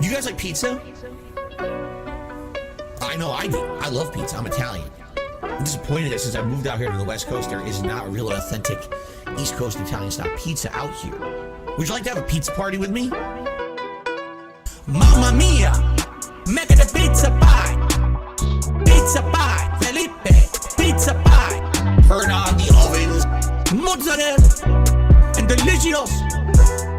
You guys like pizza? I know I do. I love pizza. I'm Italian. I'm disappointed that since I moved out here to the West Coast, there is not a real authentic East Coast Italian style pizza out here. Would you like to have a pizza party with me? Mamma mia, make it a pizza pie. Pizza pie, Felipe, pizza pie. Turn on the ovens, mozzarella, and delicious.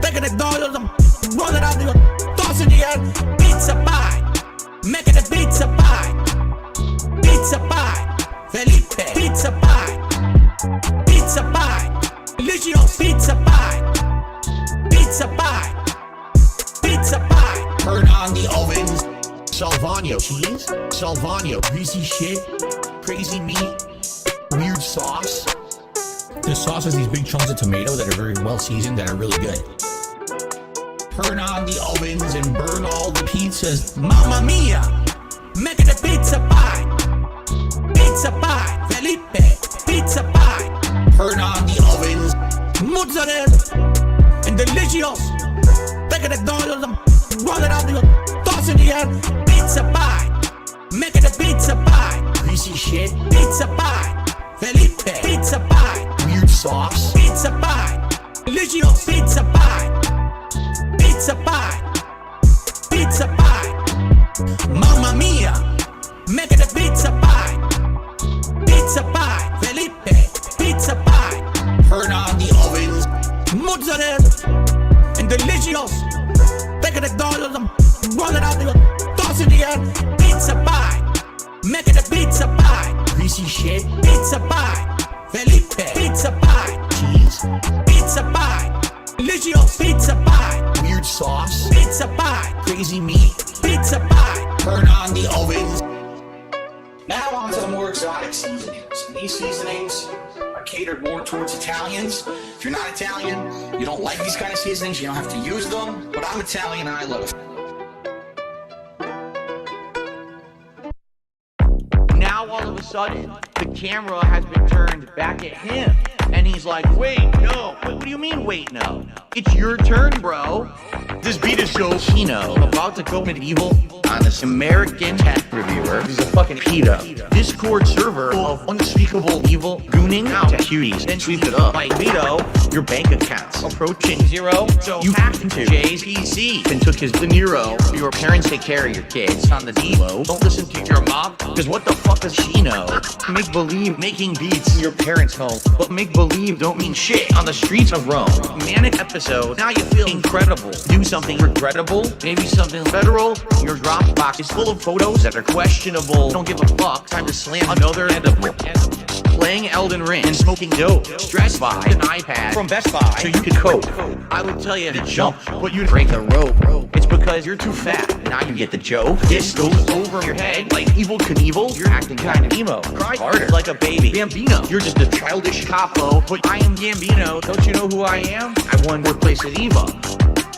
Take the dollars and roll it out, toss in the air. Pizza pie, make it a pizza pie. Pizza pie, Felipe, pizza pie. Pizza pie, delicious pizza pie. Pizza pie, pizza pie. Turn on the ovens. Salvano cheese, Salvano greasy shit, crazy meat, weird sauce. The sauce has these big chunks of tomato that are very well seasoned, that are really good. Turn on the ovens and burn all the pizzas. Mamma mia, make it a pizza pie. Pizza pie, Felipe, pizza pie. Turn on the ovens, mozzarella, and delicious. Take the dollars and roll it out, toss in the air. Pizza pie, make it a pizza pie. Greasy shit, pizza pie. Felipe, pizza pie. Weird sauce, pizza pie. Delicious pizza pie. Pizza pie, pizza pie. Mamma mia, make it a pizza pie. Pizza pie, Felipe, pizza pie. Turn on the ovens, mozzarella, and delicious. Take the dollars and roll it out, toss in the air. Pizza pie, make it a pizza pie. Greasy shit, pizza pie. Felipe, pizza pie. Cheese, pizza pie. Delicious pizza pie. Weird sauce, pizza pie. Crazy meat, pizza pie. Turn on the ovens. Now on to the more exotic seasonings. These seasonings are catered more towards Italians. If you're not Italian, you don't like these kind of seasonings, you don't have to use them. But I'm Italian and I love it. Now all of a sudden, the camera has been turned back at him. And he's like, wait, no. What do you mean, wait, no? It's your turn, bro. This beat is so Chino. I'm about to go medieval on this American tech reviewer. He's a fucking pedo. Discord server of unspeakable evil gooning out to cuties. Then sweep it up. Like Vito, your bank accounts approaching zero. So you hacked into Jay's PC and took his De Niro. Your parents take care of your kids on the D-Lo. Don't listen to your mom, because what the fuck does she know? Make believe making beats in your parents' home. But make believe don't mean shit on the streets of Rome. Manic episode, now you feel incredible. Do something regrettable, maybe something federal. Your Dropbox is full of photos that are questionable. Don't give a fuck, time to slam another edible. Playing Elden Ring and smoking dope. Stressed by an iPad from Best Buy so you could cope. I would tell you to jump, but you'd break the rope. It's because you're too fat. Now you get the joke. This goes over your head like Evel Knievel. You're acting kind of emo. Cry harder like a baby. Bambino, you're just a childish capo. But I am Gambino. Don't you know who I am? I won fourth place at Evo.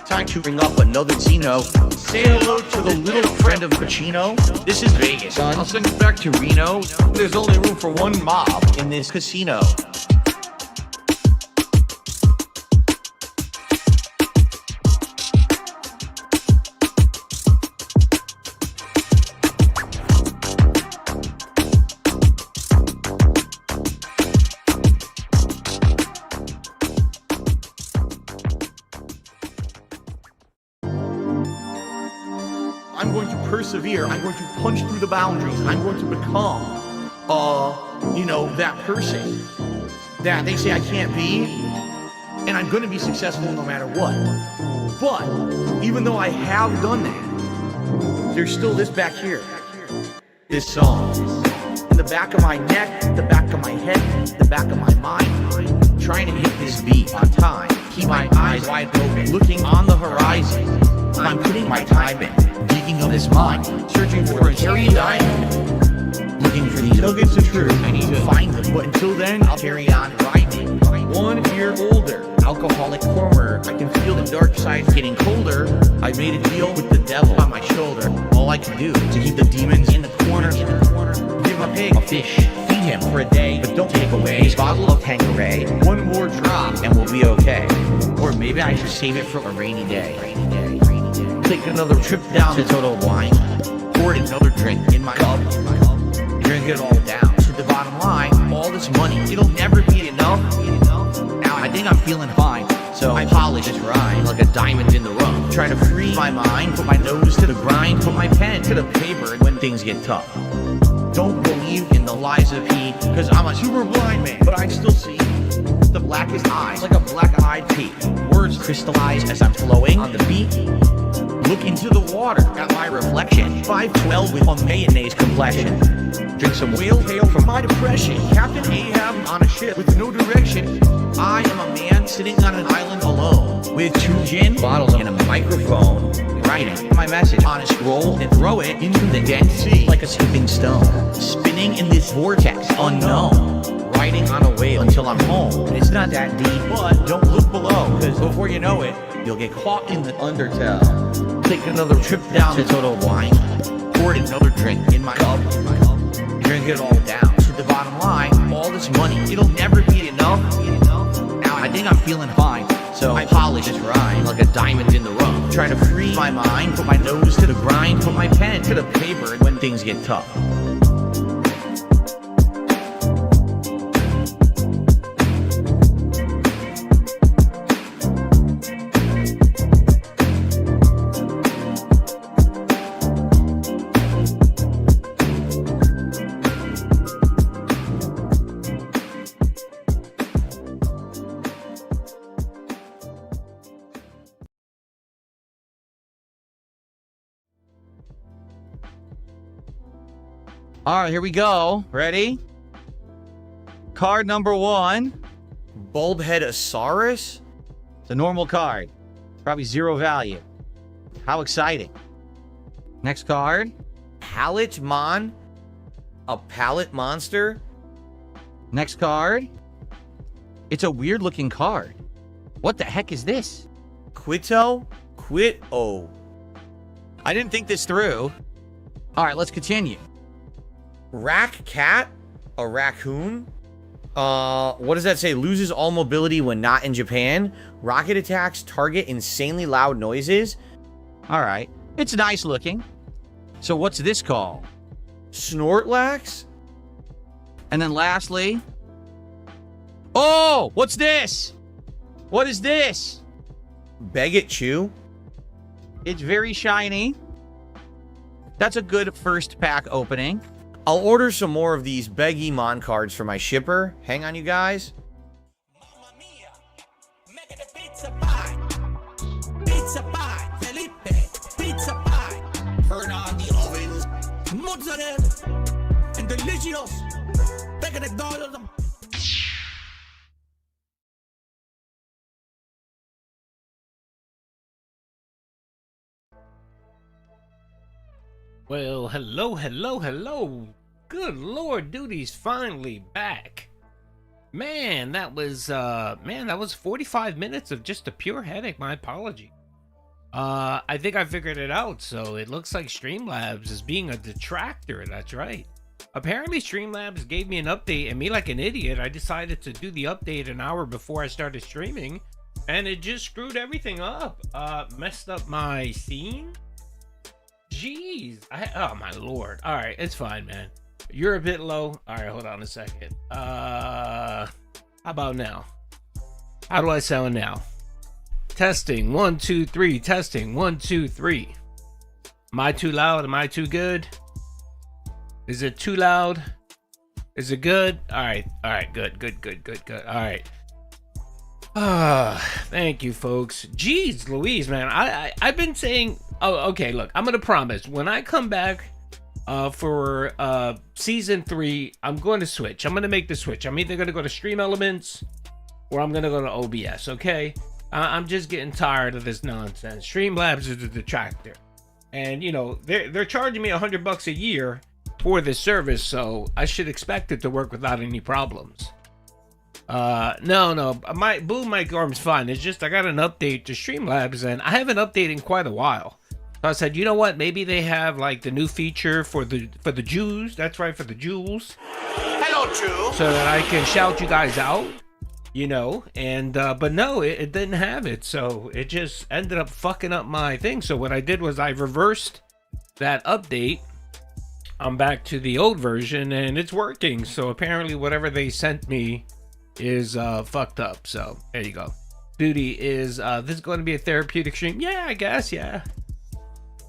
Time to bring up another Zeno. Say hello to the little friend of Pacino. This is Vegas, son. I'll send you back to Reno. There's only room for one mob in this casino. I'm going to persevere. I'm going to punch through the boundaries. I'm going to become, that person that they say I can't be. And I'm going to be successful no matter what. But even though I have done that, there's still this back here. This song. In the back of my neck, the back of my head, the back of my mind. Trying to hit this beat on time. Keep my eyes wide open, looking on the horizon. I'm putting my time in. Digging up this mine, searching for a cherry diamond. Looking for these nuggets of truth, I need to find them. But until then, I'll carry on grinding. 1 year older, alcoholic former. I can feel the dark side getting colder. I made a deal with the devil on my shoulder. All I can do is to keep the demons in the corner. Give my pig a fish, feed him for a day, but don't take away his bottle of Tanqueray. 1 more drop and we'll be okay. Or maybe I should save it for a rainy day. Take another trip down to Total Wine. Pour another drink in my cup. Drink it all down to the bottom line. All this money, it'll never be enough. Now I think I'm feeling fine, so I polish this rhyme like a diamond in the rough. Try to free my mind, put my nose to the grind, put my pen to the paper when things get tough. Don't believe in the lies of he, cause I'm a super blind man, but I still see the blackest eyes like a black-eyed pea. Words crystallize as I'm flowing on the beat. Look into the water at my reflection. 5'12" with a mayonnaise complexion. Drink some whale tail from my depression. Captain Ahab on a ship with no direction. I am a man sitting on an island alone with 2 gin bottles and a microphone. Writing my message on a scroll and throw it into the Dead Sea like a skipping stone. Spinning in this vortex unknown. Riding on a whale until I'm home. It's not that deep, but don't look below, cause before you know it, you'll get caught in the undertow. Take another trip down to Total Wine. Pour another drink in my cup. Drink it all down to the bottom line. All this money, it'll never be enough. Now I think I'm feeling fine, so I polish this rhyme like a diamond in the rough. Try to free my mind, put my nose to the grind, put my pen to the paper when things get tough. All right, here we go. Ready? Card number 1. Bulbheadosaurus? It's a normal card. Probably 0 value. How exciting. Next card. Palletmon? A pallet monster? Next card. It's a weird looking card. What the heck is this? Quito? I didn't think this through. All right, let's continue. Rack cat? A raccoon? What does that say? Loses all mobility when not in Japan. Rocket attacks target insanely loud noises. All right, it's nice looking. So what's this called? Snortlax? And then lastly, oh, what's this? What is this? Begetchu? It's very shiny. That's a good first pack opening. I'll order some more of these Begimon cards for my shipper. Hang on, you guys. Mamma mia, make it a pizza pie. Pizza pie, Felipe, pizza pie. Turn on the ovens, mozzarella, and delicious. Make it a dollar. Well, hello. Good Lord, Duty's finally back. Man, that was 45 minutes of just a pure headache. My apology. I think I figured it out. So it looks like Streamlabs is being a detractor. That's right. Apparently Streamlabs gave me an update, and me, like an idiot, I decided to do the update an hour before I started streaming, and it just screwed everything up. Messed up my scene. Jeez. Oh my lord. All right, it's fine, man. You're a bit low. All right, hold on a second. How about now? How do I sound now? Testing 1 2 3. Testing 1 2 3. Am I too loud? Am I too good? Is it too loud? Is it good? All right, good. All right. Thank you, folks. Jeez Louise, man. I've been saying, oh, okay, look, I'm gonna promise when I come back for season 3, I'm going to switch. I'm gonna make the switch. I'm either gonna go to Stream Elements or I'm gonna go to OBS. Okay, I'm just getting tired of this nonsense. Streamlabs is a detractor, and you know they're charging me $100 a year for this service, so I should expect it to work without any problems. No, my boom mic arm's fine. It's just I got an update to Streamlabs, and I haven't updated in quite a while. So I said, you know what? Maybe they have like the new feature for the Jews. That's right, for the Jews. Hello, Jew. So that I can shout you guys out. you know, and but no, it didn't have it, so it just ended up fucking up my thing. So what I did was I reversed that update. I'm back to the old version and it's working. So apparently whatever they sent me is fucked up. So there you go. Duty is this is going to be a therapeutic stream? Yeah, I guess. Yeah.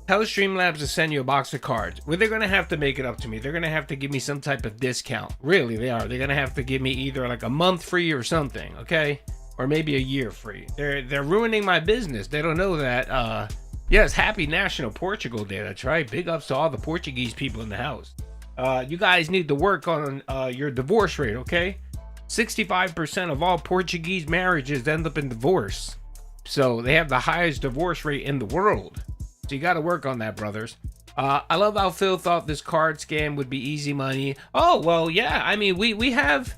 Tell Streamlabs to send you a box of cards. Well, they're going to have to make it up to me. They're going to have to give me some type of discount. Really, they are. They're going to have to give me either like a month free or something, okay? Or maybe a year free. They're ruining my business. They don't know that. Yes, happy National Portugal Day. That's right. Big ups to all the Portuguese people in the house. You guys need to work on your divorce rate, okay? 65% of all Portuguese marriages end up in divorce. So they have the highest divorce rate in the world. So you got to work on that, brothers. I love how Phil thought this card scam would be easy money. Oh, well, yeah. I mean, we have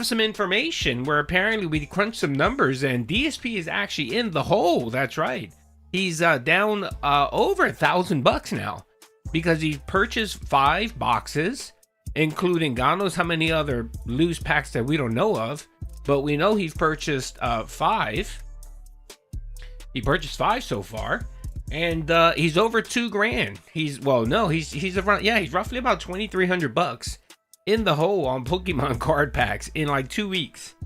some information where apparently we crunched some numbers and DSP is actually in the hole. That's right. He's down over $1,000 now because he purchased 5 boxes, including God knows how many other loose packs that we don't know of. But we know he's purchased 5. He purchased 5 so far. And he's over $2,000. He's around, yeah, he's roughly about $2,300 in the hole on Pokemon card packs in like 2 weeks.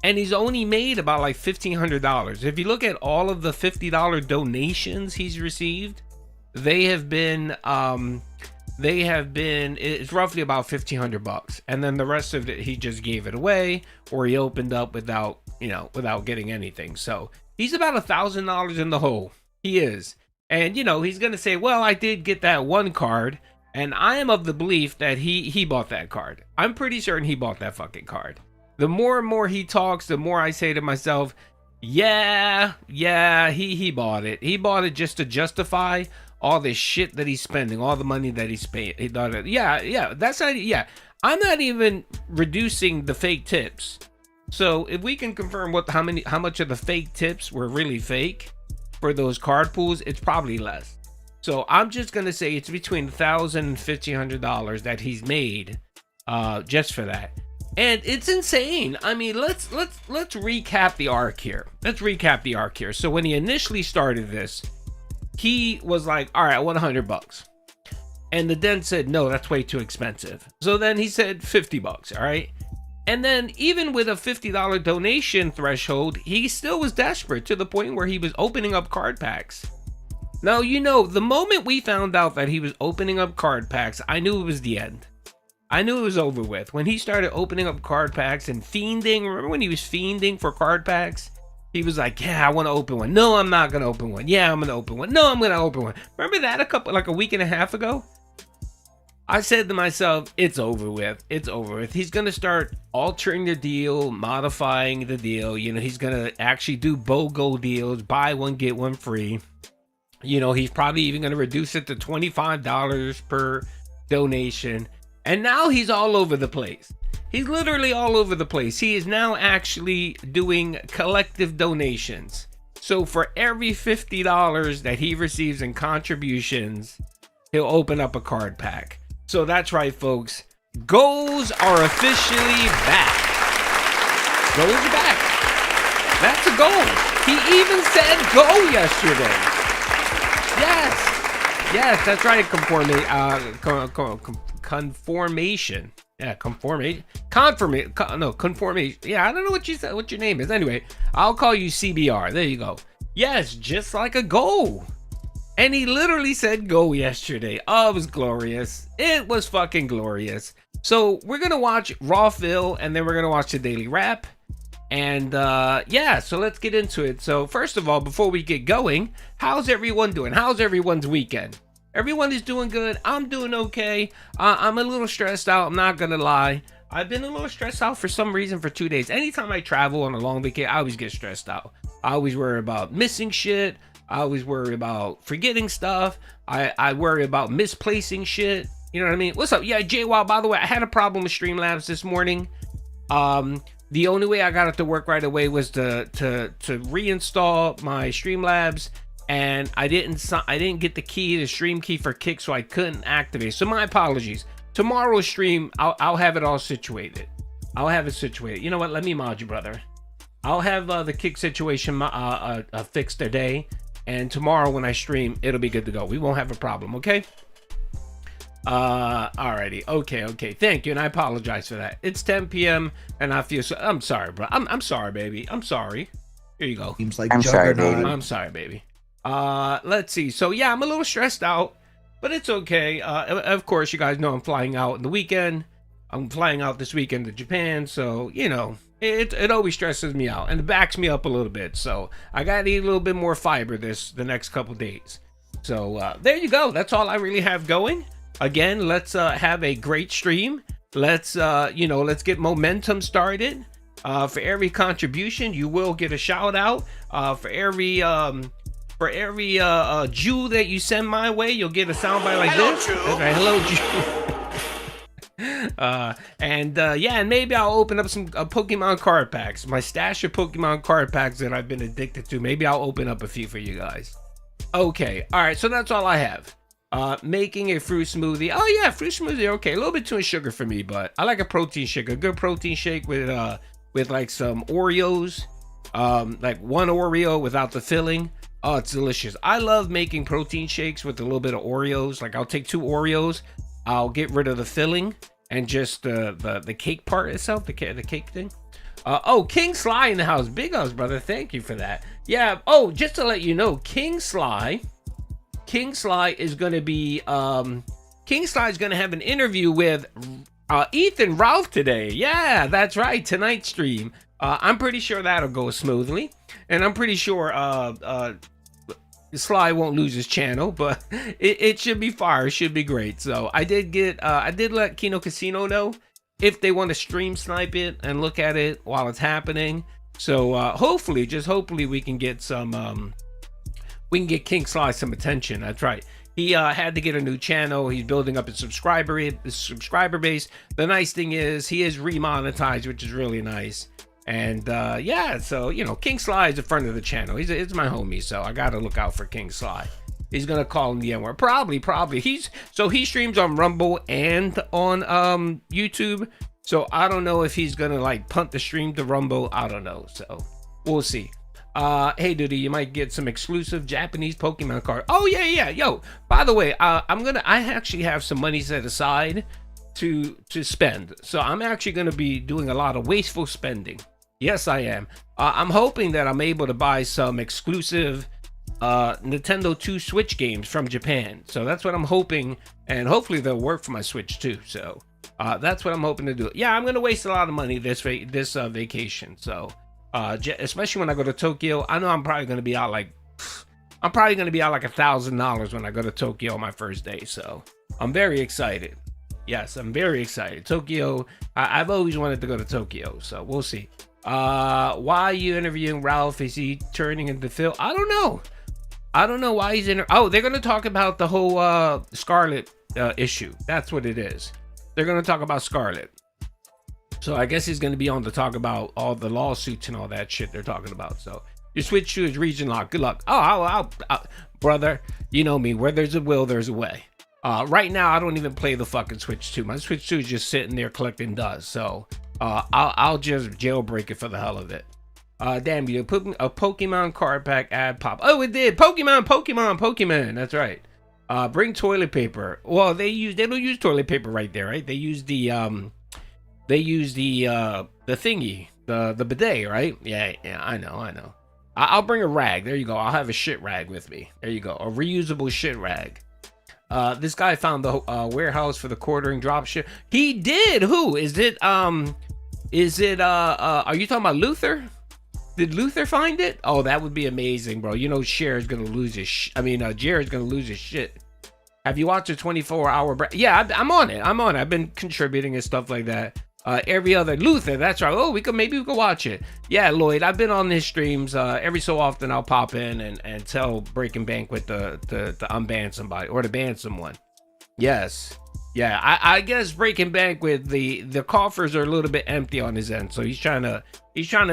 And he's only made about like $1,500. If you look at all of the $50 donations he's received, they have been it's roughly about $1,500. And then the rest of it he just gave it away or he opened up without getting anything. So he's about $1,000 in the hole. He is. And, he's going to say, well, I did get that one card. And I am of the belief that he bought that card. I'm pretty certain he bought that fucking card. The more and more he talks, the more I say to myself, yeah, he bought it. He bought it just to justify all this shit that he's spending, all the money that he's paying. I'm not even reducing the fake tips. So if we can confirm how much of the fake tips were really fake for those card pools, it's probably less. So I'm just gonna say it's between $1,000 and $1,500 that he's made, just for that, and it's insane. I mean, let's recap the arc here. So when he initially started this, he was like, "All right, I want $100," and the den said, "No, that's way too expensive." So then he said $50. All right. And then even with a $50 donation threshold, he still was desperate to the point where he was opening up card packs. Now, the moment we found out that he was opening up card packs, I knew it was the end. I knew it was over with. When he started opening up card packs and fiending, remember when he was fiending for card packs? He was like, yeah, I want to open one. No, I'm not going to open one. Yeah, I'm going to open one. No, I'm going to open one. Remember that a week and a half ago? I said to myself, it's over with. It's over with. He's going to start altering the deal, modifying the deal. He's going to actually do BOGO deals, buy one, get one free. He's probably even going to reduce it to $25 per donation. And now he's all over the place. He's literally all over the place. He is now actually doing collective donations. So for every $50 that he receives in contributions, he'll open up a card pack. So that's right, folks. Goals are officially back. Goals are back. That's a goal. He even said go yesterday. Yes, that's right. Conformation. Yeah, conformation. Yeah, I don't know what you said. What your name is? Anyway, I'll call you CBR. There you go. Yes, just like a goal. And he literally said go yesterday. Oh, it was glorious. It was fucking glorious. So we're going to watch Raw Phil and then we're going to watch the Daily Wrap. And so let's get into it. So first of all, before we get going, how's everyone doing? How's everyone's weekend? Everyone is doing good. I'm doing okay. I'm a little stressed out. I'm not going to lie. I've been a little stressed out for some reason for 2 days. Anytime I travel on a long vacation, I always get stressed out. I always worry about missing shit. I always worry about forgetting stuff. I worry about misplacing shit. You know what I mean? What's up? Yeah, JWoww, by the way, I had a problem with Streamlabs this morning. The only way I got it to work right away was to reinstall my Streamlabs, and I didn't get the key, the stream key for Kick, so I couldn't activate. So my apologies. Tomorrow's stream, I'll have it all situated. I'll have it situated. You know what? Let me mod you, brother. I'll have the kick situation fixed today, and tomorrow when I stream, it'll be good to go. We won't have a problem, okay? Alrighty, okay. Thank you, and I apologize for that. It's 10 p.m. and I feel so. I'm sorry, bro. I'm sorry, baby. I'm sorry. Here you go. Seems like I'm sorry, baby. I'm sorry, baby. Let's see. So yeah, I'm a little stressed out, but it's okay. Of course, you guys know I'm flying out in the weekend. I'm flying out this weekend to Japan, so you know it always stresses me out and it backs me up a little bit. So I gotta eat a little bit more fiber the next couple days. So there you go. That's all I really have going. Again, let's have a great stream. Let's let's get momentum started. For every contribution, you will get a shout out. For every Jew that you send my way, you'll get a soundbite like Hello, this. Jew. Okay, hello, Jew. And maybe I'll open up some Pokemon card packs. My stash of Pokemon card packs that I've been addicted to. Maybe I'll open up a few for you guys. Okay, all right. So that's all I have. Making a fruit smoothie. Oh yeah, fruit smoothie. Okay, a little bit too much sugar for me, but I like a protein shake. A good protein shake with like some Oreos. Like one Oreo without the filling. Oh, it's delicious. I love making protein shakes with a little bit of Oreos. Like I'll take 2 Oreos. I'll get rid of the filling and just the cake part itself, the cake thing. King Sly in the house. Big ups, brother. Thank you for that. Yeah. Oh, just to let you know, King Sly is gonna be King Sly is gonna have an interview with Ethan Ralph today. Yeah, that's right. Tonight's stream. I'm pretty sure that'll go smoothly, and I'm pretty sure Sly won't lose his channel, but it should be fire. It should be great. So I did let Kino Casino know if they want to stream snipe it and look at it while it's happening. So hopefully we can get some we can get King Sly some attention. That's right. He had to get a new channel. He's building up his subscriber base. The nice thing is he is remonetized, which is really nice. And yeah, so you know, King Sly is a friend of the channel. He's my homie, so I gotta look out for King Sly. He's gonna call him the N-word. Probably. He streams on Rumble and on YouTube. So I don't know if he's gonna like punt the stream to Rumble. I don't know. So we'll see. Hey Duty, you might get some exclusive Japanese Pokemon card. Oh yeah. Yo, by the way, I actually have some money set aside to spend. So I'm actually gonna be doing a lot of wasteful spending. Yes, I am. I'm hoping that I'm able to buy some exclusive Nintendo 2 Switch games from Japan. So that's what I'm hoping, and hopefully they'll work for my Switch too. So that's what I'm hoping to do. Yeah, I'm gonna waste a lot of money this vacation. So especially when I go to Tokyo, I know I'm probably gonna be out like $1,000 when I go to Tokyo on my first day. So I'm very excited. Yes, I'm very excited. Tokyo. I've always wanted to go to Tokyo. So we'll see. Why are you interviewing Ralph? Is he turning into Phil? I don't know why he's in. Oh, they're gonna talk about the whole Scarlet issue. That's what it is. They're gonna talk about Scarlet. So I guess he's gonna be on to talk about all the lawsuits and all that shit they're talking about. So your Switch 2 is region locked. Good luck. Oh, brother, you know me. Where there's a will, there's a way. Right now, I don't even play the fucking Switch 2. My Switch 2 is just sitting there collecting dust. So I'll just jailbreak it for the hell of it. Damn, you put a Pokemon card pack ad pop. Oh, it did. Pokemon. That's right. Bring toilet paper. Well, they don't use toilet paper right there, right? They use the thingy, the bidet, right? Yeah, I know. I'll bring a rag. There you go. I'll have a shit rag with me. There you go. A reusable shit rag. This guy found the warehouse for the quartering drop ship. He did. Who is it? Are you talking about Luther? Did Luther find it? Oh, that would be amazing, bro. You know, Jared's gonna lose his shit. Have you watched a 24-hour Yeah, I'm on it. I've been contributing and stuff like that. Every other Luther, that's right. Oh, we could watch it. Yeah, Lloyd, I've been on his streams. Every so often I'll pop in and tell Breaking Banquet to unban somebody or to ban someone. Yes. Yeah, I guess Breaking Banquet, the coffers are a little bit empty on his end, so he's trying to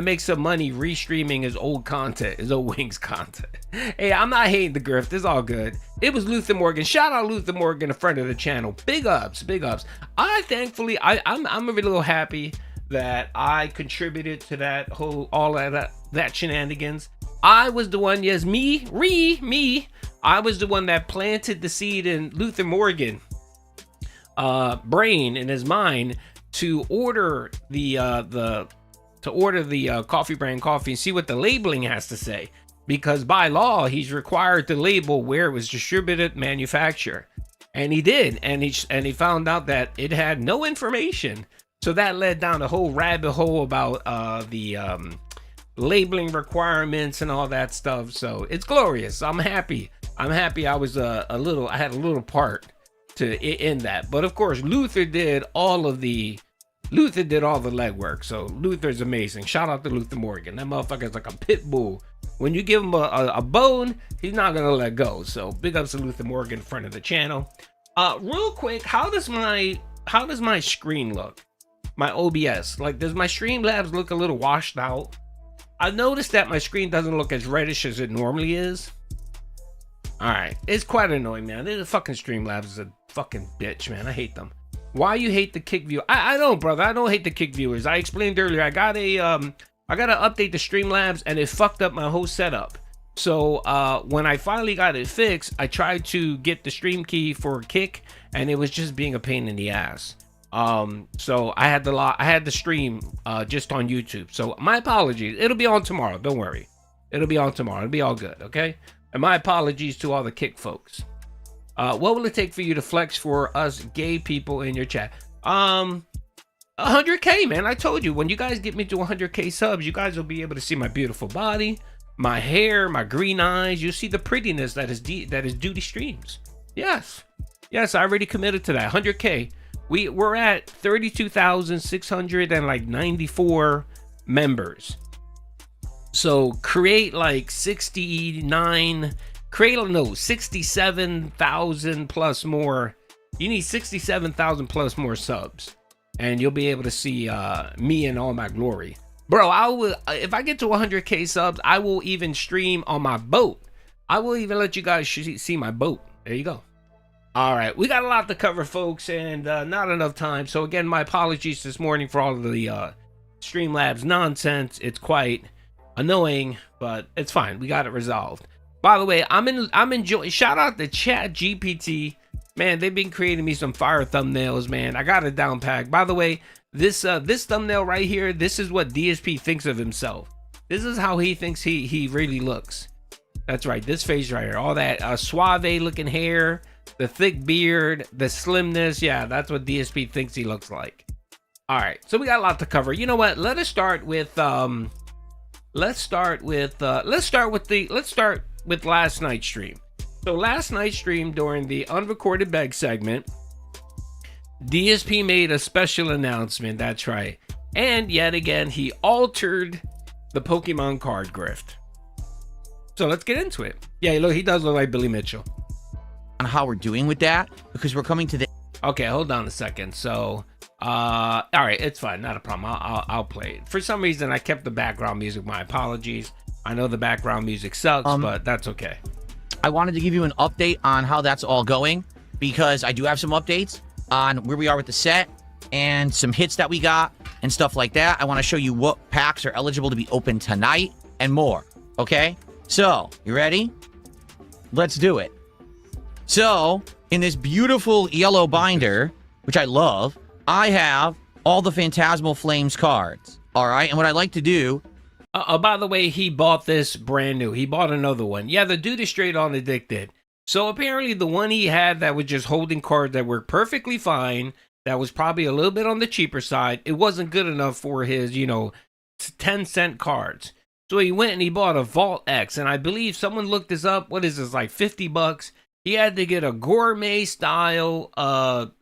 make some money restreaming his old content, his old Wings content. Hey, I'm not hating the grift. It's all good. It was Luther Morgan. Shout out Luther Morgan, a friend of the channel. Big ups. I'm a little happy. that I contributed to that whole, all of that shenanigans. I was the one, yes, me. I was the one that planted the seed in Luther Morgan brain, in his mind, to order the coffee brand coffee and see what the labeling has to say, because by law he's required to label where it was distributed, manufactured, and he did, and he found out that it had no information. So that led down a whole rabbit hole about the labeling requirements and all that stuff. So it's glorious. I'm happy I was I had a little part in that. But of course, Luther did all the legwork. So Luther's amazing. Shout out to Luther Morgan. That motherfucker's like a pit bull. When you give him a bone, he's not gonna let go. So big ups to Luther Morgan in front of the channel. Real quick, how does my screen look? My OBS, like, does my Streamlabs look a little washed out? I noticed that my screen doesn't look as reddish as it normally is. All right, it's quite annoying, man. This fucking Streamlabs is a fucking bitch, man. I hate them. Why you hate the kick view? I don't, brother. I don't hate the kick viewers. I explained earlier. I gotta update the Streamlabs, and it fucked up my whole setup. So when I finally got it fixed, I tried to get the stream key for kick, and it was just being a pain in the ass. So I had the stream just on YouTube. So my apologies. It'll be on tomorrow. Don't worry. It'll be on tomorrow. It'll be all good. Okay. And my apologies to all the kick folks. What will it take for you to flex for us gay people in your chat? 100K, man. I told you, when you guys get me to 100K subs, you guys will be able to see my beautiful body, my hair, my green eyes. You'll see the prettiness that is Duty Streams. Yes, I already committed to that. 100K. We're at 32,694 members. So create like 67,000 plus more. You need 67,000 plus more subs, and you'll be able to see me in all my glory. Bro, if I get to 100K subs, I will even stream on my boat. I will even let you guys see my boat. There you go. All right, we got a lot to cover, folks, and not enough time. So again, my apologies this morning for all of the Streamlabs nonsense. It's quite annoying, but it's fine. We got it resolved. By the way, I'm enjoying. Shout out to Chat GPT, man. They've been creating me some fire thumbnails, man. I got it down packed. By the way, this thumbnail right here, this is what DSP thinks of himself. This is how he thinks he really looks. That's right, this face right here, all that suave looking hair, the thick beard, the slimness. Yeah, that's what DSP thinks he looks like. All right, so we got a lot to cover. You know what? Let's start with last night's stream. So last night's stream, during the unrecorded beg segment, DSP made a special announcement. That's right. And yet again, he altered the Pokemon card grift. So let's get into it. Yeah, look, he does look like Billy Mitchell. On how we're doing with that, because we're coming to the... Okay, hold on a second. So, all right, it's fine. Not a problem. I'll play it. For some reason, I kept the background music. My apologies. I know the background music sucks, but that's okay. I wanted to give you an update on how that's all going, because I do have some updates on where we are with the set and some hits that we got and stuff like that. I want to show you what packs are eligible to be open tonight and more. Okay? So, you ready? Let's do it. So, in this beautiful yellow binder, which I love, I have all the Phantasmal Flames cards. All right? And what I like to do... by the way, he bought this brand new. He bought another one. Yeah, the dude is straight on addicted. So apparently the one he had that was just holding cards that were perfectly fine, that was probably a little bit on the cheaper side, it wasn't good enough for his, 10-cent cards. So he went and he bought a Vault X, and I believe someone looked this up. What is this, like $50? He had to get a gourmet style,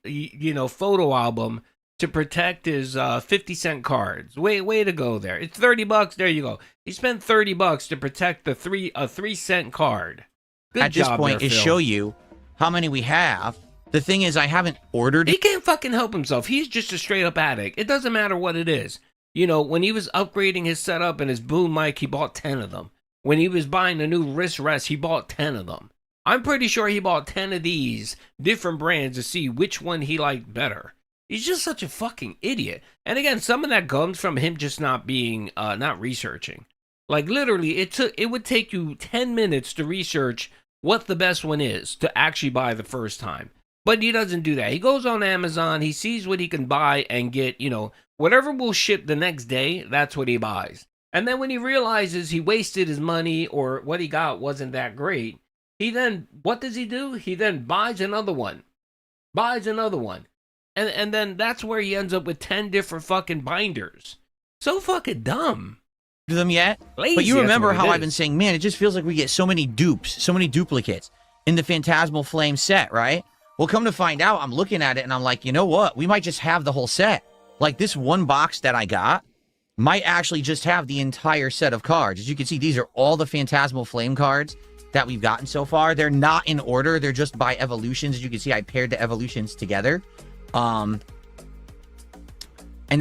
photo album to protect his 50-cent cards. Way to go there. It's $30. There you go. He spent $30 to protect a 3-cent card. Good At job this point, there, is Phil. show you how many we have. The thing is, I haven't ordered. He can't fucking help himself. He's just a straight up addict. It doesn't matter what it is. When he was upgrading his setup and his boom mic, he bought 10 of them. When he was buying a new wrist rest, he bought 10 of them. I'm pretty sure he bought 10 of these different brands to see which one he liked better. He's just such a fucking idiot. And again, some of that comes from him just not being, not researching. Like literally, it would take you 10 minutes to research what the best one is to actually buy the first time. But he doesn't do that. He goes on Amazon, he sees what he can buy and get, whatever will ship the next day, that's what he buys. And then when he realizes he wasted his money or what he got wasn't that great, what does he do? He then buys another one. And then that's where he ends up with 10 different fucking binders. So fucking dumb. Do them yet? Lazy, but you remember how is. I've been saying, man, it just feels like we get so many dupes, so many duplicates in the Phantasmal Flame set, right? Well, come to find out, I'm looking at it and I'm like, you know what? We might just have the whole set. Like this one box that I got might actually just have the entire set of cards. As you can see, these are all the Phantasmal Flame cards that we've gotten so far. They're not in order. They're just by evolutions. As you can see, I paired the evolutions together. And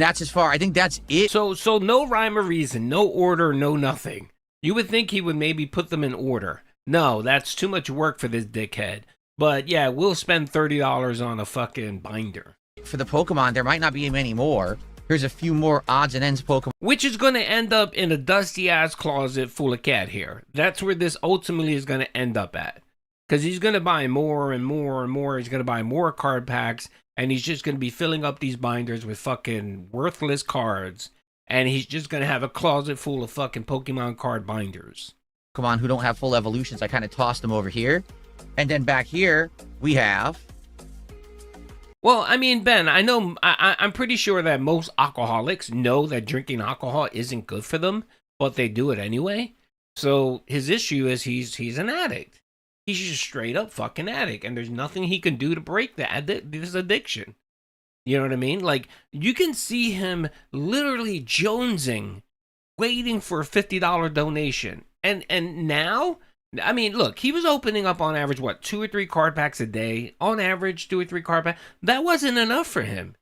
that's as far. I think that's it. So no rhyme or reason, no order, no nothing. You would think he would maybe put them in order. No, that's too much work for this dickhead. But yeah, we'll spend $30 on a fucking binder. For the Pokemon, there might not be many more. Here's a few more odds and ends Pokemon. Which is going to end up in a dusty-ass closet full of cat hair. That's where this ultimately is going to end up at. Because he's going to buy more and more and more. He's going to buy more card packs. And he's just going to be filling up these binders with fucking worthless cards. And he's just going to have a closet full of fucking Pokemon card binders. Pokemon who don't have full evolutions. I kind of tossed them over here. And then back here, we have... Well, I mean, Ben, I know, I'm pretty sure that most alcoholics know that drinking alcohol isn't good for them, but they do it anyway. So his issue is he's an addict. He's just straight up fucking addict, and there's nothing he can do to break this addiction. You know what I mean? Like, you can see him literally jonesing, waiting for a $50 donation. And now, I mean, look, he was opening up on average, 2 or 3 card packs a day? On average, 2 or 3 card packs. That wasn't enough for him.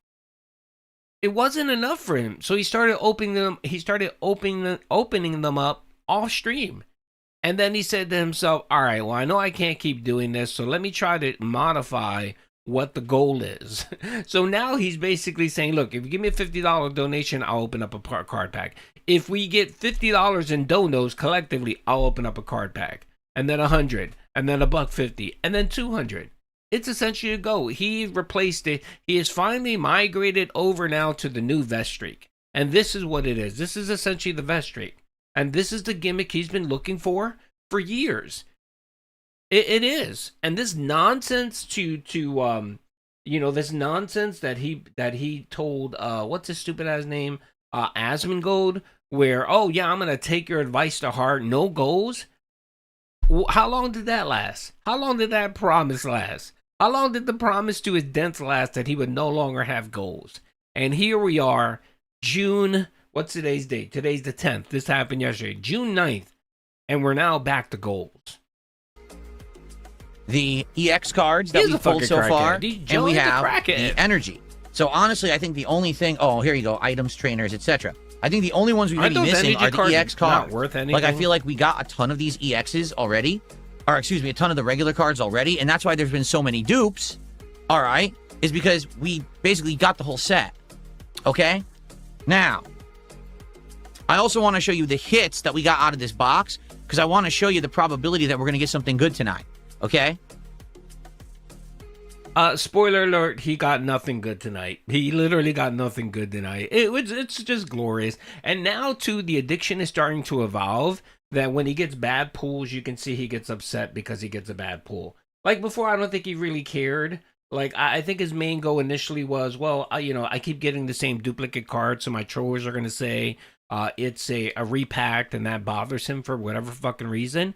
It wasn't enough for him. So he started opening them. He started opening them up off stream. And then he said to himself, all right, well, I know I can't keep doing this, so let me try to modify what the goal is. So now he's basically saying, look, if you give me a $50 donation, I'll open up a card pack. If we get $50 in donos collectively, I'll open up a card pack. And then 100, and then $1.50, and then 200. It's essentially a go. He replaced it. He has finally migrated over now to the new vest streak. And this is what it is. This is essentially the vest streak. And this is the gimmick he's been looking for years. It is. And this nonsense this nonsense that he told, what's his stupid ass name? Asmongold, where, oh yeah, I'm going to take your advice to heart. No goals. How long did that last? How long did that promise last? How long did the promise to his dents last that he would no longer have goals? And here we are, June, what's today's date? Today's the 10th. This happened yesterday, June 9th. And we're now back to goals. The EX cards that we've pulled so far. And we have the energy. So honestly, I think the only thing, oh, here you go, items, trainers, etc. I think the only ones we might be missing are the EX cards. Not worth anything. Like, I feel like we got a ton of these EXs already. Or, excuse me, a ton of the regular cards already. And that's why there's been so many dupes. All right. Is because we basically got the whole set. Okay? Now, I also want to show you the hits that we got out of this box. Because I want to show you the probability that we're going to get something good tonight. Okay? Spoiler alert, he got nothing good tonight. He literally got nothing good tonight. It's just glorious. And now, too, the addiction is starting to evolve, that when he gets bad pulls, you can see he gets upset because he gets a bad pull. Like, before, I don't think he really cared. Like, I think his main goal initially was, well, I keep getting the same duplicate card, so my trollers are going to say it's a repacked, and that bothers him for whatever fucking reason.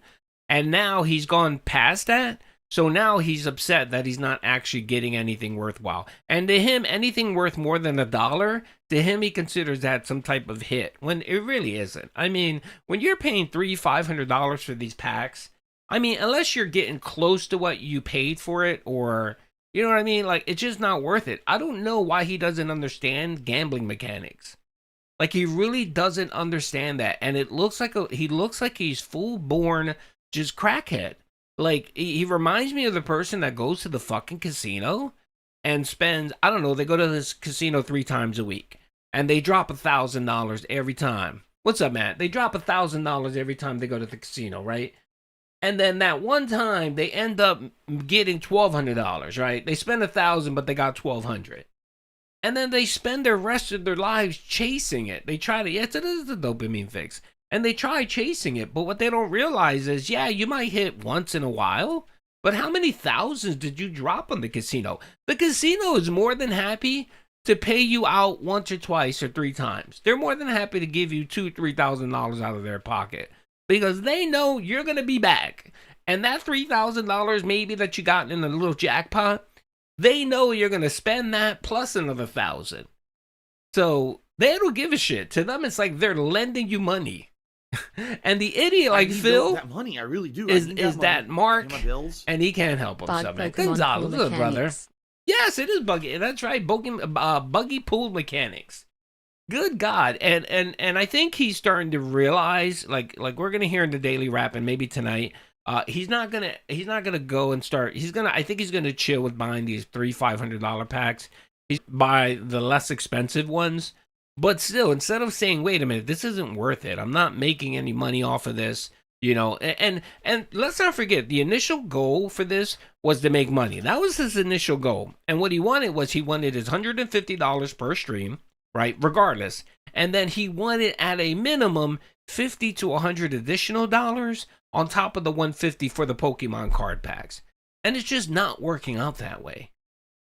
And now he's gone past that. So now he's upset that he's not actually getting anything worthwhile. And to him, anything worth more than $1, to him, he considers that some type of hit, when it really isn't. I mean, when you're paying $300-$500 for these packs, I mean, unless you're getting close to what you paid for it, or, you know what I mean? Like, it's just not worth it. I don't know why he doesn't understand gambling mechanics. Like, he really doesn't understand that. And it looks like he looks like he's full-born just crackhead. Like, he reminds me of the person that goes to the fucking casino and spends, I don't know, they go to this casino 3 times a week and they drop $1,000 every time. What's up, Matt? They drop $1,000 every time they go to the casino, right? And then that one time they end up getting $1,200, right? They spend $1,000, but they got $1,200. And then they spend the rest of their lives chasing it. They try to, yes, it is a dopamine fix. And they try chasing it, but what they don't realize is, yeah, you might hit once in a while, but how many thousands did you drop on the casino? The casino is more than happy to pay you out once or twice or 3 times. They're more than happy to give you $2,000, $3,000 out of their pocket because they know you're going to be back. And that $3,000 maybe that you got in a little jackpot, they know you're going to spend that plus another $1,000. So they don't give a shit. To them, it's like they're lending you money. And the idiot like Phil, that money, I really do. is that Mark, my bills. and he can't help himself, man. Pokemon Gonzalez, pool little brother. mechanics. Yes, it is buggy. That's right, buggy pool mechanics. Good God, and I think he's starting to realize, like we're gonna hear in the daily rap, and maybe tonight, he's not gonna go and start. I think he's gonna chill with buying these $300-$500 packs. He's buy the less expensive ones. But still, instead of saying, wait a minute, this isn't worth it, I'm not making any money off of this, you know, and let's not forget, the initial goal for this was to make money. That was his initial goal. And what he wanted was his $150 per stream, right, regardless. And then he wanted at a minimum $50 to $100 additional dollars on top of the $150 for the Pokemon card packs. And it's just not working out that way.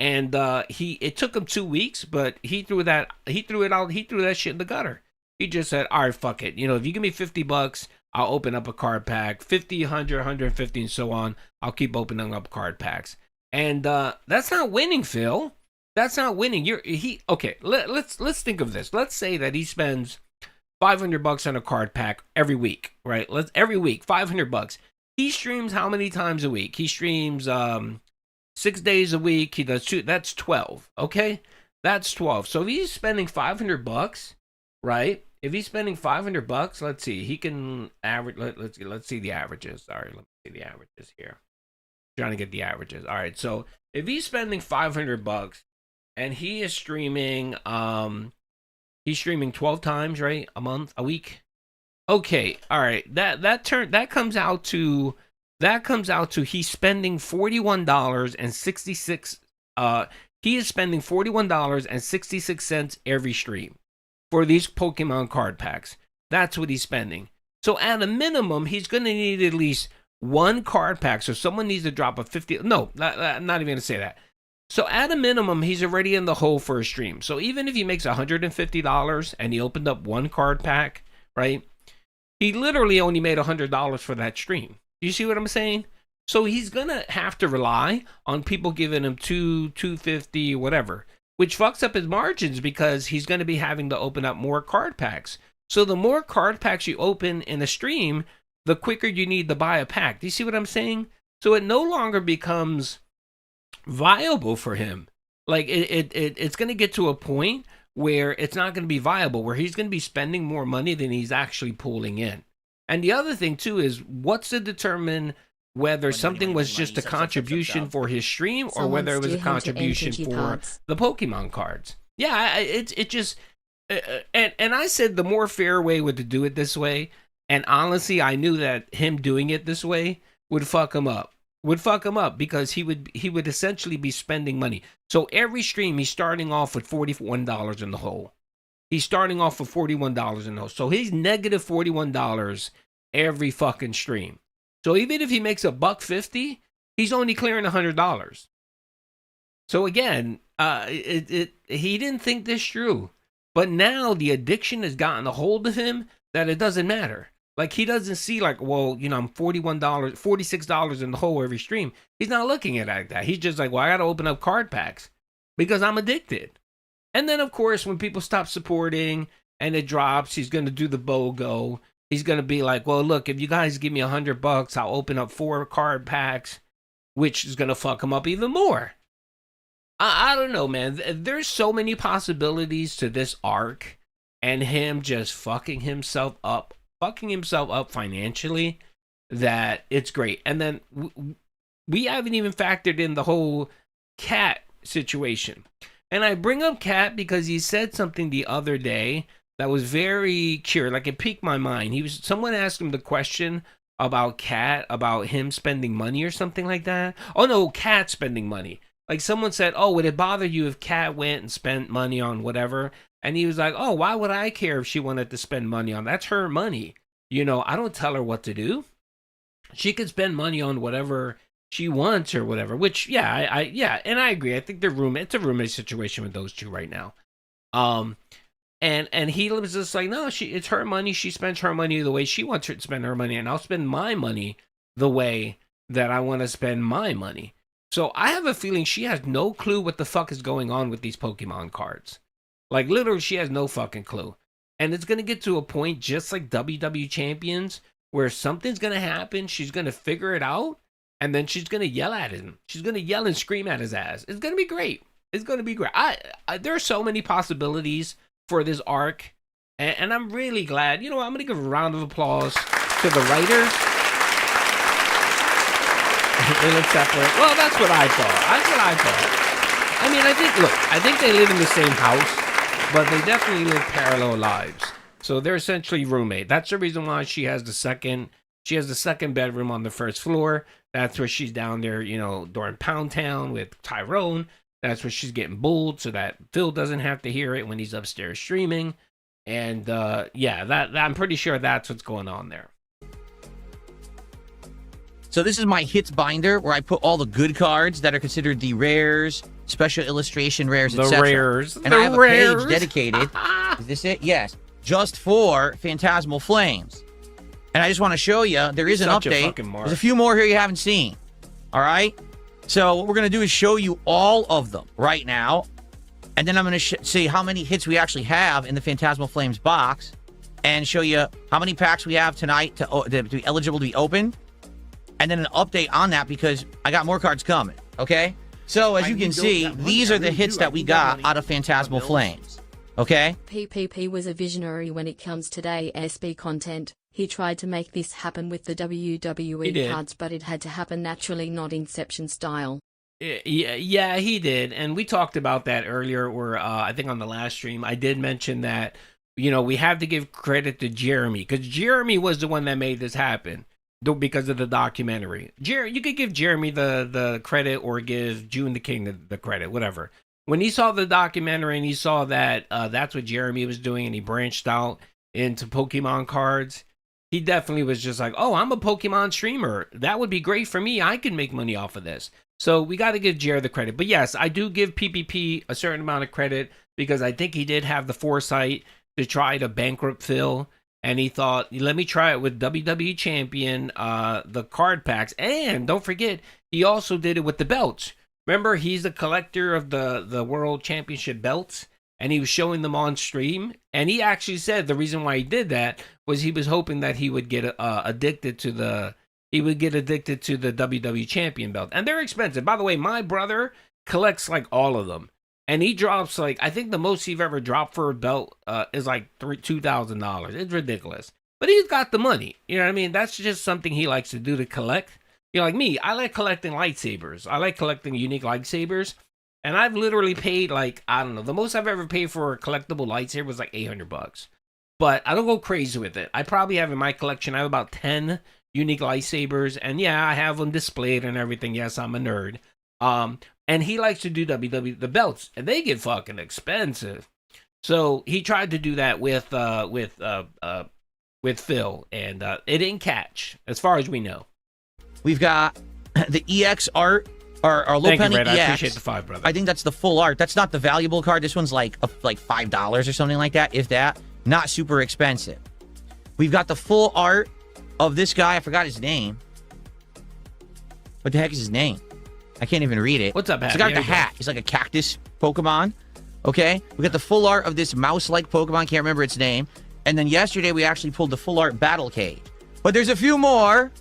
And it took him 2 weeks, but he threw that shit in the gutter. He just said, all right, fuck it. You know, if you give me $50, I'll open up a card pack. 50, 100, 150, and so on. I'll keep opening up card packs. And that's not winning, Phil. That's not winning. Okay, let's think of this. Let's say that he spends $500 on a card pack every week, right? Every week, $500. He streams how many times a week? He streams 6 days a week. He does 2. That's 12. Okay, that's 12. So if he's spending $500, right? If he's spending $500, let's see. He can average. Let's see the averages. Sorry, let me see the averages here. Trying to get the averages. All right. So if he's spending $500 and he is streaming, he's streaming 12 times, right? A week. Okay. All right. That comes out to. He's spending $41.66. He is spending $41.66 every stream for these Pokemon card packs. That's what he's spending. So at a minimum, he's going to need at least one card pack. So someone needs to drop a 50. No, I'm not even going to say that. So at a minimum, he's already in the hole for a stream. So even if he makes $150 and he opened up one card pack, right? He literally only made $100 for that stream. You see what I'm saying? So he's going to have to rely on people giving him $250, whatever, which fucks up his margins because he's going to be having to open up more card packs. So the more card packs you open in a stream, the quicker you need to buy a pack. Do you see what I'm saying? So it no longer becomes viable for him. Like it's going to get to a point where it's not going to be viable, where he's going to be spending more money than he's actually pulling in. And the other thing, too, is what's to determine whether something was just a contribution for his stream or whether it was a contribution for the Pokemon cards. Yeah, it just... And I said the more fair way would to do it this way. And honestly, I knew that him doing it this way would fuck him up. Because he would essentially be spending money. So every stream, he's starting off with $41 in the hole. He's starting off with $41 in those. So he's negative $41 every fucking stream. So even if he makes $150, he's only clearing $100. So again, he didn't think this through. But now the addiction has gotten a hold of him that it doesn't matter. Like he doesn't see like, well, you know, I'm $46 in the hole every stream. He's not looking at it like that. He's just like, well, I got to open up card packs because I'm addicted. And then, of course, when people stop supporting and it drops, he's going to do the BOGO. He's going to be like, well, look, if you guys give me $100, I'll open up 4 card packs, which is going to fuck him up even more. I don't know, man. There's so many possibilities to this arc and him just fucking himself up financially that it's great. And then we haven't even factored in the whole cat situation. And I bring up Cat because he said something the other day that was very curious, like it piqued my mind. Someone asked him the question about Cat, about him spending money or something like that. Oh no, Cat spending money. Like someone said, oh, would it bother you if Cat went and spent money on whatever? And he was like, oh, why would I care if she wanted to spend money on? That's her money. You know, I don't tell her what to do. She could spend money on whatever she wants or whatever, which, yeah, yeah, and I agree. I think it's a roommate situation with those two right now. And he was just like, no, it's her money. She spends her money the way she wants her to spend her money, and I'll spend my money the way that I want to spend my money. So I have a feeling she has no clue what the fuck is going on with these Pokemon cards. Like, literally, she has no fucking clue. And it's going to get to a point, just like WWE Champions, where something's going to happen, she's going to figure it out, and then she's going to yell at him. She's going to yell and scream at his ass. It's going to be great. It's going to be great. There are so many possibilities for this arc, and I'm really glad. You know what? I'm going to give a round of applause to the writers. Well, that's what I thought. I mean, I think they live in the same house, but they definitely live parallel lives. So they're essentially roommate. That's the reason why she has the second bedroom on the first floor. That's where she's down there, you know, during Pound Town with Tyrone. That's where she's getting bulled so that Phil doesn't have to hear it when he's upstairs streaming. And yeah, that I'm pretty sure that's what's going on there. So this is my hits binder where I put all the good cards that are considered the rares, special illustration rares, etc. The rares. And I have a page dedicated. Is this it? Yes. Just for Phantasmal Flames. And I just want to show you, there is an update. There's a few more here you haven't seen. All right? So what we're going to do is show you all of them right now. And then I'm going to see how many hits we actually have in the Phantasmal Flames box. And show you how many packs we have tonight to be eligible to be opened. And then an update on that because I got more cards coming. Okay? So as you can see, these are the hits that we got out of Phantasmal Flames. Okay? PPP was a visionary when it comes to DSP content. He tried to make this happen with the WWE cards, but it had to happen naturally, not Inception style. Yeah, he did. And we talked about that earlier, where I think on the last stream, I did mention that, you know, we have to give credit to Jeremy, because Jeremy was the one that made this happen because of the documentary. You could give Jeremy the credit or give June the King the credit, whatever. When he saw the documentary and he saw that that's what Jeremy was doing and he branched out into Pokemon cards, he definitely was just like, oh, I'm a Pokemon streamer. That would be great for me. I can make money off of this. So we got to give Jared the credit. But yes, I do give PPP a certain amount of credit because I think he did have the foresight to try to bankrupt Phil. And he thought, let me try it with WWE Champion, the card packs. And don't forget, he also did it with the belts. Remember, he's the collector of the World Championship belts. And he was showing them on stream. And he actually said the reason why he did that was he was hoping that he would get addicted to the WWE Champion belt. And they're expensive. By the way, my brother collects like all of them. And he drops like, I think the most he's ever dropped for a belt is like $2,000. It's ridiculous. But he's got the money. You know what I mean? That's just something he likes to do to collect. You know, like me, I like collecting lightsabers. I like collecting unique lightsabers. And I've literally paid like, I don't know, the most I've ever paid for a collectible lightsaber was like $800. But I don't go crazy with it. I probably have in my collection, I have about 10 unique lightsabers. And yeah, I have them displayed and everything. Yes, I'm a nerd. And he likes to do the belts, and they get fucking expensive. So he tried to do that with Phil, and it didn't catch, as far as we know. We've got the EX art, our low penny EX. I appreciate the $5, brother. I think that's the full art. That's not the valuable card. This one's like $5 or something like that, if that. Not super expensive. We've got the full art of this guy. I forgot his name. What the heck is his name? I can't even read it. What's up, Happy? He's got the hat. He's like a cactus Pokemon. Okay? We got the full art of this mouse-like Pokemon. Can't remember its name. And then yesterday, we actually pulled the full art Battle Cage. But there's a few more.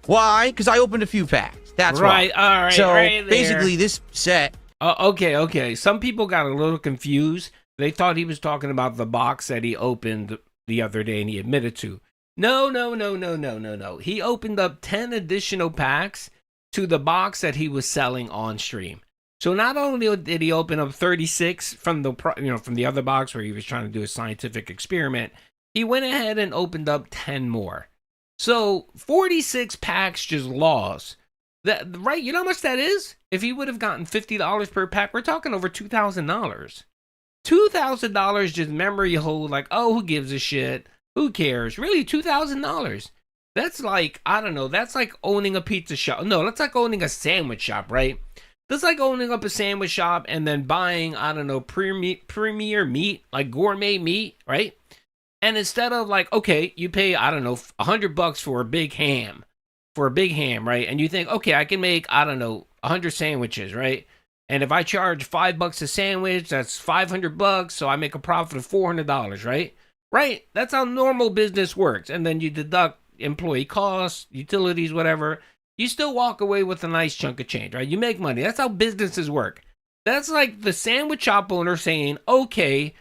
Why? Because I opened a few packs. That's right. Why. All right. So right basically, this set. Okay. Some people got a little confused. They thought he was talking about the box that he opened the other day and he admitted to. No. He opened up 10 additional packs to the box that he was selling on stream. So not only did he open up 36 from the from the other box where he was trying to do a scientific experiment, he went ahead and opened up 10 more. So 46 packs just lost. That right? You know how much that is? If he would have gotten $50 per pack, we're talking over $2,000. $2,000 just memory hold. Like, oh, who gives a shit? Who cares? Really, $2,000. That's like, I don't know. That's like owning a pizza shop. No, that's like owning a sandwich shop, right? That's like owning up a sandwich shop and then buying, I don't know, premier meat, like gourmet meat, right? And instead of like, okay, you pay, I don't know, $100 for a big ham, right? And you think, okay, I can make, I don't know, 100 sandwiches, right? And if I charge $5 a sandwich, that's $500. So I make a profit of $400, right? Right? That's how normal business works. And then you deduct employee costs, utilities, whatever. You still walk away with a nice chunk of change, right? You make money. That's how businesses work. That's like the sandwich shop owner saying, okay,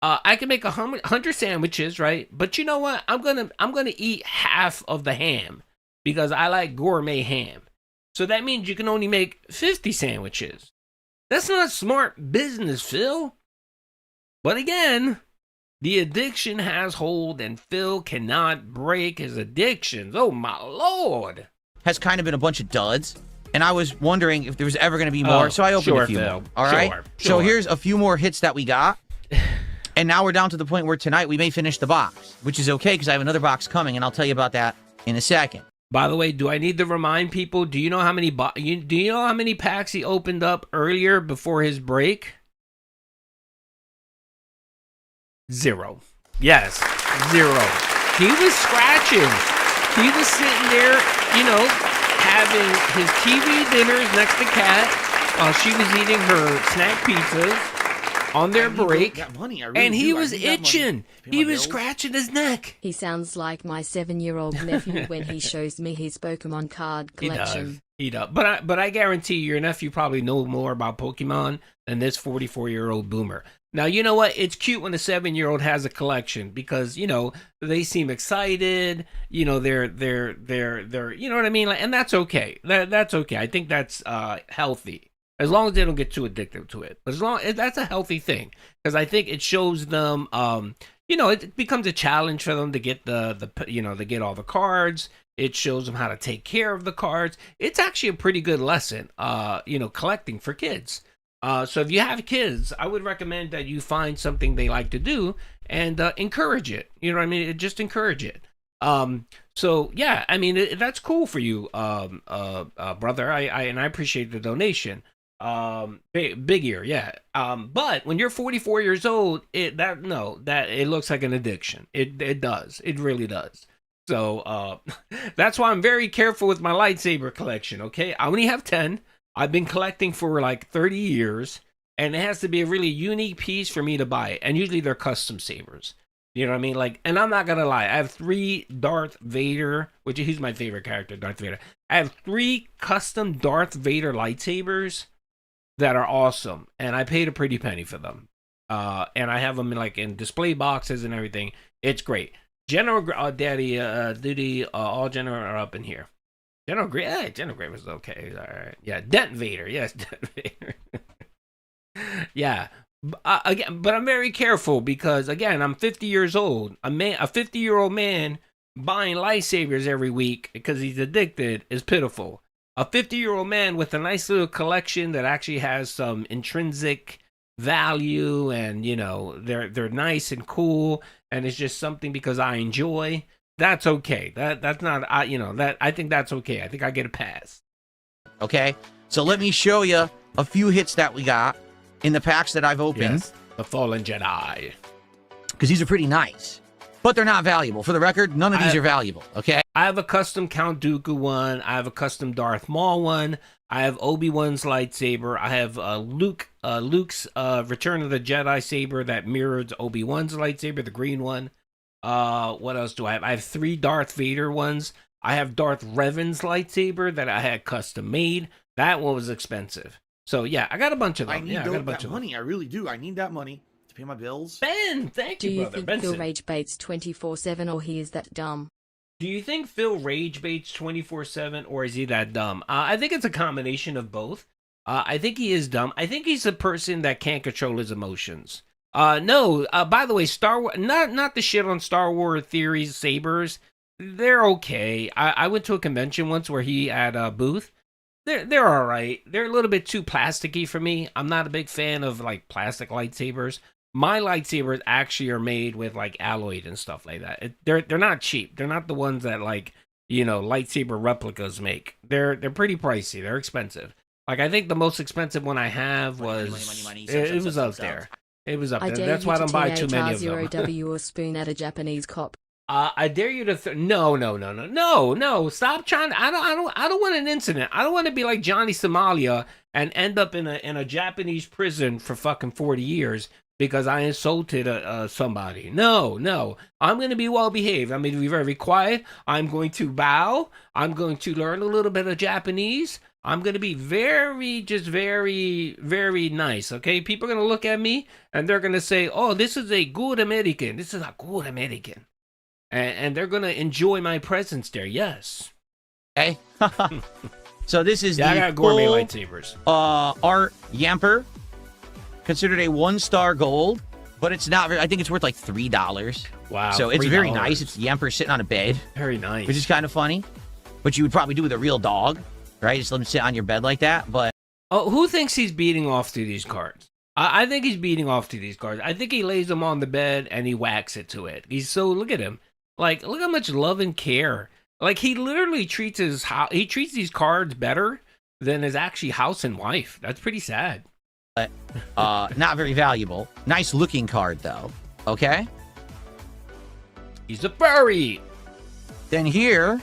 I can make 100 sandwiches, right? But you know what? I'm gonna eat half of the ham because I like gourmet ham. So that means you can only make 50 sandwiches. That's not smart business, Phil. But again, the addiction has hold, and Phil cannot break his addictions. Oh my Lord! Has kind of been a bunch of duds. And I was wondering if there was ever going to be more, so I opened a few more. All right? So here's a few more hits that we got. And now we're down to the point where tonight we may finish the box, which is okay because I have another box coming, and I'll tell you about that in a second. By the way, do I need to remind people, do you know how many packs he opened up earlier before his break? 0. Yes, 0. He was scratching. He was sitting there, having his TV dinners next to Kat while she was eating her snack pizzas on their break, and he was itching. He was scratching his neck. He sounds like my 7-year-old nephew when he shows me his Pokemon card collection. He does. But I guarantee your nephew probably knows more about Pokemon than this 44-year-old boomer. Now, you know what? It's cute when a 7-year-old has a collection because, they seem excited. They're you know what I mean? And that's okay. That's okay. I think that's healthy. As long as they don't get too addicted to it. But that's a healthy thing. Because I think it shows them, it becomes a challenge for them to get to get all the cards. It shows them how to take care of the cards. It's actually a pretty good lesson, collecting for kids. So if you have kids, I would recommend that you find something they like to do and encourage it. You know what I mean? Just encourage it. So yeah, I mean, that's cool for you, brother. I appreciate the donation. Big ear, yeah. But when you're 44 years old, it looks like an addiction. It does. It really does. So that's why I'm very careful with my lightsaber collection. Okay, I only have 10. I've been collecting for like 30 years, and it has to be a really unique piece for me to buy it. And usually they're custom sabers. You know what I mean? Like, and I'm not gonna lie, I have 3 Darth Vader, which he's my favorite character, Darth Vader. I have 3 custom Darth Vader lightsabers that are awesome, and I paid a pretty penny for them. And I have them in display boxes and everything. It's great. General Daddy, Duty, all General are up in here. General Grievous was okay. All right. Yeah, Dent Vader. Yes, Dent Vader. Yeah. Again, but I'm very careful because, again, I'm 50 years old. A 50-year-old man buying lightsabers every week because he's addicted is pitiful. A 50-year-old man with a nice little collection that actually has some intrinsic value and, they're nice and cool and it's just something because I enjoy. That's okay. That's not, I think that's okay. I think I get a pass. Okay. So let me show you a few hits that we got in the packs that I've opened. Yes, the Fallen Jedi. Because these are pretty nice. But they're not valuable. For the record, none of these are valuable. Okay. I have a custom Count Dooku one. I have a custom Darth Maul one. I have Obi-Wan's lightsaber. I have Luke's Return of the Jedi saber that mirrors Obi-Wan's lightsaber, the green one. What else do I have? I have 3 Darth Vader ones. I have Darth Revan's lightsaber that I had custom made. That one was expensive. So yeah, I got a bunch of them. I got a bunch of money. I really do. I need that money to pay my bills. Ben, thank you, brother. Do you think Phil rage baits 24/7 or he is that dumb? Do you think Phil rage baits 24/7 or is he that dumb? I think it's a combination of both. I think he is dumb. I think he's a person that can't control his emotions. No. By the way, Star Wars, not the shit on Star Wars theories sabers. They're okay. I went to a convention once where he had a booth. They're all right. They're a little bit too plasticky for me. I'm not a big fan of like plastic lightsabers. My lightsabers actually are made with like alloyed and stuff like that. They're not cheap. They're not the ones that like, you know, lightsaber replicas make. They're pretty pricey. They're expensive. Like I think the most expensive one I have was it was up there. It was up there. That's why I don't buy too many of them. W or spoon at a Japanese cop. I dare you to no. Stop trying. I don't want an incident. I don't want to be like Johnny Somalia and end up in a Japanese prison for fucking 40 years because I insulted somebody. No. I'm going to be well behaved. I'm going to be very quiet. I'm going to bow. I'm going to learn a little bit of Japanese. I'm going to be very nice, okay? People are going to look at me and they're going to say, oh, this is a good American. This is a good American. And they're going to enjoy my presence there, yes. Okay. So this is I the got gourmet full, lightsabers. Art Yamper. Considered a 1-star gold, but it's not very, I think it's worth like $3. Wow. So it's $3. very nice. It's Yamper sitting on a bed. Very nice. Which is kind of funny. Which you would probably do with a real dog, right? Just let him sit on your bed like that. But oh, who thinks he's beating off to these cards? I think he's beating off to these cards. I think he lays them on the bed and he whacks it to it. He's so, look at him. Like, look how much love and care. Like, he literally treats these cards better than his actually house and wife. That's pretty sad. But not very valuable. Nice looking card though. Okay. He's a furry. Then here,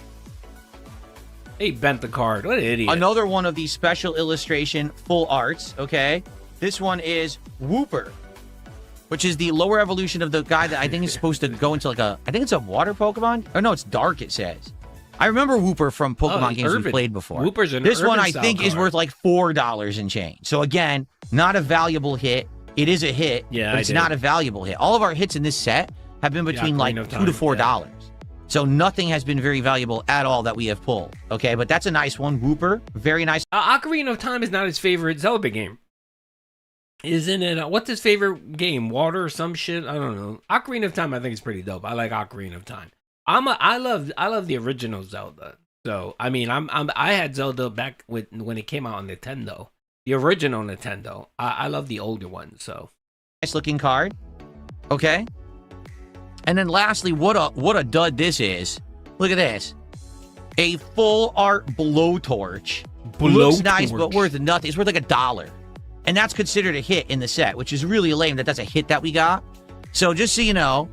he bent the card. What an idiot. another one of these special illustration full arts. Okay. This one is Whooper, which is the lower evolution of the guy that I think is supposed to go into like I think it's a water Pokemon. Oh no, it's dark. It says. I remember Whooper from Pokemon games we played before. Whooper's an This one I urban think style is card. worth like $4 and change. So again, not a valuable hit. It is a hit, Yeah, but it's not a valuable hit. All of our hits in this set have been between like Ocarina of $2 to Time, $4. So nothing has been very valuable at all that we have pulled. Okay, but that's a nice one. Whooper, very nice. Ocarina of Time is not his favorite Zelda game. Isn't it? What's his favorite game? Water or some shit? I don't know. Ocarina of Time I think is pretty dope. I like Ocarina of Time. I love the original Zelda. So I mean I had Zelda back when it came out on Nintendo. The original Nintendo. I love the older one, so Nice looking card. Okay. And then lastly, what a dud this is. Look at this. A full art blowtorch. Looks nice, but worth nothing. It's worth like $1. And that's considered a hit in the set, which is really lame that that's a hit that we got. So just so you know,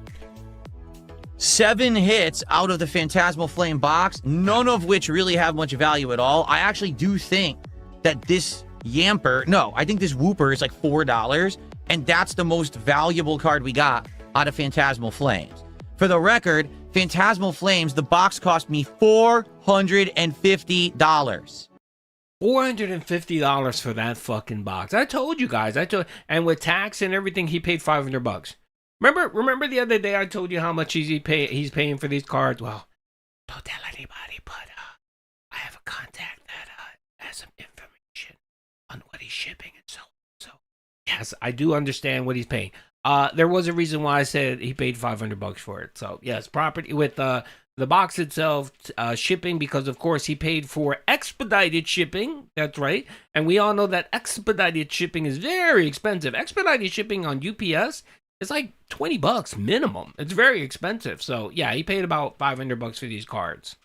7 hits out of the Phantasmal Flame box, none of which really have much value at all. I actually do think that this Yamper, no, I think this Whooper is like $4, and that's the most valuable card we got out of Phantasmal Flames. For the record, Phantasmal Flames, the box cost me $450. $450 for that fucking box. I told you guys. And with tax and everything, he paid $500. Remember the other day I told you how much he's paying for these cards? Well, don't tell anybody, but I have a contact that has some information on what he's shipping and so. Yes, I do understand what he's paying. There was a reason why I said he paid $500 for it. So yes, property with the box itself, shipping, because of course he paid for expedited shipping. That's right, and we all know that expedited shipping is very expensive. Expedited shipping on UPS is like $20 minimum. It's very expensive. So yeah, he paid about $500 for these cards.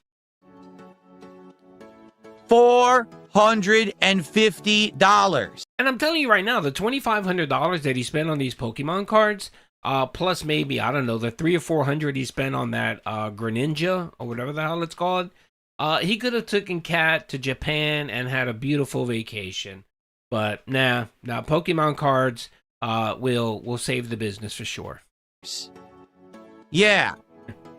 $450. And I'm telling you right now, the $2,500 that he spent on these Pokemon cards, plus maybe, I don't know, the $300 or $400 he spent on that Greninja or whatever the hell it's called, he could have taken Cat to Japan and had a beautiful vacation. But nah, Pokemon cards will save the business for sure. Yeah.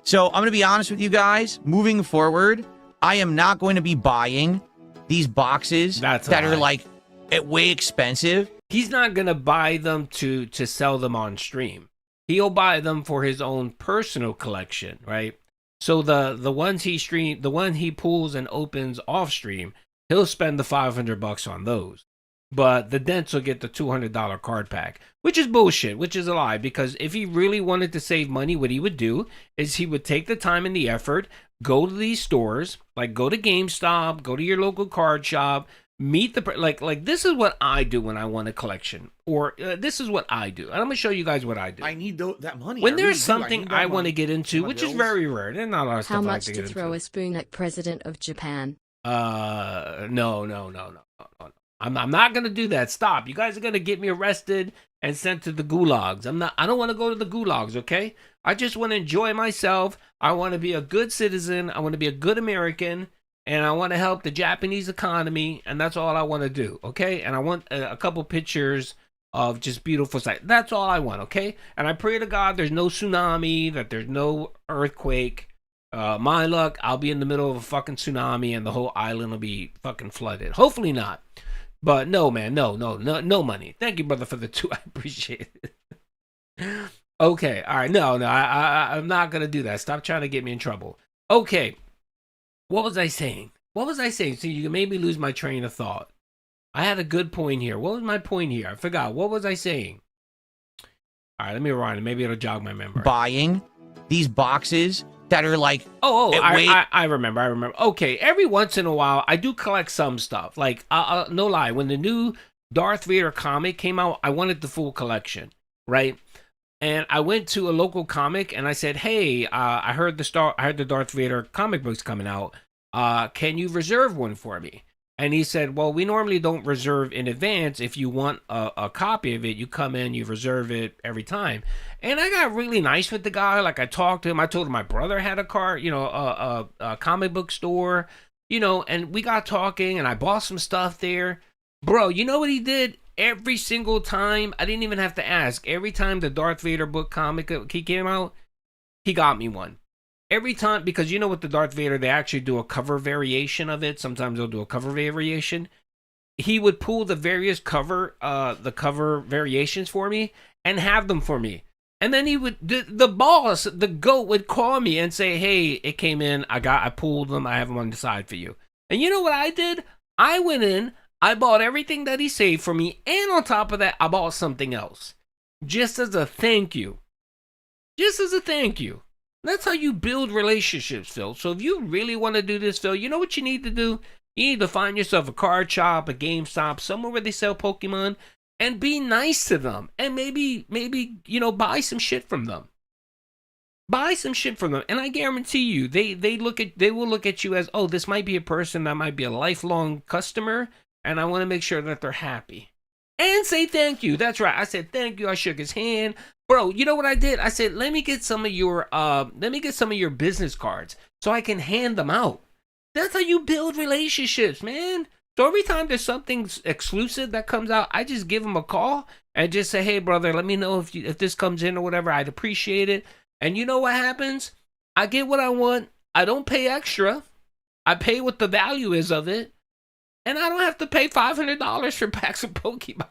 So I'm going to be honest with you guys. Moving forward, I am not going to be buying these boxes that are like way expensive. He's not going to buy them to sell them on stream. He'll buy them for his own personal collection, right? So the ones the one he pulls and opens off stream, he'll spend the $500 on those. but the dents will get the $200 card pack, which is bullshit, which is a lie, because if he really wanted to save money, what he would do is he would take the time and the effort, go to these stores, like go to GameStop, go to your local card shop, meet the like this is what I do when I want a collection, or this is what I do, and I'm gonna show you guys what I do. I need that money. When I there's really something I want to get into, my which is bills. very rare, there's not a lot of stuff How I like much to to get throw into. a spoon at President of Japan? No. I'm not gonna do that. Stop. You guys are gonna get me arrested and sent to the gulags. I don't want to go to the gulags, okay? I just want to enjoy myself. I want to be a good citizen. I want to be a good American, and I want to help the Japanese economy, and that's all I want to do, okay? And I want a couple pictures of just beautiful sights. That's all I want, okay? And I pray to God there's no tsunami, that there's no earthquake. My luck, I'll be in the middle of a fucking tsunami and the whole island will be fucking flooded. Hopefully not. But no, man, no money. Thank you, brother, for the 2. I appreciate it. Okay, all right. No, I'm not going to do that. Stop trying to get me in trouble. Okay, what was I saying? See, you made me lose my train of thought. I had a good point here. What was my point here? I forgot. What was I saying? All right, let me rewind it. Maybe it'll jog my memory. Buying these boxes that are like... I remember. Okay, every once in a while, I do collect some stuff. Like, no lie, when the new Darth Vader comic came out, I wanted the full collection, right? And I went to a local comic and I said, hey, I heard the Darth Vader comic books coming out. Can you reserve one for me? And he said, well, we normally don't reserve in advance. If you want a copy of it, you come in, you reserve it every time. And I got really nice with the guy. Like, I talked to him. I told him my brother had a comic book store, and we got talking and I bought some stuff there. Bro, you know what he did? Every single time, I didn't even have to ask. Every time the Darth Vader book comic he came out, he got me one. Every time, because with the Darth Vader, they actually do a cover variation of it. Sometimes they'll do a cover variation. He would pull the various cover variations for me and have them for me. And then he would, the boss, the GOAT would call me and say, hey, it came in. I pulled them. I have them on the side for you. And you know what I did? I went in, I bought everything that he saved for me. And on top of that, I bought something else. Just as a thank you. That's how you build relationships, Phil. So if you really want to do this, Phil, you know what you need to do? You need to find yourself a card shop, a GameStop, somewhere where they sell Pokemon, and be nice to them. And maybe, buy some shit from them. And I guarantee you, they will look at you as, oh, this might be a person that might be a lifelong customer, and I want to make sure that they're happy. And say thank you. That's right. I said thank you. I shook his hand. Bro, you know what I did? I said, let me get some of your business cards so I can hand them out. That's how you build relationships, man. So every time there's something exclusive that comes out, I just give them a call and just say, hey, brother, let me know if this comes in or whatever. I'd appreciate it. And you know what happens? I get what I want. I don't pay extra. I pay what the value is of it. And I don't have to pay $500 for packs of Pokemon.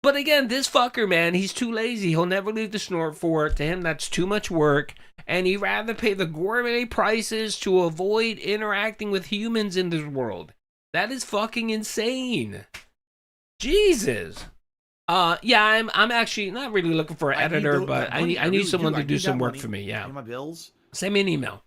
But again, this fucker, man, he's too lazy. He'll never leave the snort for it. To him, that's too much work. And he'd rather pay the gourmet prices to avoid interacting with humans in this world. That is fucking insane. Jesus. Yeah, I'm actually not really looking for an editor, but I need someone to do some work for me. Yeah. My bills. Send me an email.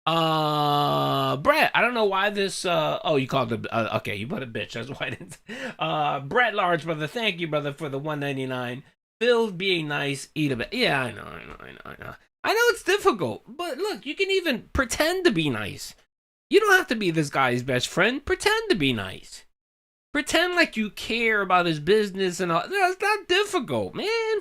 Brett, I don't know why this, you called it, okay, you put a bitch, that's why I didn't, Brett Large, brother, thank you, brother, for the $1.99, Phil being nice, eat a bit, yeah, I know it's difficult, but look, you can even pretend to be nice, you don't have to be this guy's best friend, pretend to be nice, pretend like you care about his business and all, that's not difficult, man,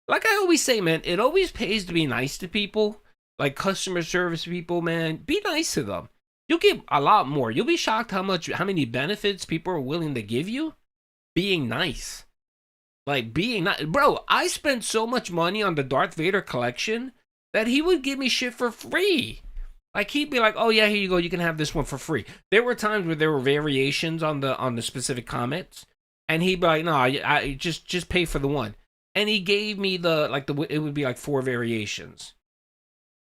like I always say, man, it always pays to be nice to people. Like customer service people, man, be nice to them. You'll get a lot more. You'll be shocked how many benefits people are willing to give you being nice. Like being nice. Bro, I spent so much money on the Darth Vader collection that he would give me shit for free. Like he'd be like, oh yeah, here you go. You can have this one for free. There were times where there were variations on the specific comments. And he'd be like, no, I just pay for the one. And he gave me it would be like 4 variations.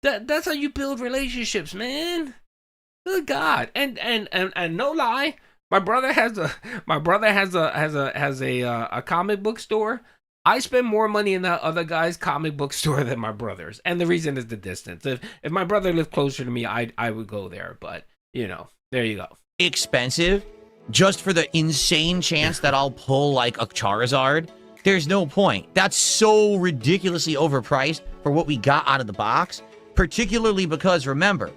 That's how you build relationships, man. Good God. And no lie, My brother has a comic book store. I spend more money in that other guy's comic book store than my brother's, and the reason is the distance. If my brother lived closer to me, I would go there. But you know, there you go. Expensive, just for the insane chance that I'll pull like a Charizard. There's no point. That's so ridiculously overpriced for what we got out of the box. Particularly because remember,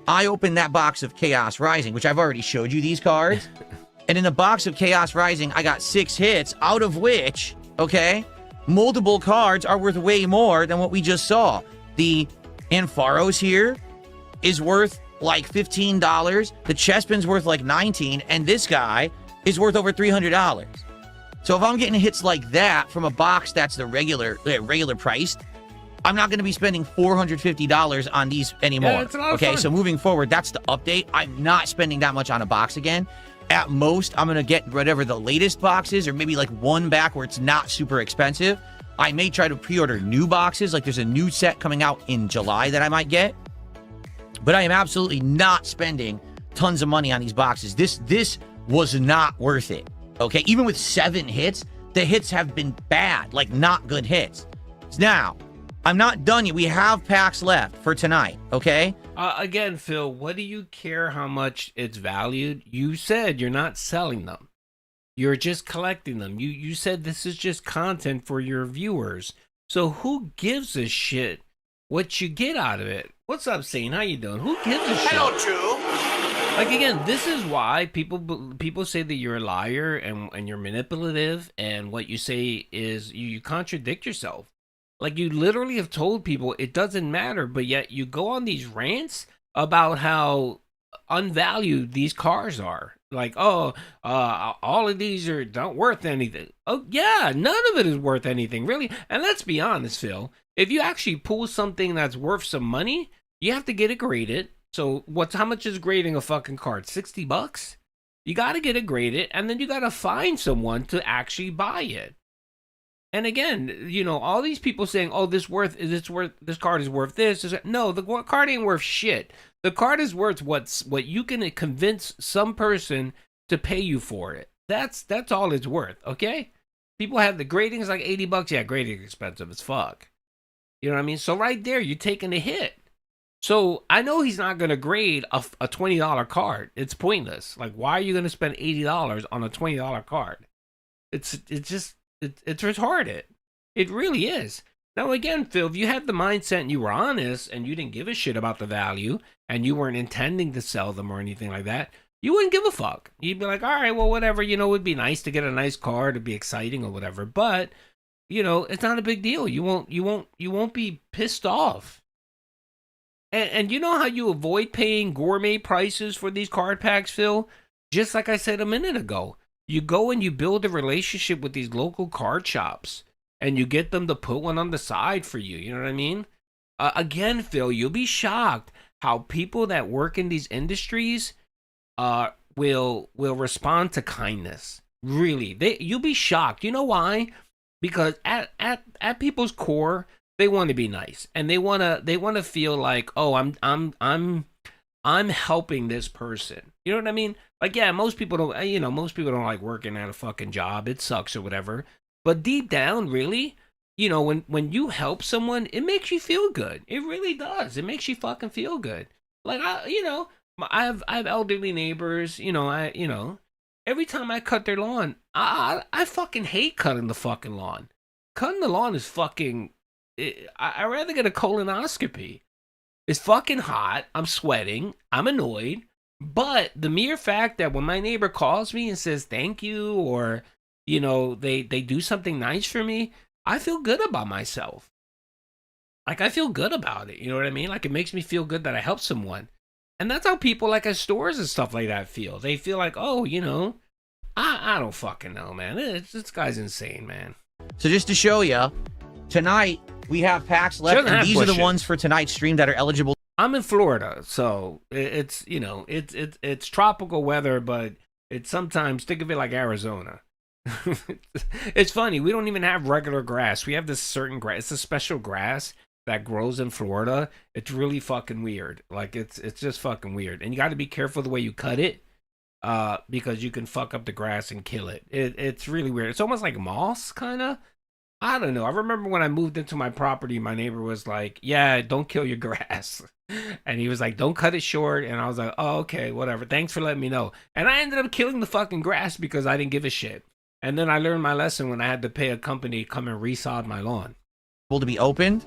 I opened that box of Chaos Rising, which I've already showed you these cards. And in the box of Chaos Rising, I got 6 hits, out of which, okay, multiple cards are worth way more than what we just saw. The Ampharos here is worth like $15. The Chespin's worth like $19. And this guy is worth over $300. So if I'm getting hits like that from a box that's the regular priced, I'm not going to be spending $450 on these anymore. Yeah, it's a lot of okay, fun. so moving forward, that's the update. I'm not spending that much on a box again. At most, I'm going to get whatever the latest box is, or maybe like one back where it's not super expensive. I may try to pre-order new boxes. Like there's a new set coming out in July that I might get. But I am absolutely not spending tons of money on these boxes. This was not worth it. Okay, even with 7 hits, the hits have been bad, like not good hits. Now, I'm not done yet. We have packs left for tonight, okay? Again, Phil, what do you care how much it's valued? You said you're not selling them. You're just collecting them. You said this is just content for your viewers. So who gives a shit what you get out of it? What's up, Sane? How you doing? Who gives a shit? Hello, Drew. Like, again, this is why people say that you're a liar and you're manipulative, and what you say is you contradict yourself. Like, you literally have told people it doesn't matter, but yet you go on these rants about how unvalued these cars are. Like, all of these are not worth anything. Oh, yeah, none of it is worth anything, really. And let's be honest, Phil. If you actually pull something that's worth some money, you have to get it graded. So how much is grading a fucking card? $60? You got to get it graded, and then you got to find someone to actually buy it. And again, you know, all these people saying, "Oh, this card is worth this." No, the card ain't worth shit. The card is worth what you can convince some person to pay you for it. That's all it's worth. Okay? People have the grading is like $80. Yeah, grading is expensive as fuck. You know what I mean? So right there, you're taking a hit. So I know he's not going to grade a $20 card. It's pointless. Like, why are you going to spend $80 on a $20 card? It's retarded. It really is. Now, again, Phil, if you had the mindset and you were honest and you didn't give a shit about the value and you weren't intending to sell them or anything like that, you wouldn't give a fuck. You'd be like, all right, well, whatever. You know, it would be nice to get a nice card. It'd be exciting or whatever. But, you know, it's not a big deal. You won't be pissed off. And you know how you avoid paying gourmet prices for these card packs, Phil? Just like I said a minute ago. You go and you build a relationship with these local card shops. And you get them to put one on the side for you. You know what I mean? Again, Phil, you'll be shocked how people that work in these industries will respond to kindness. Really. You'll be shocked. You know why? Because at people's core, they want to be nice, and they want to feel like, oh, I'm helping this person. You know what I mean? Like, yeah, most people don't like working at a fucking job. It sucks or whatever. But deep down, really, you know, when you help someone, it makes you feel good. It really does. It makes you fucking feel good. Like, I have elderly neighbors. You know, every time I cut their lawn, I fucking hate cutting the fucking lawn. Cutting the lawn is fucking. I'd rather get a colonoscopy. It's fucking hot. I'm sweating. I'm annoyed. But the mere fact that when my neighbor calls me and says thank you, or, you know, they do something nice for me, I feel good about myself. Like, I feel good about it. You know what I mean? Like, it makes me feel good that I helped someone. And that's how people like at stores and stuff like that feel. They feel like, oh, you know, I don't fucking know, man. This guy's insane, man. So just to show you, tonight we have packs left, and these are the ones for tonight's stream that are eligible. I'm in Florida, so it's, you know, it's tropical weather, but it's sometimes, think of it like Arizona. It's funny, we don't even have regular grass. We have this certain grass. It's a special grass that grows in Florida. It's really fucking weird. Like, it's just fucking weird, and you got to be careful the way you cut it. because you can fuck up the grass and kill it. It's really weird. It's almost like moss, kind of. I don't know. I remember when I moved into my property, my neighbor was like, yeah, don't kill your grass. And he was like, don't cut it short. And I was like, oh, okay, whatever. Thanks for letting me know. And I ended up killing the fucking grass because I didn't give a shit. And then I learned my lesson when I had to pay a company to come and resod my lawn. To be opened.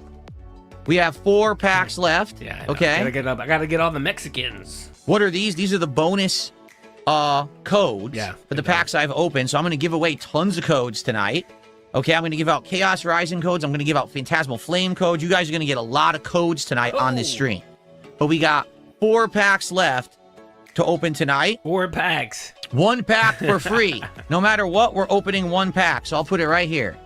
We have 4 packs left. Yeah. Okay. I gotta get all the Mexicans. What are these? These are the bonus codes for the packs I've opened. So I'm going to give away tons of codes tonight. Okay, I'm going to give out Chaos Rising codes. I'm going to give out Phantasmal Flame codes. You guys are going to get a lot of codes tonight on this stream. But we got 4 packs left to open tonight. 4 packs. 1 pack for free. No matter what, we're opening 1 pack. So I'll put it right here.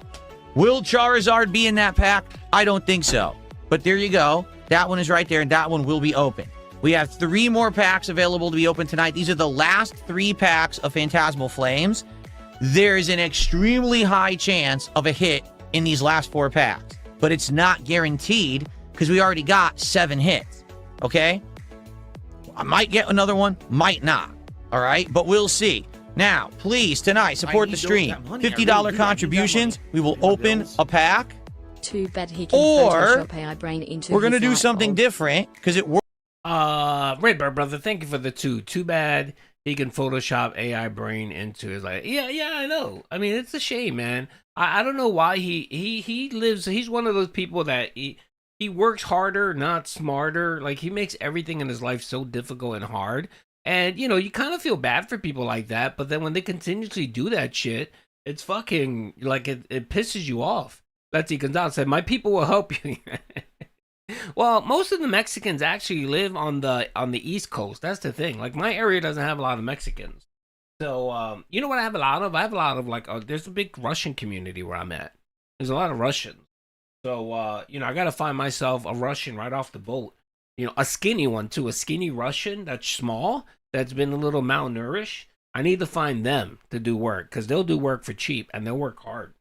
Will Charizard be in that pack? I don't think so. But there you go. That one is right there, and that one will be open. We have 3 more packs available to be open tonight. These are the last 3 packs of Phantasmal Flames. There's an extremely high chance of a hit in these last 4 packs, but it's not guaranteed because we already got 7 hits. Okay? I might get another one, might not. All right? But we'll see. Now, please, tonight, support the stream. $50 contributions. We will open a pack. Too bad he can or Photoshop AI brain into we're going to his do light something bulb. different because it works. Redbird brother, thank you for the 2. Too bad he can Photoshop AI brain into his like. Yeah, I know. I mean, it's a shame, man. I don't know why he lives. He's one of those people that he works harder, not smarter. Like he makes everything in his life so difficult and hard. And you know, you kind of feel bad for people like that. But then when they continuously do that shit, it's fucking like it pisses you off. Let's see. Gonzalez said, "My people will help you." Well, most of the Mexicans actually live on the East Coast. That's the thing. Like my area doesn't have a lot of Mexicans. So, you know what I have a lot of? I have a lot of like, there's a big Russian community where I'm at. There's a lot of Russians. So, you know, I got to find myself a Russian right off the boat. You know, a skinny one too, a skinny Russian that's small, that's been a little malnourished. I need to find them to do work because they'll do work for cheap and they'll work hard.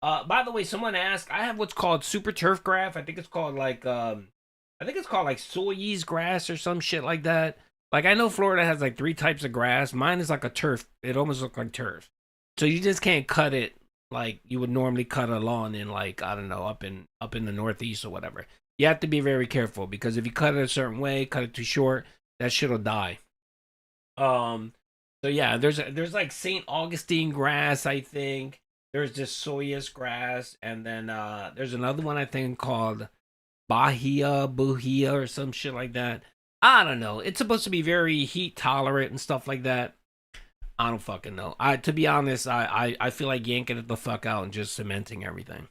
By the way, someone asked, I have what's called super turf grass. I think it's called like Soyuz grass or some shit like that. Like I know Florida has like 3 types of grass. Mine is like a turf. It almost looks like turf. So you just can't cut it like you would normally cut a lawn in like, I don't know, up in the Northeast or whatever. You have to be very careful because if you cut it a certain way, cut it too short, that shit'll die. So yeah, there's like St. Augustine grass, I think. There's this Soyuz grass, and then there's another one I think called Bahia or some shit like that. I don't know. It's supposed to be very heat tolerant and stuff like that. I don't fucking know. To be honest, I feel like yanking it the fuck out and just cementing everything.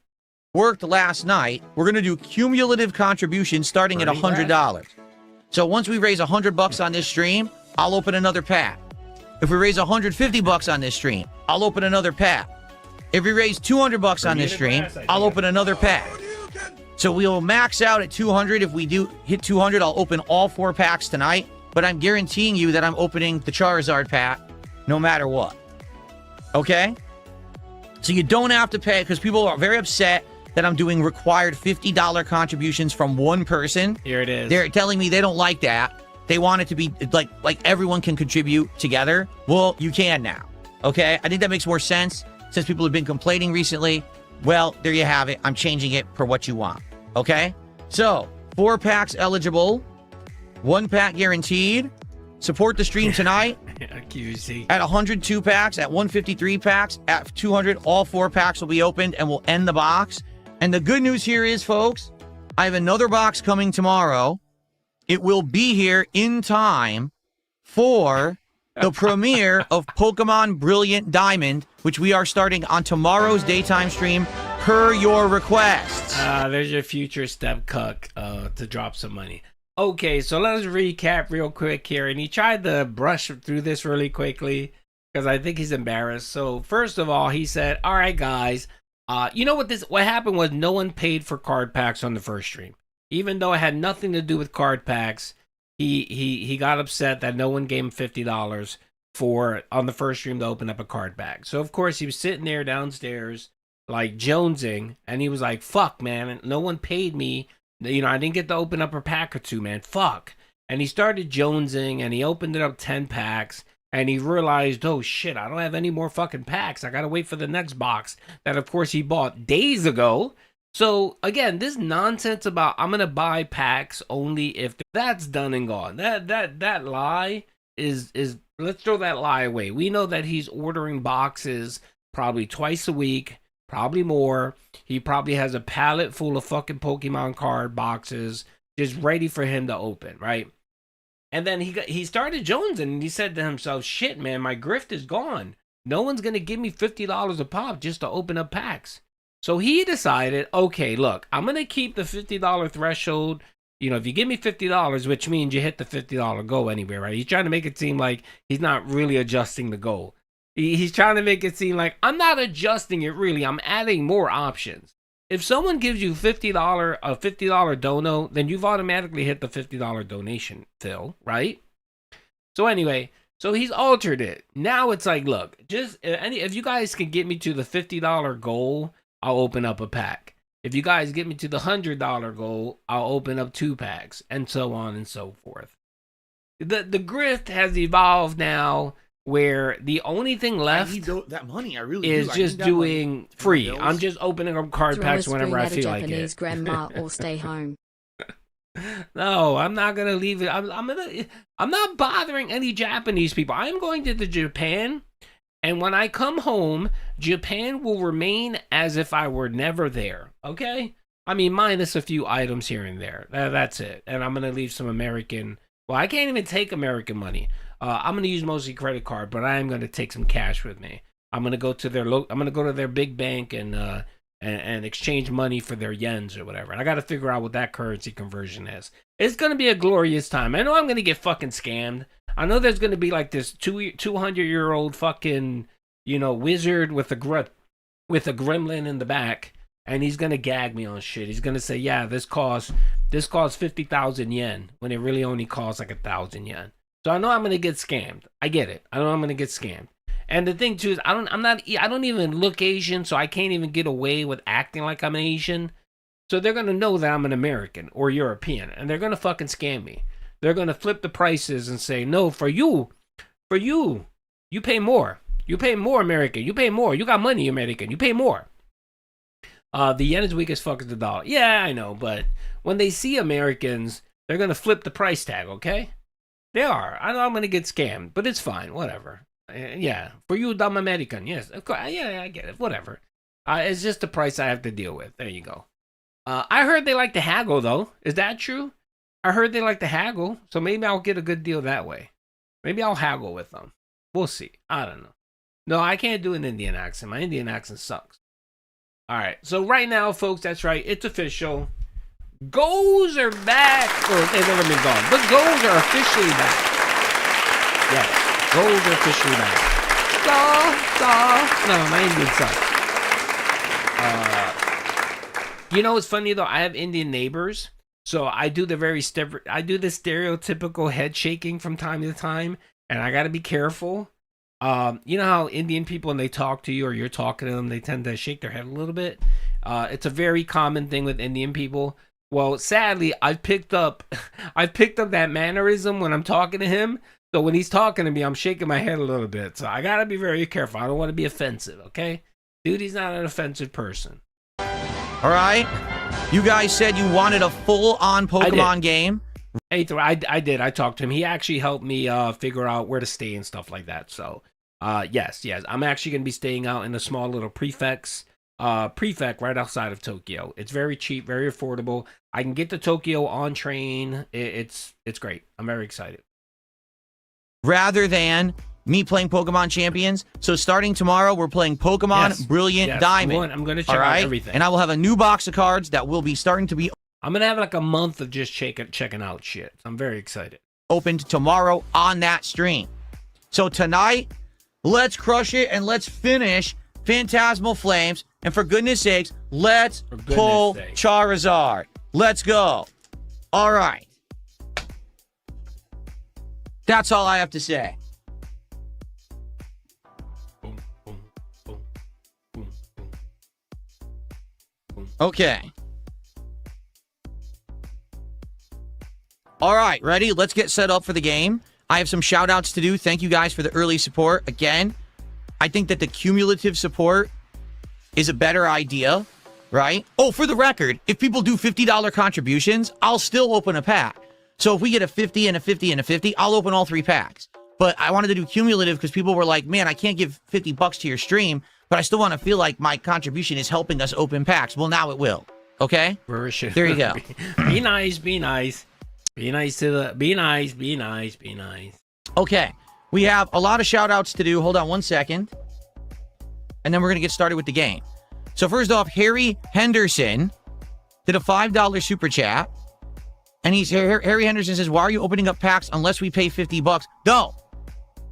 Worked last night. We're going to do cumulative contributions starting at $100. So once we raise $100 on this stream, I'll open another pack. If we raise $150 on this stream, I'll open another pack. If we raise $200 on this stream, I'll open another pack. So we'll max out at 200. If we do hit 200, I'll open all 4 packs tonight. But I'm guaranteeing you that I'm opening the Charizard pack no matter what. Okay? So you don't have to pay, because people are very upset that I'm doing required $50 contributions from one person. Here it is. They're telling me they don't like that. They want it to be like everyone can contribute together. Well, you can now. Okay? I think that makes more sense. Since people have been complaining recently, well, there you have it. I'm changing it for what you want. Okay? So, 4 packs eligible. 1 pack guaranteed. Support the stream tonight. QVC. At 102 packs, at 153 packs, at 200, all 4 packs will be opened and we'll end the box. And the good news here is, folks, I have another box coming tomorrow. It will be here in time for the premiere of Pokemon Brilliant Diamond, which we are starting on tomorrow's daytime stream per your request. There's your future step cuck to drop some money. Okay, so let's recap real quick here. And he tried to brush through this really quickly because I think he's embarrassed. So first of all, he said, all right, guys, you know what happened was no one paid for card packs on the first stream. Even though it had nothing to do with card packs, he got upset that no one gave him $50 on the first stream to open up a card pack. So of course he was sitting there downstairs like jonesing, and he was like, fuck, man, no one paid me. You know, I didn't get to open up a pack or 2, man. Fuck. And he started jonesing, and he opened it up 10 packs. and he realized, oh shit, I don't have any more fucking packs. I gotta wait for the next box that, of course, he bought days ago. So again, this nonsense about I'm gonna buy packs only if that's done and gone. That lie is let's throw that lie away. We know that he's ordering boxes probably twice a week, probably more. He probably has a pallet full of fucking Pokemon card boxes just ready for him to open, right? And then he started jonesing, and he said to himself, shit, man, my grift is gone. No one's going to give me $50 a pop just to open up packs. So he decided, okay, look, I'm going to keep the $50 threshold. You know, if you give me $50, which means you hit the $50 goal anyway, right? He's trying to make it seem like he's not really adjusting the goal. He's trying to make it seem like I'm not adjusting it really. I'm adding more options. If someone gives you a $50 dono, then you've automatically hit the $50 donation, Phil, right? So anyway, so he's altered it. Now it's like, look, just if you guys can get me to the $50 goal, I'll open up a pack. If you guys get me to the $100 goal, I'll open up 2 packs, and so on and so forth. The grift has evolved now, where the only thing left that money. I really is just doing free. I'm just opening up card packs whenever I feel like it. Japanese grandma or stay home. No, I'm not gonna leave it. I'm not bothering any Japanese people. I'm going to Japan, and when I come home, Japan will remain as if I were never there. Okay? I mean, minus a few items here and there. That's it. And I'm gonna leave some American. Well, I can't even take American money. I'm gonna use mostly credit card, but I am gonna take some cash with me. I'm gonna go to their big bank and exchange money for their yens or whatever. And I gotta figure out what that currency conversion is. It's gonna be a glorious time. I know I'm gonna get fucking scammed. I know there's gonna be like this 200-year-old fucking wizard with a gremlin in the back, and he's gonna gag me on shit. He's gonna say, yeah, this costs 50,000 yen when it really only costs like 1,000 yen. So I know I'm gonna get scammed. I get it. I know I'm gonna get scammed. And the thing too is, I don't even look Asian, so I can't even get away with acting like I'm Asian. So they're gonna know that I'm an American or European, and they're gonna fucking scam me. They're gonna flip the prices and say, no, for you, you pay more. You pay more, American. You pay more. You got money, American. You pay more. The yen is weak as fuck as the dollar. Yeah, I know, but when they see Americans, they're gonna flip the price tag. Okay. They are. I know I'm going to get scammed, but it's fine. Whatever. Yeah. For you, dumb American. Yes. Of course. Yeah, I get it. Whatever. It's just the price I have to deal with. There you go. I heard they like to haggle, though. Is that true? I heard they like to haggle, so maybe I'll get a good deal that way. Maybe I'll haggle with them. We'll see. I don't know. No, I can't do an Indian accent. My Indian accent sucks. All right. So right now, folks, that's right. It's official. Goals are back, or they've never been gone, but goals are officially back. Yes, goals are officially back. No, my Indian sucks. It's funny though. I have Indian neighbors, so I do the stereotypical head shaking from time to time, and I got to be careful. You know how Indian people, when they talk to you or you're talking to them, they tend to shake their head a little bit. It's a very common thing with Indian people. Well, sadly, I've picked up that mannerism when I'm talking to him. So when he's talking to me, I'm shaking my head a little bit. So I gotta be very careful. I don't want to be offensive, okay? Dude, he's not an offensive person. All right. You guys said you wanted a full-on Pokemon game. Hey, I did. I talked to him. He actually helped me figure out where to stay and stuff like that. So, yes. I'm actually gonna be staying out in a small little prefect right outside of Tokyo. It's very cheap, very affordable. I can get to Tokyo on train. It's great. I'm very excited. Rather than me playing Pokemon Champions. So starting tomorrow, we're playing Pokemon Brilliant Diamond. I'm going to check out everything. And I will have a new box of cards that will be starting to be... I'm going to have like a month of just checking out shit. I'm very excited. Opened tomorrow on that stream. So tonight, let's crush it and let's finish Phantasmal Flames. And for goodness sakes, let's pull Charizard. Let's go. All right. That's all I have to say. Okay. All right, ready? Let's get set up for the game. I have some shout outs to do. Thank you guys for the early support. Again, I think that the cumulative support is a better idea, right? Oh, for the record, if people do $50 contributions, I'll still open a pack. So if we get a 50 and a 50 and a 50, I'll open all 3 packs. But I wanted to do cumulative because people were like, man, I can't give $50 to your stream, but I still want to feel like my contribution is helping us open packs. Well, now it will. Okay? There you go. Be nice, be nice. Be nice to the... Be nice, be nice, be nice. Okay. We have a lot of shout outs to do. Hold on one second. And then we're going to get started with the game. So first off, Harry Henderson did a $5 super chat. And Harry Henderson says, why are you opening up packs unless we pay $50? No.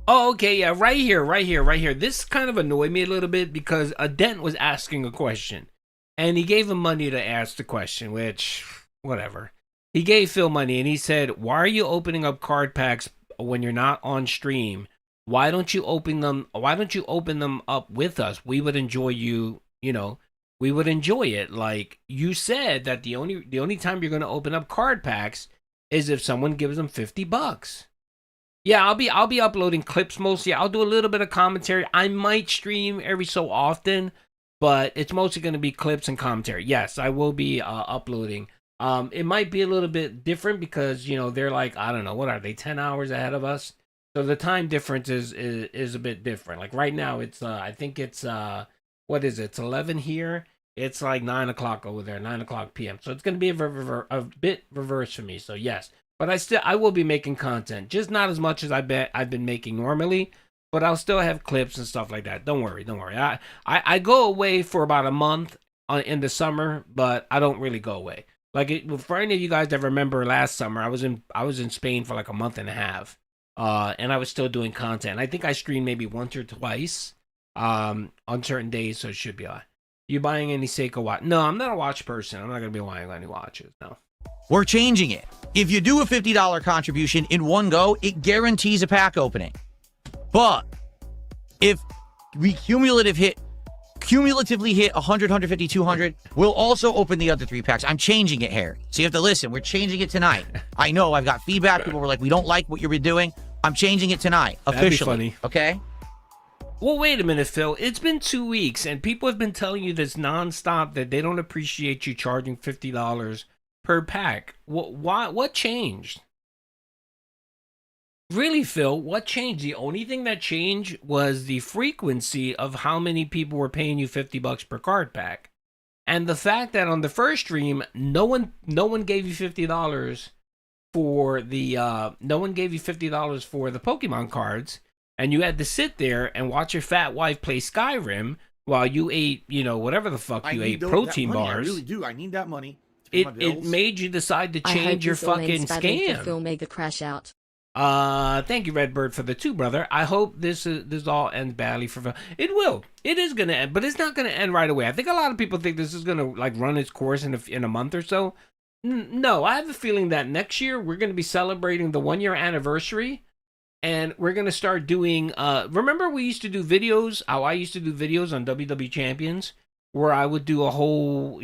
Oh, okay, yeah, right here. This kind of annoyed me a little bit because a Dent was asking a question. And he gave him money to ask the question, which, whatever. He gave Phil money and he said, why are you opening up card packs when you're not on stream? Why don't you open them up with us? We would enjoy we would enjoy it. Like you said that the only time you're going to open up card packs is if someone gives them $50. Yeah, I'll be uploading clips mostly. I'll do a little bit of commentary. I might stream every so often, but it's mostly going to be clips and commentary. Yes, I will be uploading. It might be a little bit different because, they're like, I don't know, what are they, 10 hours ahead of us? So the time difference is a bit different. Like right now, it's, I think it's, what is it? It's 11 here. It's like 9 o'clock over there, 9 o'clock p.m. So it's going to be a bit reverse for me. So yes, but I will be making content, just not as much as I've been making normally. But I'll still have clips and stuff like that. Don't worry. I go away for about a month in the summer, but I don't really go away. Like for any of you guys that remember last summer, I was in Spain for like a month and a half, and I was still doing content. I think I streamed maybe once or twice on certain days, so it should be all right. You buying any Seiko watch? No, I'm not a watch person. I'm not gonna be buying any watches. No. We're changing it. If you do a $50 contribution in one go, it guarantees a pack opening. But if we cumulatively hit 100, 150, 200, we'll also open the other 3 packs. I'm changing it, Harry. So you have to listen. We're changing it tonight. I know I've got feedback. People were like, we don't like what you're doing. I'm changing it tonight, officially. That'd be funny. Okay? Well, wait a minute, Phil. It's been 2 weeks, and people have been telling you this nonstop that they don't appreciate you charging $50 per pack. What changed? Really, Phil, what changed? The only thing that changed was the frequency of how many people were paying you $50 per card pack. And the fact that on the first stream, no one gave you $50 for the Pokemon cards, and you had to sit there and watch your fat wife play Skyrim while you ate, whatever the fuck you ate, protein bars. I really do. I need that money to pay my bills. It made you decide to change your fucking scam. Phil made the crash out. Thank you, Redbird, for the 2, brother. I hope this all ends badly for Phil. It will. It is gonna end, but it's not gonna end right away. I think a lot of people think this is gonna run its course in a month or so. No, I have a feeling that next year we're gonna be celebrating the 1-year anniversary, and we're gonna start doing. Remember we used to do videos? How I used to do videos on WWE Champions, where I would do a whole,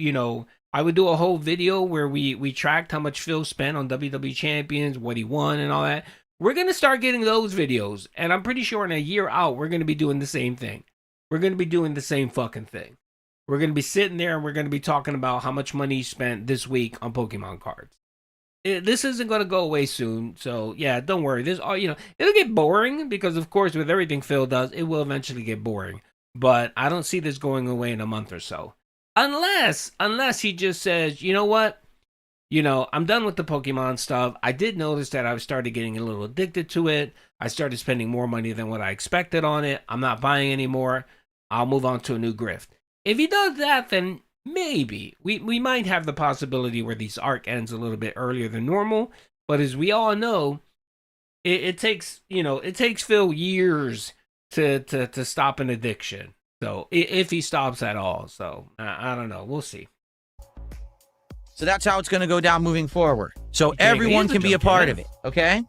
video where we tracked how much Phil spent on WWE Champions, what he won, and all that. We're going to start getting those videos, and I'm pretty sure in a year out, we're going to be doing the same thing. We're going to be doing the same fucking thing. We're going to be sitting there, and we're going to be talking about how much money you spent this week on Pokemon cards. This isn't going to go away soon, so yeah, don't worry. It'll get boring, because of course, with everything Phil does, it will eventually get boring. But I don't see this going away in a month or so. Unless he just says, you know what? I'm done with the Pokemon stuff. I did notice that I started getting a little addicted to it. I started spending more money than what I expected on it. I'm not buying anymore. I'll move on to a new grift. If he does that, then maybe we might have the possibility where this arc ends a little bit earlier than normal. But as we all know, it takes Phil years to stop an addiction. So if he stops at all, so I don't know. We'll see. So that's how it's going to go down moving forward. So everyone can be a part of it. Okay?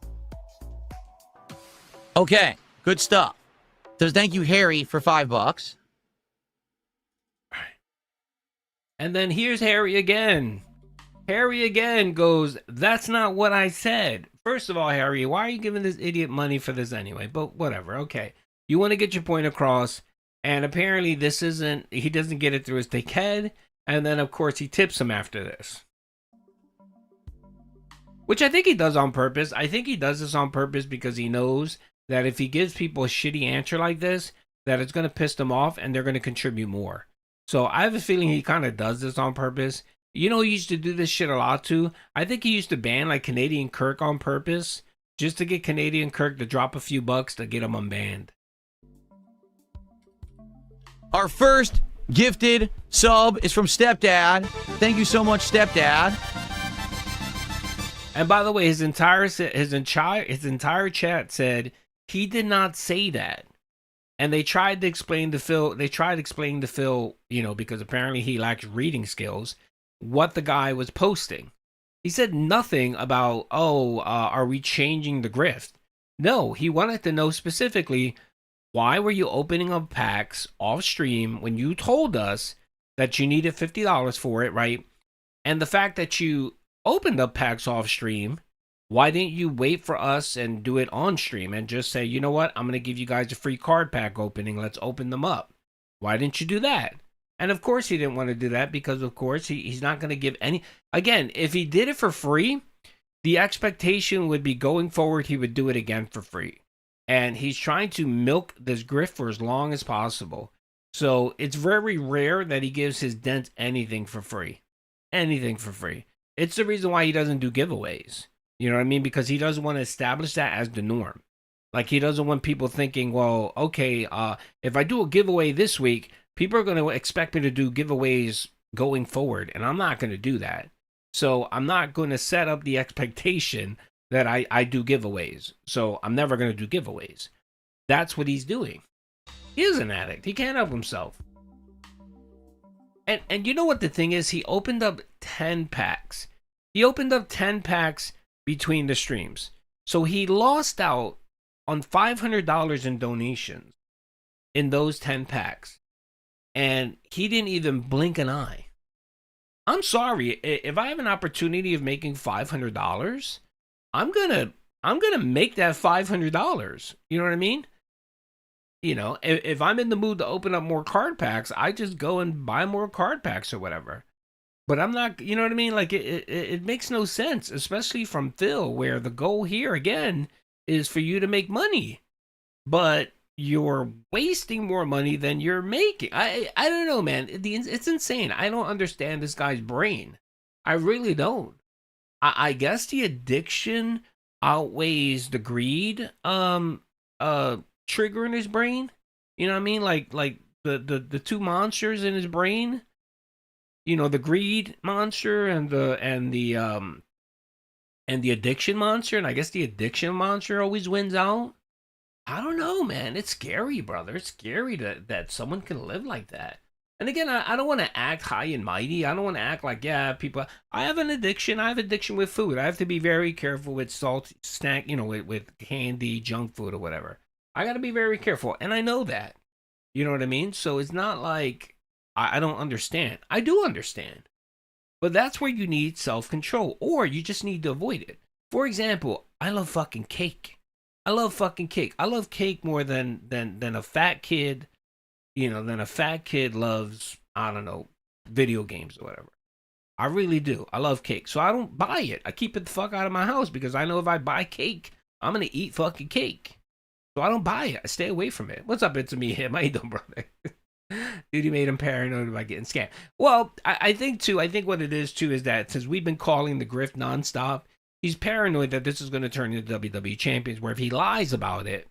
Okay. Good stuff. So thank you, Harry, for $5. And then here's Harry again. Harry again goes, that's not what I said. First of all, Harry, why are you giving this idiot money for this anyway? But whatever, okay. You want to get your point across, and apparently he doesn't get it through his thick head, and then, of course, he tips him after this. Which I think he does on purpose. I think he does this on purpose because he knows that if he gives people a shitty answer like this, that it's going to piss them off, and they're going to contribute more. So I have a feeling he kind of does this on purpose. You know, he used to do this shit a lot too. I think he used to ban like Canadian Kirk on purpose just to get Canadian Kirk to drop a few bucks to get him unbanned. Our first gifted sub is from Stepdad. Thank you so much, Stepdad. And by the way, his entire chat said he did not say that. And they tried to explain to Phil, you know, because apparently he lacks reading skills, what the guy was posting. He said nothing about, are we changing the grift? No, he wanted to know specifically, why were you opening up packs off stream when you told us that you needed $50 for it, right? And the fact that you opened up packs off stream, why didn't you wait for us and do it on stream and just say, you know what, I'm going to give you guys a free card pack opening, let's open them up? Why didn't you do that? And of course he didn't want to do that because, of course, he's not going to give any... Again, if he did it for free, the expectation would be going forward he would do it again for free. And he's trying to milk this grift for as long as possible. So it's very rare that he gives his dents anything for free. Anything for free. It's the reason why he doesn't do giveaways. You know what I mean? Because he doesn't want to establish that as the norm. Like, he doesn't want people thinking, well, okay, if I do a giveaway this week, people are going to expect me to do giveaways going forward, and I'm not going to do that. So I'm not going to set up the expectation that I do giveaways. So I'm never going to do giveaways. That's what he's doing. He is an addict. He can't help himself. And you know what the thing is? He opened up 10 packs. He opened up 10 packs between the streams. So he lost out on $500 in donations in those 10 packs. And he didn't even blink an eye. I'm sorry, if I have an opportunity of making $500, I'm gonna make that $500. You know what I mean? You know, if I'm in the mood to open up more card packs, I just go and buy more card packs or whatever. But I'm not, you know what I mean? Like, it makes no sense, especially from Phil, where the goal here, again, is for you to make money. But you're wasting more money than you're making. I don't know, man. It's insane. I don't understand this guy's brain. I really don't. I guess the addiction outweighs the greed trigger in his brain. You know what I mean? Like the two monsters in his brain. You know, the greed monster and the addiction monster, and I guess the addiction monster always wins out. I don't know, man. It's scary, brother. It's scary that someone can live like that. And again, I don't want to act high and mighty. I don't want to act like, yeah, people... I have an addiction. I have addiction with food. I have to be very careful with salt, snack, you know, with candy, junk food, or whatever. I got to be very careful. And I know that. You know what I mean? So it's not like I don't understand. I do understand. But that's where you need self-control. Or you just need to avoid it. For example, I love fucking cake. I love fucking cake. I love cake more than a fat kid, you know, than a fat kid loves, I don't know, video games or whatever. I really do. I love cake. So I don't buy it. I keep it the fuck out of my house because I know if I buy cake, I'm going to eat fucking cake. So I don't buy it. I stay away from it. What's up, it's me, him? How you doing, brother? Dude, he made him paranoid about getting scammed. Well, I think what it is, too, is that since we've been calling the grift nonstop, he's paranoid that this is going to turn into WWE Champions, where if he lies about it,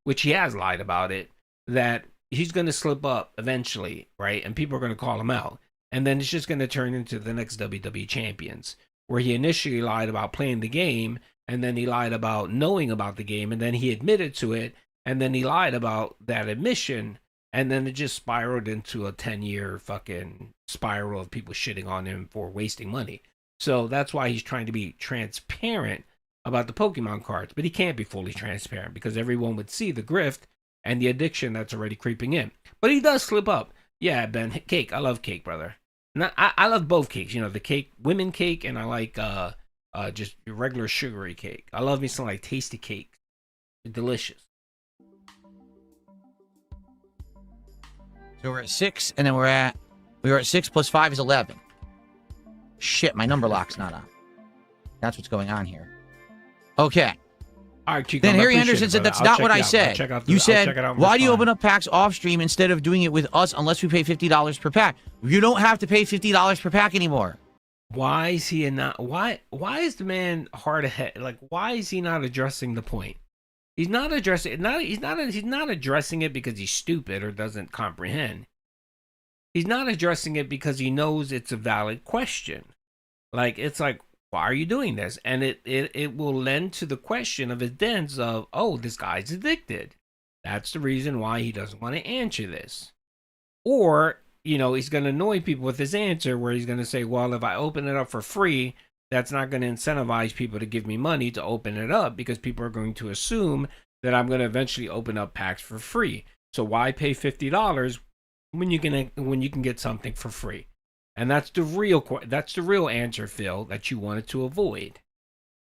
which he has lied about it, that he's going to slip up eventually, right? And people are going to call him out. And then it's just going to turn into the next WWE Champions, where he initially lied about playing the game, and then he lied about knowing about the game, and then he admitted to it, and then he lied about that admission, and then it just spiraled into a 10-year fucking spiral of people shitting on him for wasting money. So that's why he's trying to be transparent about the Pokemon cards, but he can't be fully transparent because everyone would see the grift and the addiction that's already creeping in. But he does slip up. Yeah, Ben, cake. I love cake, brother. And I love both cakes. You know, the cake, women cake, and I like just your regular sugary cake. I love me some like tasty cake. They're delicious. So we're at 6, and then we were at 6 plus 5 is 11. Shit, my number lock's not on. That's what's going on here. Okay. All right, Chico, then Harry Henderson said, that's not what I said. You said, why do you open up packs off stream instead of doing it with us unless we pay $50 per pack? You don't have to pay $50 per pack anymore. Why is he not? Why is the man hard ahead? Like, why is he not addressing the point? He's not addressing it. He's not addressing it because he's stupid or doesn't comprehend. He's not addressing it because he knows it's a valid question. Like, it's like, why are you doing this? And it will lend to the question of his dens of, oh, this guy's addicted. That's the reason why he doesn't want to answer this. Or, you know, he's going to annoy people with his answer where he's going to say, well, if I open it up for free, that's not going to incentivize people to give me money to open it up because people are going to assume that I'm going to eventually open up packs for free. So why pay $50 when you can get something for free? And that's the real answer, Phil, that you wanted to avoid.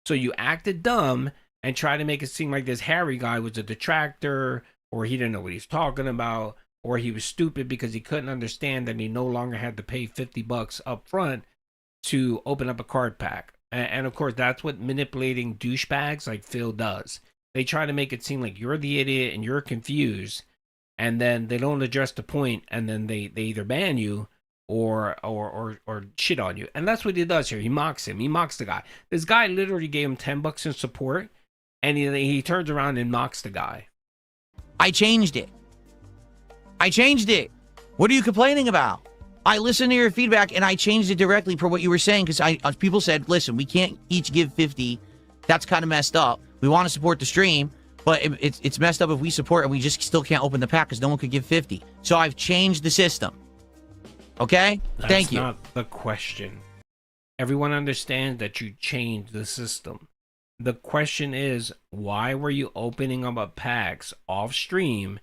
So you acted dumb and tried to make it seem like this Harry guy was a detractor, or he didn't know what he was talking about, or he was stupid because he couldn't understand that he no longer had to pay $50 up front to open up a card pack. And of course, that's what manipulating douchebags like Phil does. They try to make it seem like you're the idiot and you're confused, and then they don't address the point, and then they either ban you or shit on you. And that's what he does here. He mocks him. He mocks the guy. This guy literally gave him $10 in support, and he turns around and mocks the guy. I changed it. What are you complaining about? I listened to your feedback, and I changed it directly for what you were saying, because people said, listen, we can't each give 50. That's kind of messed up. We want to support the stream, but it's messed up if we support and we just still can't open the pack because no one could give 50. So I've changed the system. Okay? Thank you. That's not the question. Everyone understands that you changed the system. The question is, why were you opening up packs off stream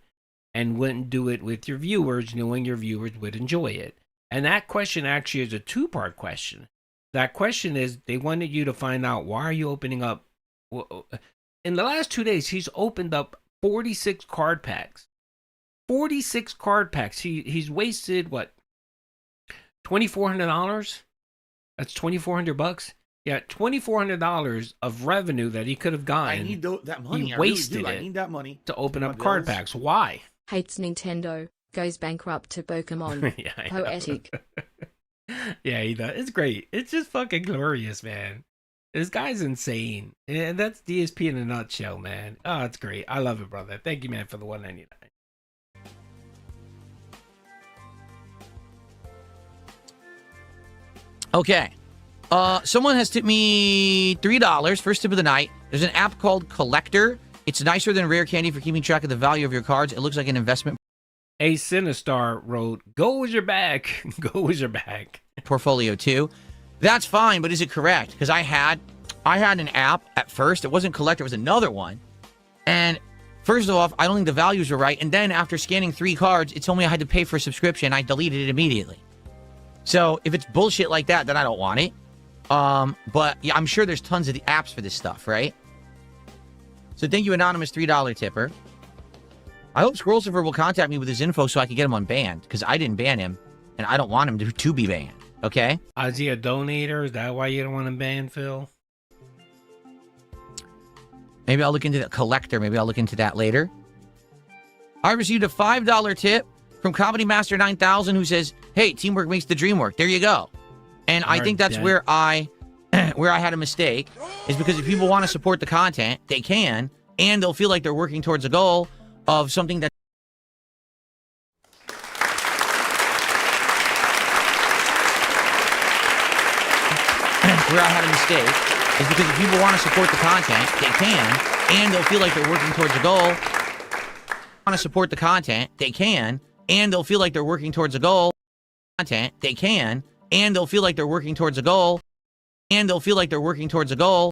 and wouldn't do it with your viewers, knowing your viewers would enjoy it? And that question actually is a two-part question. That question is, they wanted you to find out, why are you opening up? In the last 2 days, he's opened up 46 card packs. 46 card packs. He's wasted, what, $2,400? That's $2,400? Yeah, $2,400 of revenue that he could have gotten. I need that money. He wasted I need that money to open up card packs. Why? Hates Nintendo. Goes bankrupt to Pokemon. Yeah, Poetic. Yeah, he does. It's great. It's just fucking glorious, man. This guy's insane. And that's DSP in a nutshell, man. Oh, it's great. I love it, brother. Thank you, man, for the $1.99. Okay. Someone has tipped me $3. First tip of the night. There's an app called Collector. It's nicer than Rare Candy for keeping track of the value of your cards. It looks like an investment. A Sinistar wrote, go with your back. Go with your back. Portfolio too. That's fine, but is it correct? Because I had an app at first. It wasn't Collector. It was another one. And first of all, I don't think the values were right. And then after scanning 3 cards, it told me I had to pay for a subscription. I deleted it immediately. So if it's bullshit like that, then I don't want it. But yeah, I'm sure there's tons of the apps for this stuff, right? So thank you, anonymous $3 tipper. I hope Scrollsifer will contact me with his info so I can get him unbanned, because I didn't ban him, and I don't want him to be banned, okay? Is he a donator? Is that why you don't want him banned, Phil? Maybe I'll look into the Collector. Maybe I'll look into that later. I received a $5 tip from Comedy Master 9000 who says, hey, teamwork makes the dream work. There you go. And I think that's where I had a mistake, is because if people want to support the content, they can, and they'll feel like they're working towards a goal of something that where I had a mistake is because if people want to support the content, they can, and they'll feel like they're working towards a goal. Want to support the content, they can, and they'll feel like they're working towards a goal. Content, they can, and they'll feel like they're working towards a goal. And they'll feel like they're working towards a goal.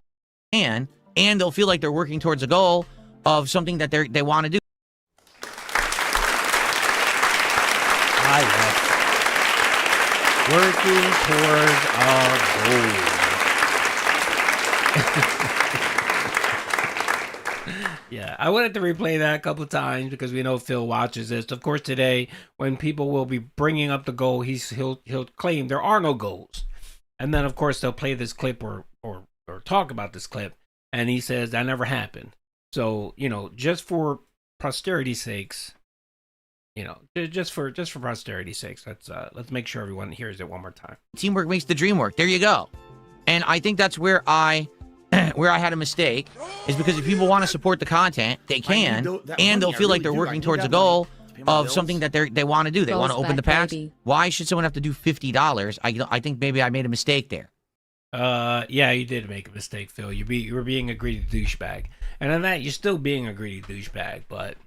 And they'll feel like they're working towards a goal of something that they want to do. I love it. Working towards a goal. Yeah, I wanted to replay that a couple of times because we know Phil watches this. Of course, today when people will be bringing up the goal, he'll claim there are no goals, and then of course they'll play this clip or talk about this clip, and he says that never happened. So just for posterity's sakes, just for posterity's sakes, let's make sure everyone hears it one more time. Teamwork makes the dream work. There you go. And I think that's where I had a mistake, is because if people want to support the content, they can, and they'll feel like they're working towards a goal of something that they want to do. They want to open the packs. Baby. Why should someone have to do $50? I think maybe I made a mistake there. Yeah, you did make a mistake, Phil. You were being a greedy douchebag, and on that, you're still being a greedy douchebag. But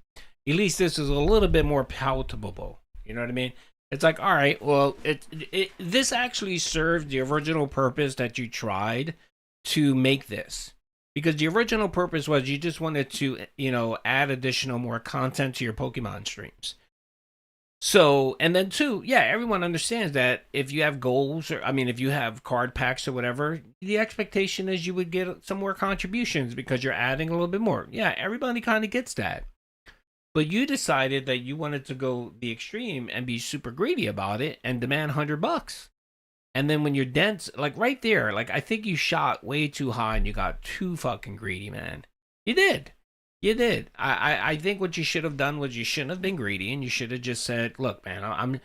at least this is a little bit more palatable. You know what I mean? It's like, all right, well, this actually served the original purpose that you tried to make this, because the original purpose was you just wanted to, add additional more content to your Pokemon streams. So, and then too, yeah, everyone understands that if you have goals, or if you have card packs or whatever, the expectation is you would get some more contributions because you're adding a little bit more. Yeah, everybody kind of gets that. But you decided that you wanted to go the extreme and be super greedy about it and demand $100. And then when you're dense, like right there, like I think you shot way too high and you got too fucking greedy, man. You did. I think what you should have done was you shouldn't have been greedy, and you should have just said, look, man, I'm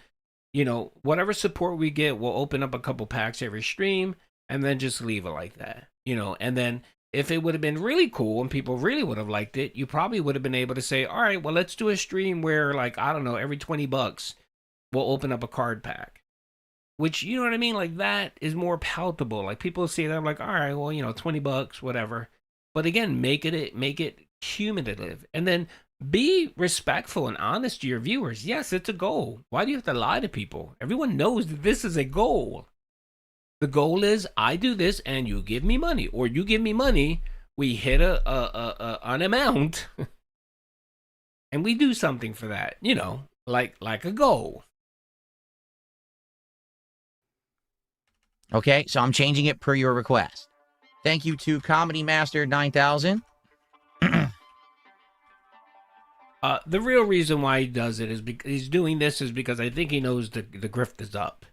whatever support we get, we'll open up a couple packs every stream and then just leave it like that. And then if it would have been really cool and people really would have liked it, you probably would have been able to say, all right, well, let's do a stream where, like, I don't know, every $20 we'll open up a card pack. Which, you know what I mean? Like, that is more palatable. Like, people see that, I'm like, all right, well, $20, whatever. But again, make it cumulative. And then be respectful and honest to your viewers. Yes, it's a goal. Why do you have to lie to people? Everyone knows that this is a goal. The goal is I do this and you give me money, or you give me money. We hit an amount, and we do something for that. Like a goal. Okay, so I'm changing it per your request. Thank you to Comedy Master 9000. The real reason why he does it is because he's doing this is because I think he knows the grift is up.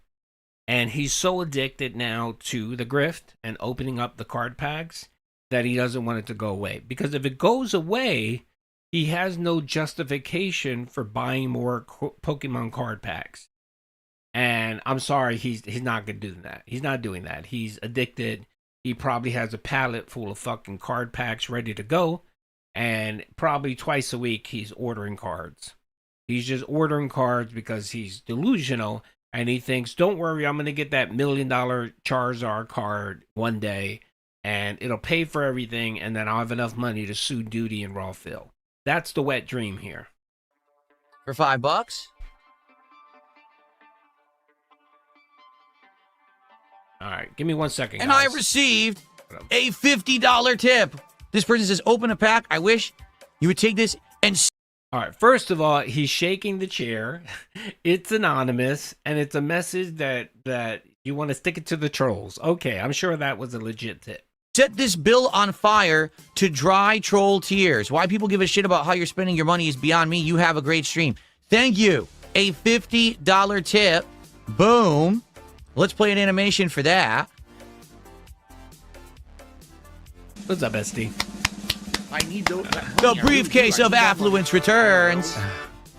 And he's so addicted now to the grift and opening up the card packs that he doesn't want it to go away. Because if it goes away, he has no justification for buying more Pokemon card packs. And I'm sorry, he's not going to do that. He's not doing that. He's addicted. He probably has a pallet full of fucking card packs ready to go. And probably twice a week, he's ordering cards. He's just ordering cards because he's delusional. And he thinks, don't worry, I'm going to get that $1 million Charizard card one day. And it'll pay for everything. And then I'll have enough money to sue Duty and Raw Phil. That's the wet dream here. For $5? All right, give me 1 second, And guys. I received a $50 tip. This person says, open a pack. I wish you would take this and... All right, first of all, he's shaking the chair. It's anonymous, and it's a message that you want to stick it to the trolls. Okay, I'm sure that was a legit tip. Set this bill on fire to dry troll tears. Why people give a shit about how you're spending your money is beyond me. You have a great stream. Thank you. A $50 tip. Boom. Let's play an animation for that. What's up, SD? I need those. The briefcase of affluence returns.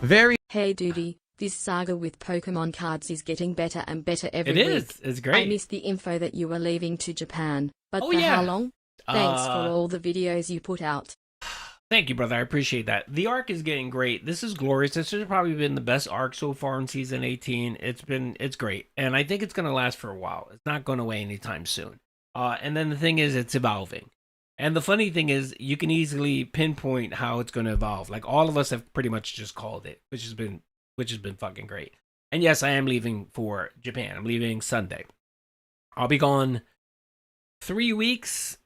Very. Hey Duty, this saga with Pokemon cards is getting better and better every week. It is. It's great. I missed the info that you were leaving to Japan, but Oh, for yeah. how long? Thanks for all the videos you put out. Thank you, brother. I appreciate that. The arc is getting great. This is glorious. This has probably been the best arc so far in season 18. It's great. And I think it's going to last for a while. It's not going away anytime soon. And then the thing is, it's evolving. And the funny thing is, you can easily pinpoint how it's going to evolve. Like, all of us have pretty much just called it, which has been fucking great. And yes, I am leaving for Japan. I'm leaving Sunday. I'll be gone 3 weeks,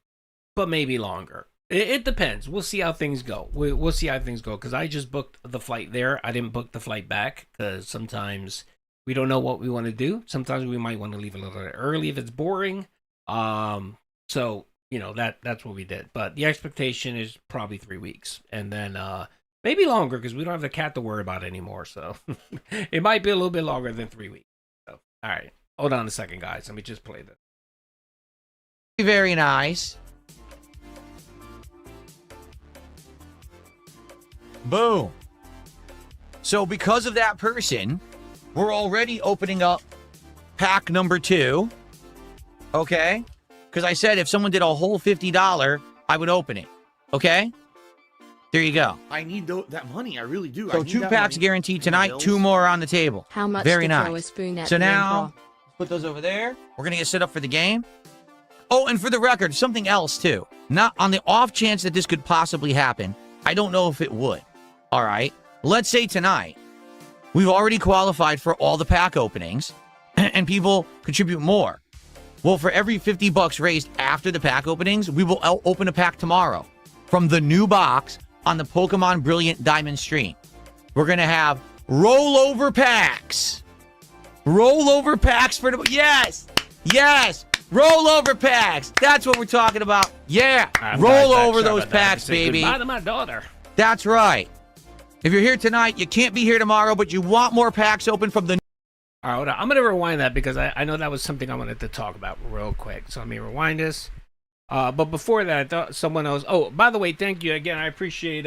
but maybe longer. It depends. We'll see how things go. We'll see how things go, because I just booked the flight there. I didn't book the flight back, because sometimes we don't know what we want to do. Sometimes we might want to leave a little bit early if it's boring. So you know, that's what we did. But the expectation is probably 3 weeks, and then maybe longer because we don't have the cat to worry about anymore. So it might be a little bit longer than 3 weeks. So, all right, hold on a second, guys. Let me just play this. Very nice. Boom. So because of that person, we're already opening up pack number 2. Okay? Because I said if someone did a whole $50, I would open it. Okay? There you go. I need that money. I really do. So 2 packs guaranteed tonight. 2 more on the table. How much Very to nice. throw a spoon at So the now, emperor? put those over there. We're going to get set up for the game. Oh, and for the record, something else too. Not on the off chance that this could possibly happen. I don't know if it would. All right. Let's say tonight, we've already qualified for all the pack openings and people contribute more. Well, for every $50 raised after the pack openings, we will open a pack tomorrow from the new box on the Pokemon Brilliant Diamond stream. We're going to have rollover packs. Rollover packs for the... Yes! Yes! Rollover packs. That's what we're talking about. Yeah. Roll over those packs, baby. Goodbye to my daughter. That's right. If you're here tonight, you can't be here tomorrow, but you want more packs open from the... All right, hold on. I'm going to rewind that because I know that was something I wanted to talk about real quick. So let me rewind this. But before that, I thought someone else... Oh, by the way, thank you again. I appreciate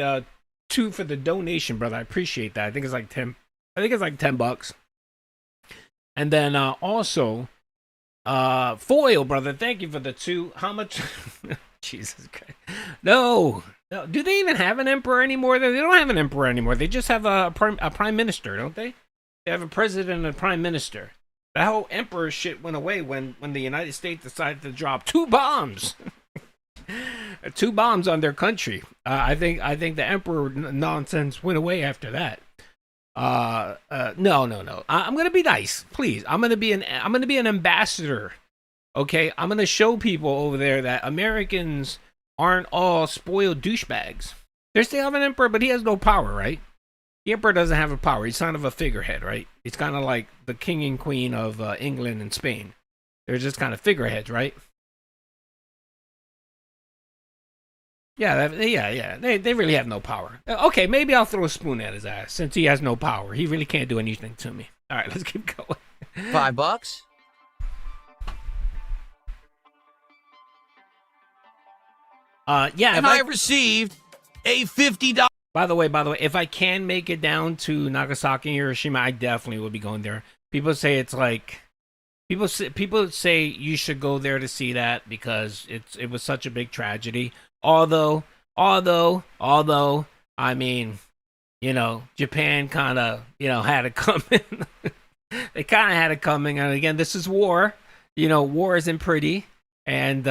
2 for the donation, brother. I appreciate that. I think it's like 10. I think it's like $10. And then also... Foil, brother, thank you for the 2. How much? Jesus Christ. No. Do they even have an emperor anymore? They don't have an emperor anymore. They just have a prime minister, don't they? They have a president and a prime minister. The whole emperor shit went away when the United States decided to drop 2 bombs. 2 bombs on their country. I think the emperor nonsense went away after that. No. I'm gonna be nice, please. I'm gonna be an ambassador. Okay, I'm gonna show people over there that Americans aren't all spoiled douchebags. They still have an emperor, but he has no power, right? The emperor doesn't have a power. He's kind of a figurehead, right? He's kind of like the king and queen of England and Spain. They're just kind of figureheads, right? Yeah. They really have no power. Okay, maybe I'll throw a spoon at his ass since he has no power. He really can't do anything to me. All right, let's keep going. $5. Yeah. And I received a $50. By the way, if I can make it down to Nagasaki and Hiroshima, I definitely will be going there. People say it's like people say you should go there to see that because it was such a big tragedy. Although, I mean, you know, Japan kind of, you know, had it coming. They kind of had it coming. And again, this is war. You know, war isn't pretty. And,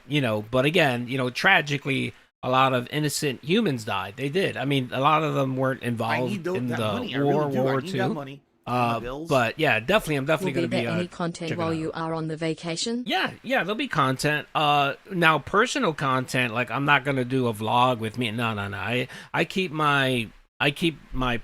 you know, but again, you know, tragically, a lot of innocent humans died. They did. I mean, a lot of them weren't involved in the World War II. But yeah, definitely, I'm definitely going to be. Will there be any content while you are on the vacation? Yeah, there'll be content. Now personal content, like I'm not going to do a vlog with me. No. I keep my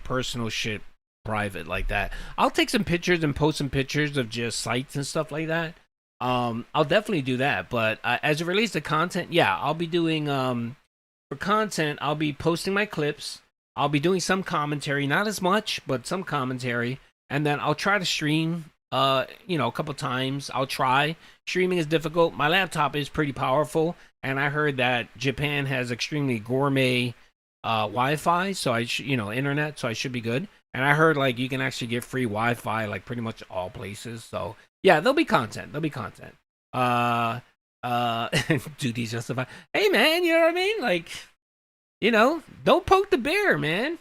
personal shit private like that. I'll take some pictures and post some pictures of just sites and stuff like that. I'll definitely do that. But as it relates to content, yeah, I'll be doing for content. I'll be posting my clips. I'll be doing some commentary, not as much, but some commentary. And then I'll try to stream, you know, a couple times. I'll try. Streaming is difficult. My laptop is pretty powerful. And I heard that Japan has extremely gourmet Wi-Fi, so internet, so I should be good. And I heard, like, you can actually get free Wi-Fi, like, pretty much all places. So, yeah, there'll be content. Duties justified. Hey, man, you know what I mean? Like, you know, don't poke the bear, man.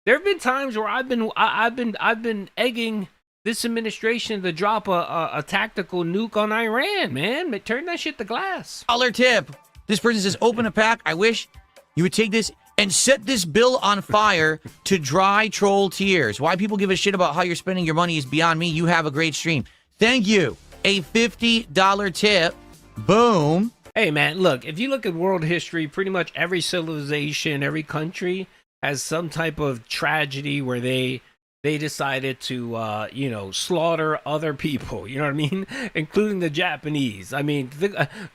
There have been times where I've been egging this administration to drop a tactical nuke on Iran, man. Turn that shit to glass. Dollar tip. This person says, open a pack. I wish you would take this and set this bill on fire to dry troll tears. Why people give a shit about how you're spending your money is beyond me. You have a great stream. Thank you. A $50 tip. Boom. Hey, man, look, if you look at world history, pretty much every civilization, every country has some type of tragedy where they they decided to, you know, slaughter other people. You know what I mean, including the Japanese. I mean,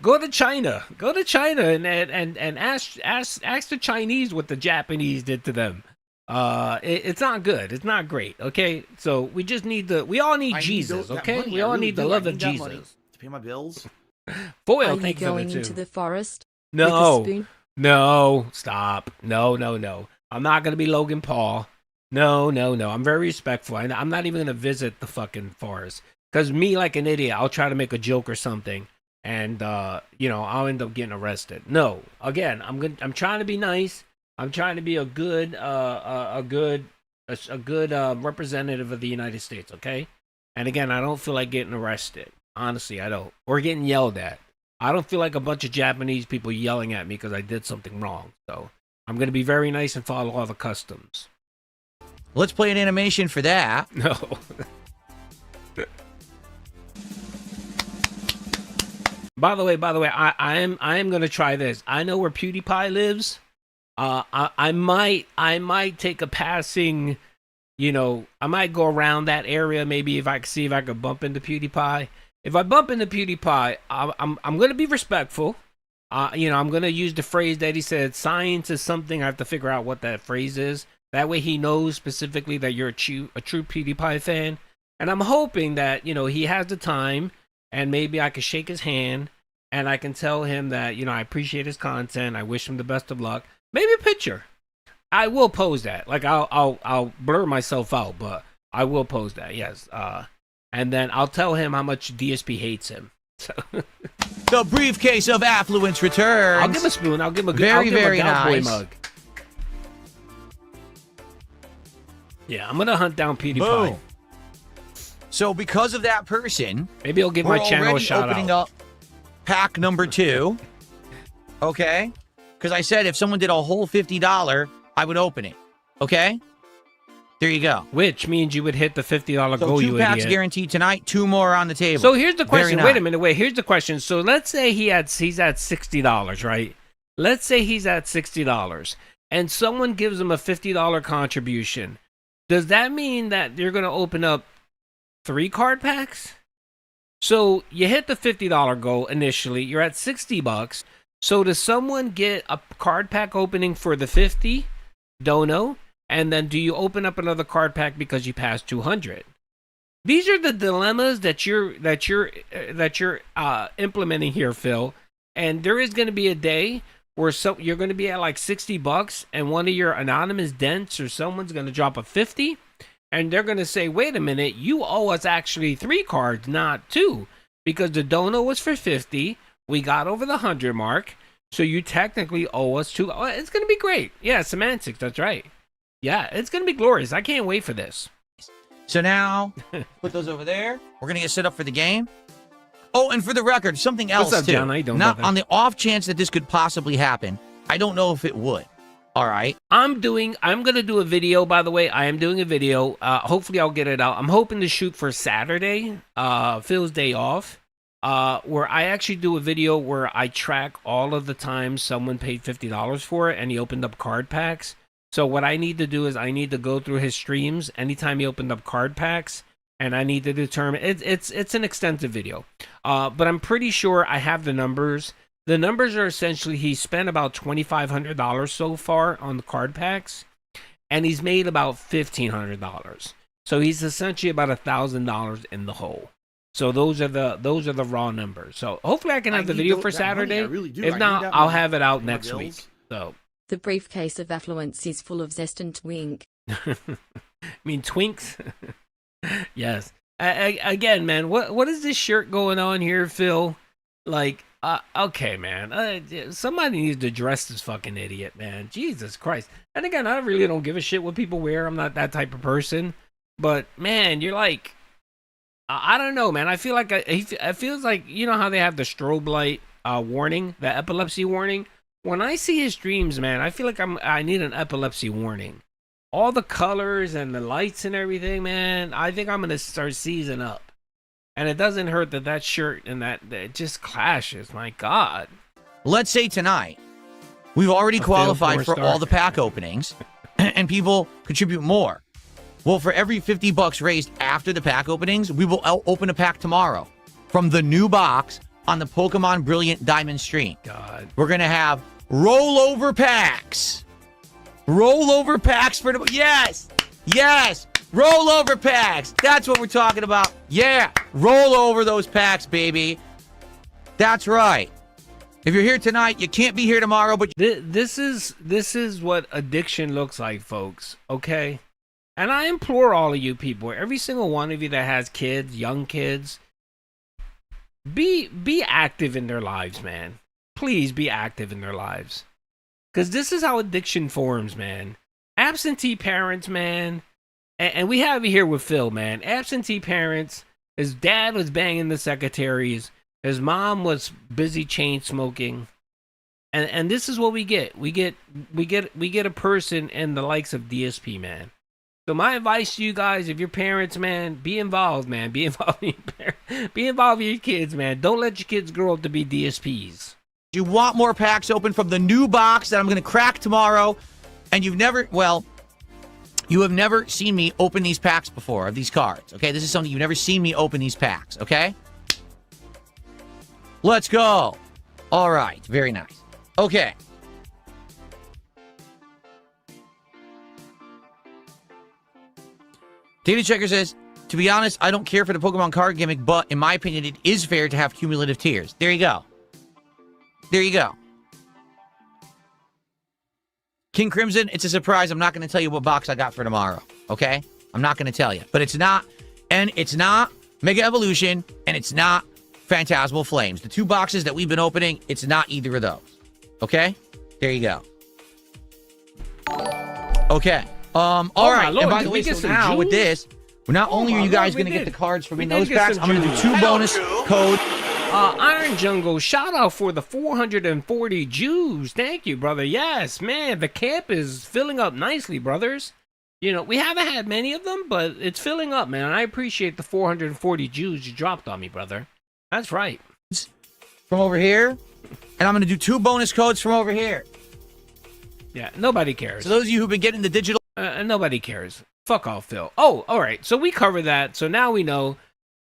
go to China, and ask the Chinese what the Japanese did to them. It's not good. It's not great. Okay, so we just need we all need Jesus. Okay, we all need the love of Jesus to pay my bills. Foil, Are you thank you going for the into two. the forest? No, With a spoon? no, stop. No. I'm not gonna be Logan Paul. No. I'm very respectful. I'm not even gonna visit the fucking forest because me, like an idiot, I'll try to make a joke or something, and you know, I'll end up getting arrested. No, again, I'm trying to be nice. I'm trying to be a good representative of the United States. Okay, and again, I don't feel like getting arrested. Honestly, I don't, or getting yelled at. I don't feel like a bunch of Japanese people yelling at me because I did something wrong. So I'm going to be very nice and follow all the customs. Let's play an animation for that. No. By the way, I am going to try this. I know where PewDiePie lives. I might take a passing, you know, I might go around that area. Maybe if I could bump into PewDiePie. If I bump into PewDiePie, I'm going to be respectful. You know, I'm going to use the phrase that he said, science is something. I have to figure out what that phrase is. That way he knows specifically that you're a true PewDiePie fan. And I'm hoping that, you know, he has the time and maybe I can shake his hand and I can tell him that, you know, I appreciate his content. I wish him the best of luck. Maybe a picture. I will pose that. Like, I'll blur myself out, but I will pose that, yes. And then I'll tell him how much DSP hates him. So The briefcase of affluence returns. I'll give him a spoon. I'll give him a Very cowboy nice. mug. Yeah, I'm gonna hunt down PewDiePie. Boom. So because of that person, Maybe I'll give we're my channel a already shout opening out. up pack number 2. Okay? Because I said if someone did a whole $50, I would open it. Okay? There you go. Which means you would hit the $50 So goal, 2 you packs idiot. guaranteed tonight, 2 more on the table. So here's the Very question. nice. Wait a minute. Here's the question. So let's say he's at $60, right? Let's say he's at $60, and someone gives him a $50 contribution. Does that mean that you're going to open up 3 card packs? So you hit the $50 goal initially. You're at $60. So does someone get a card pack opening for the 50? Don't know. And then do you open up another card pack because you passed 200? These are the dilemmas that you're implementing here, Phil. And there is going to be a day where you're going to be at like $60, and one of your anonymous dents or someone's going to drop a 50, and they're going to say, "Wait a minute, you owe us actually 3 cards, not 2, because the dono was for 50. We got over the 100 mark, so you technically owe us 2." Oh, it's going to be great. Yeah, semantics. That's right. Yeah, it's going to be glorious. I can't wait for this. So now, put those over there. We're going to get set up for the game. Oh, and for the record, something else, What's up, too. John? How you doing, Not brother? on the off chance that this could possibly happen. I don't know if it would. All right. I'm going to do a video, by the way. I am doing a video. Hopefully I'll get it out. I'm hoping to shoot for Saturday, Phil's day off, where I actually do a video where I track all of the times someone paid $50 for it and he opened up card packs. So what I need to do is I need to go through his streams anytime he opened up card packs, and I need to determine it's an extensive video. But I'm pretty sure I have the numbers. The numbers are essentially he spent about $2,500 so far on the card packs, and he's made about $1,500. So he's essentially about $1,000 in the hole. So those are the raw numbers. So hopefully I can have the video for Saturday. If not, I'll have it out next week. So The briefcase of affluence is full of zest and twink. I mean twinks. Yes. Again, man, what is this shirt going on here, Phil? Like, okay, man. Somebody needs to address this fucking idiot, man. Jesus Christ. And again, I really don't give a shit what people wear. I'm not that type of person. But man, you're like, I don't know, man. I feel like it feels like, you know how they have the strobe light warning, the epilepsy warning. When I see his streams, man, I feel like I need an epilepsy warning. All the colors and the lights and everything, man, I think I'm going to start seizing up. And it doesn't hurt that shirt and that it just clashes. My God. Let's say tonight, we've already qualified for all the pack openings, and people contribute more. Well, for every 50 bucks raised after the pack openings, we will open a pack tomorrow from the new box on the Pokemon Brilliant Diamond stream. God. We're going to have rollover packs. Rollover packs for the... Yes! Yes! Rollover packs! That's what we're talking about. Yeah! Roll over those packs, baby. That's right. If you're here tonight, you can't be here tomorrow, but... This is what addiction looks like, folks. Okay? And I implore all of you people, every single one of you that has kids, young kids, be active in their lives, man. Please be active in their lives. Because this is how addiction forms, man. Absentee parents, man. And we have it here with Phil, man. Absentee parents. His dad was banging the secretaries. His mom was busy chain smoking. And this is what we get. We get a person in the likes of DSP, man. So my advice to you guys, if you're parents, man, be involved, man. Be involved in your kids, man. Don't let your kids grow up to be DSPs. You want more packs open from the new box that I'm going to crack tomorrow, and you have never seen me open these packs before, of these cards, okay? This is something you've never seen me open these packs, okay? Let's go. All right, very nice. Okay. Data Checker says, to be honest, I don't care for the Pokemon card gimmick, but in my opinion, it is fair to have cumulative tiers. There you go. There you go. King Crimson, it's a surprise. I'm not going to tell you what box I got for tomorrow, okay? I'm not going to tell you. But it's not Mega Evolution, and it's not Phantasmal Flames. The two boxes that we've been opening, it's not either of those, okay? There you go. Okay. All right. Lord, and by the way, so now with this, not only are you guys going to get the cards from in those packs, I'm going to do 2 bonus codes. Iron Jungle, shout out for the 440 Jews. Thank you, brother. Yes, man, the camp is filling up nicely, brothers. You know, we haven't had many of them, but it's filling up, man. I appreciate the 440 Jews you dropped on me, brother. That's right. From over here, and I'm going to do 2 bonus codes from over here. Yeah, nobody cares. So those of you who've been getting the digital... nobody cares. Fuck off, Phil. Oh, all right. So we covered that. So now we know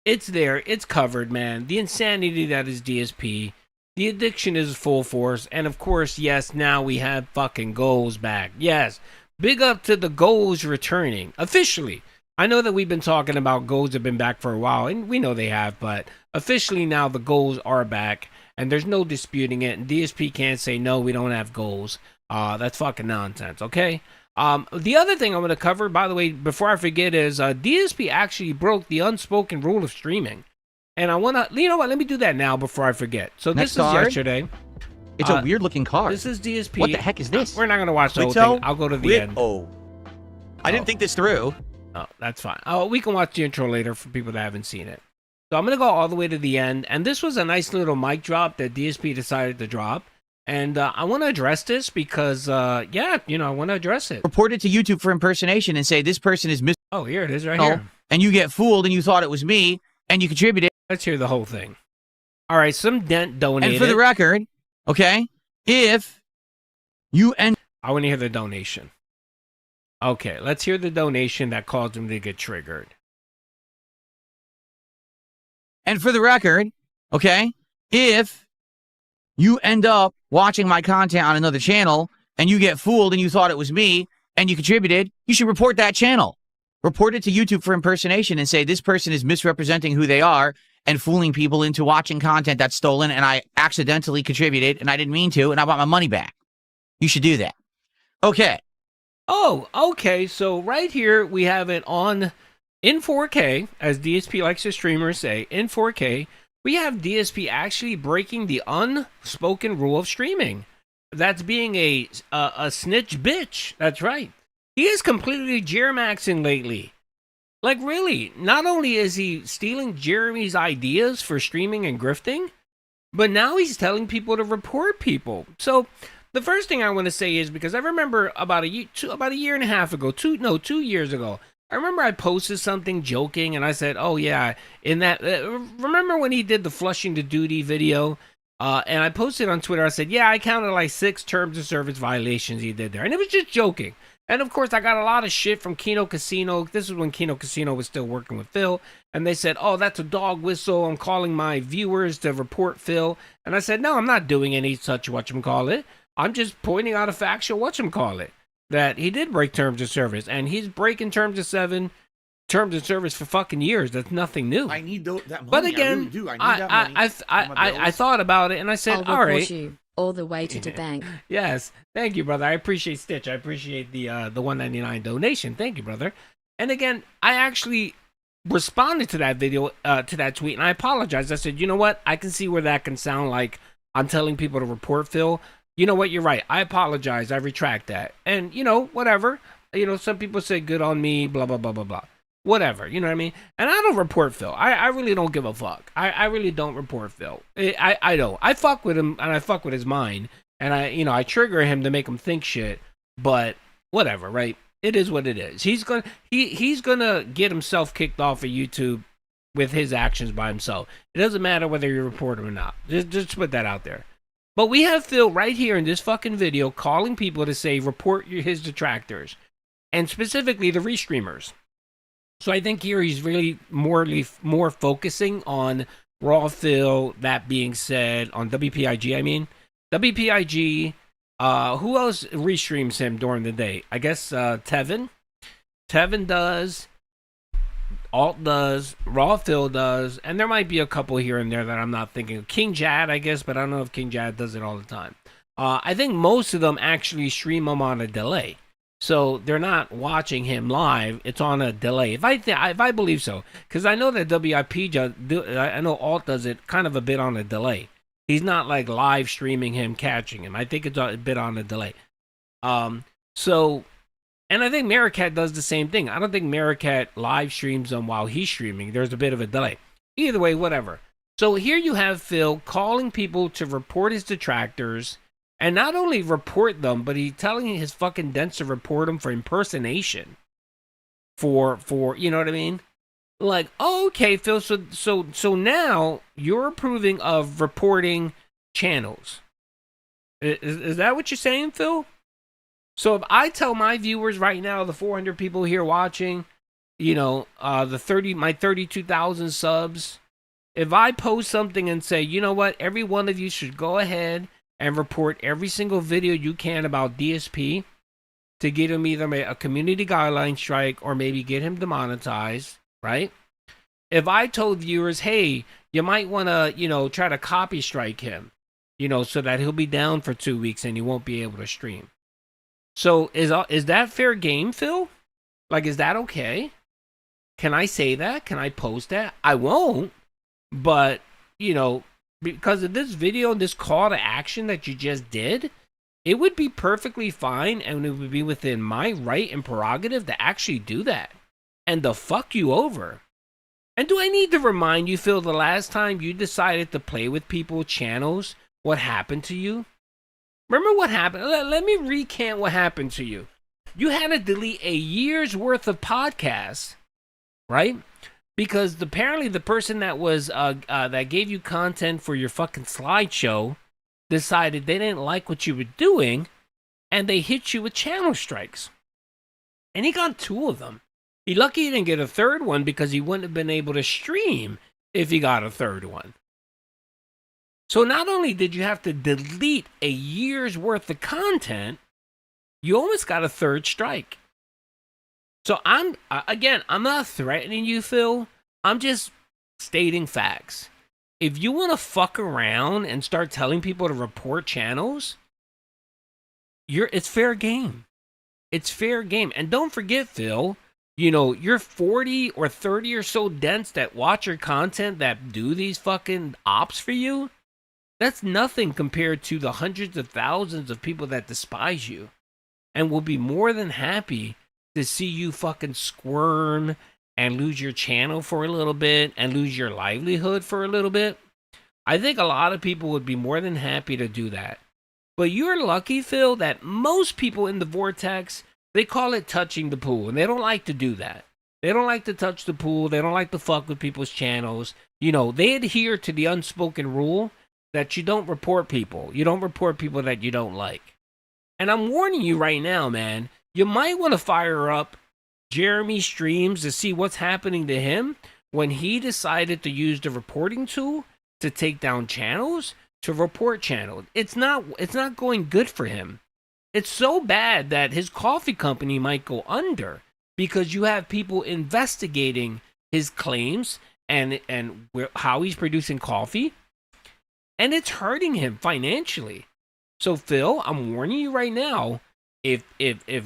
it's there. It's covered, man. The insanity that is DSP. The addiction is full force. And of course, yes, now we have fucking goals back. Yes. Big up to the goals returning. Officially. I know that we've been talking about goals have been back for a while, and we know they have, but officially now the goals are back, and there's no disputing it, and DSP can't say, no, we don't have goals. That's fucking nonsense, okay? The other thing I'm going to cover, by the way, before I forget, is DSP actually broke the unspoken rule of streaming. And I want to, you know what, let me do that now before I forget. So Next this is card. Yesterday. It's a weird looking card. This is DSP. What the heck is this? We're not going to watch the whole thing. I'll go to the end. I didn't think this through. Oh, that's fine. Oh, we can watch the intro later for people that haven't seen it. So I'm going to go all the way to the end. And this was a nice little mic drop that DSP decided to drop. And I want to address this because, yeah, you know, I want to address it. Report it to YouTube for impersonation and say this person is mis... Oh, here it is right here. And you get fooled and you thought it was me and you contributed. Let's hear the whole thing. All right, some dent donated. And for the record, okay, if you end... I want to hear the donation. Okay, let's hear the donation that caused him to get triggered. And for the record, okay, if you end up watching my content on another channel and you get fooled and you thought it was me and you contributed, you should report that channel. Report it to YouTube for impersonation and say this person is misrepresenting who they are and fooling people into watching content that's stolen and I accidentally contributed and I didn't mean to and I want my money back. You should do that. Okay. Oh, okay. So right here we have it on in 4K, as DSP likes to streamers say, in 4K. We have DSP actually breaking the unspoken rule of streaming. That's being a snitch bitch. That's right. He is completely Jeremaxing lately. Like, really, not only is he stealing Jeremy's ideas for streaming and grifting, but now he's telling people to report people. So the first thing I want to say is, because I remember about a year and a half ago, 2 years ago, I remember I posted something joking and I said, oh yeah, in that, remember when he did the flushing the duty video And I posted on Twitter, I said, yeah, I counted like 6 terms of service violations he did there. And it was just joking. And of course, I got a lot of shit from Kino Casino. This is when Kino Casino was still working with Phil. And they said, oh, that's a dog whistle. I'm calling my viewers to report Phil. And I said, no, I'm not doing any such whatchamacallit. I'm just pointing out a factual whatchamacallit. That he did break terms of service. And he's breaking terms of service for fucking years. That's nothing new. I need that money. But again, I really do. I need that money. I thought about it and I said, I'll all right. report you all the way to the bank. Yes, thank you, brother. I appreciate Stitch. I appreciate the $1.99 donation. Thank you, brother. And again, I actually responded to that video, to that tweet, and I apologized. I said, you know what? I can see where that can sound like I'm telling people to report Phil. You know what? You're right. I apologize. I retract that. And you know, whatever. You know, some people say good on me. Blah blah blah blah blah. Whatever, you know what I mean? And I don't report Phil. I really don't give a fuck. I really don't report Phil. I don't. I fuck with him and I fuck with his mind. And I trigger him to make him think shit. But whatever, right? It is what it is. He's gonna get himself kicked off of YouTube with his actions by himself. It doesn't matter whether you report him or not. Just put that out there. But we have Phil right here in this fucking video calling people to say report his detractors. And specifically the restreamers. So I think here he's really more focusing on Raw Phil. That being said, on WPIG, I mean WPIG. Who else restreams him during the day? I guess Tevin. Tevin does. Alt does. Raw Phil does, and there might be a couple here and there that I'm not thinking of. King Jad, I guess, but I don't know if King Jad does it all the time. I think most of them actually stream him on a delay. So they're not watching him live; it's on a delay. If I believe so, because I know that I know Alt does it kind of a bit on a delay. He's not like live streaming him, catching him. I think it's a bit on a delay. So, and I think Maricat does the same thing. I don't think Maricat live streams them while he's streaming. There's a bit of a delay. Either way, whatever. So here you have Phil calling people to report his detractors. And not only report them, but he's telling his fucking dents to report them for impersonation. For you know what I mean? Like, oh, okay, Phil. So now you're approving of reporting channels. Is that what you're saying, Phil? So if I tell my viewers right now, the 400 people here watching, you know, my 32,000 subs, if I post something and say, you know what, every one of you should go ahead and report every single video you can about DSP to get him either a community guideline strike or maybe get him demonetized, right? If I told viewers, hey, you might want to, you know, try to copy strike him, you know, so that he'll be down for 2 weeks and he won't be able to stream. So is that fair game, Phil? Like, is that okay? Can I say that? Can I post that? I won't, but, you know, because of this video and this call to action that you just did, it would be perfectly fine and it would be within my right and prerogative to actually do that and to fuck you over. And do I need to remind you, Phil, the last time you decided to play with people's channels, what happened to you? Remember what happened? Let me recant what happened to you. You had to delete a year's worth of podcasts, right? Because apparently the person that was that gave you content for your fucking slideshow decided they didn't like what you were doing, and they hit you with channel strikes. And he got 2 of them. He lucky he didn't get a 3rd one because he wouldn't have been able to stream if he got a 3rd one. So not only did you have to delete a year's worth of content, you almost got a 3rd strike. So I'm not threatening you, Phil. I'm just stating facts. If you want to fuck around and start telling people to report channels, it's fair game. It's fair game. And don't forget, Phil, you know, you're 40 or 30 or so dents that watch your content that do these fucking ops for you. That's nothing compared to the hundreds of thousands of people that despise you and will be more than happy to see you fucking squirm and lose your channel for a little bit and lose your livelihood for a little bit. I think a lot of people would be more than happy to do that. But you're lucky, Phil, that most people in the Vortex, they call it touching the pool, and they don't like to do that. They don't like to touch the pool. They don't like to fuck with people's channels. You know, they adhere to the unspoken rule that you don't report people. You don't report people that you don't like. And I'm warning you right now, man. You might want to fire up Jeremy streams to see what's happening to him when he decided to use the reporting tool to take down channels, to report channels. It's not going good for him. It's so bad that his coffee company might go under because you have people investigating his claims and how he's producing coffee, and it's hurting him financially. So Phil, I'm warning you right now, if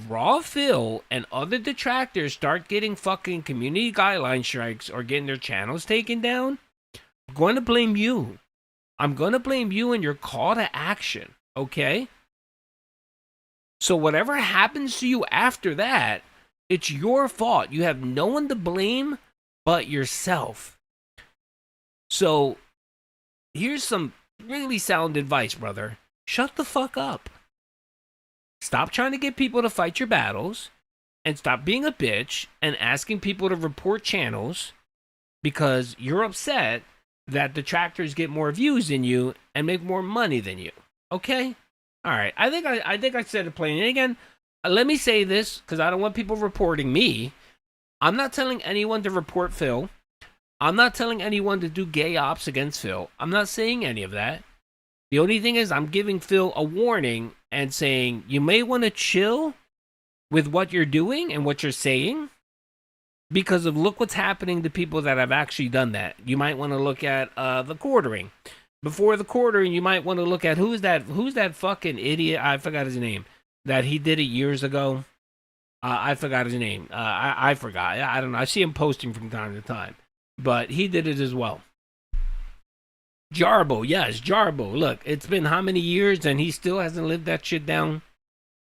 Raw Phil and other detractors start getting fucking community guideline strikes or getting their channels taken down, I'm going to blame you. I'm going to blame you and your call to action, okay? So whatever happens to you after that, it's your fault. You have no one to blame but yourself. So here's some really sound advice, brother. Shut the fuck up. Stop trying to get people to fight your battles, and stop being a bitch and asking people to report channels because you're upset that detractors get more views than you and make more money than you. Okay? All right. I think I said it plain. And again, let me say this because I don't want people reporting me. I'm not telling anyone to report Phil. I'm not telling anyone to do gay ops against Phil. I'm not saying any of that. The only thing is I'm giving Phil a warning and saying you may want to chill with what you're doing and what you're saying because of look what's happening to people that have actually done that. You might want to look at the quartering. Before the quartering, you might want to look at who's that fucking idiot, I forgot his name, that he did it years ago. I forgot his name. I forgot. I don't know. I see him posting from time to time. But he did it as well. Jarbo, yes, Jarbo. Look, it's been how many years and he still hasn't lived that shit down?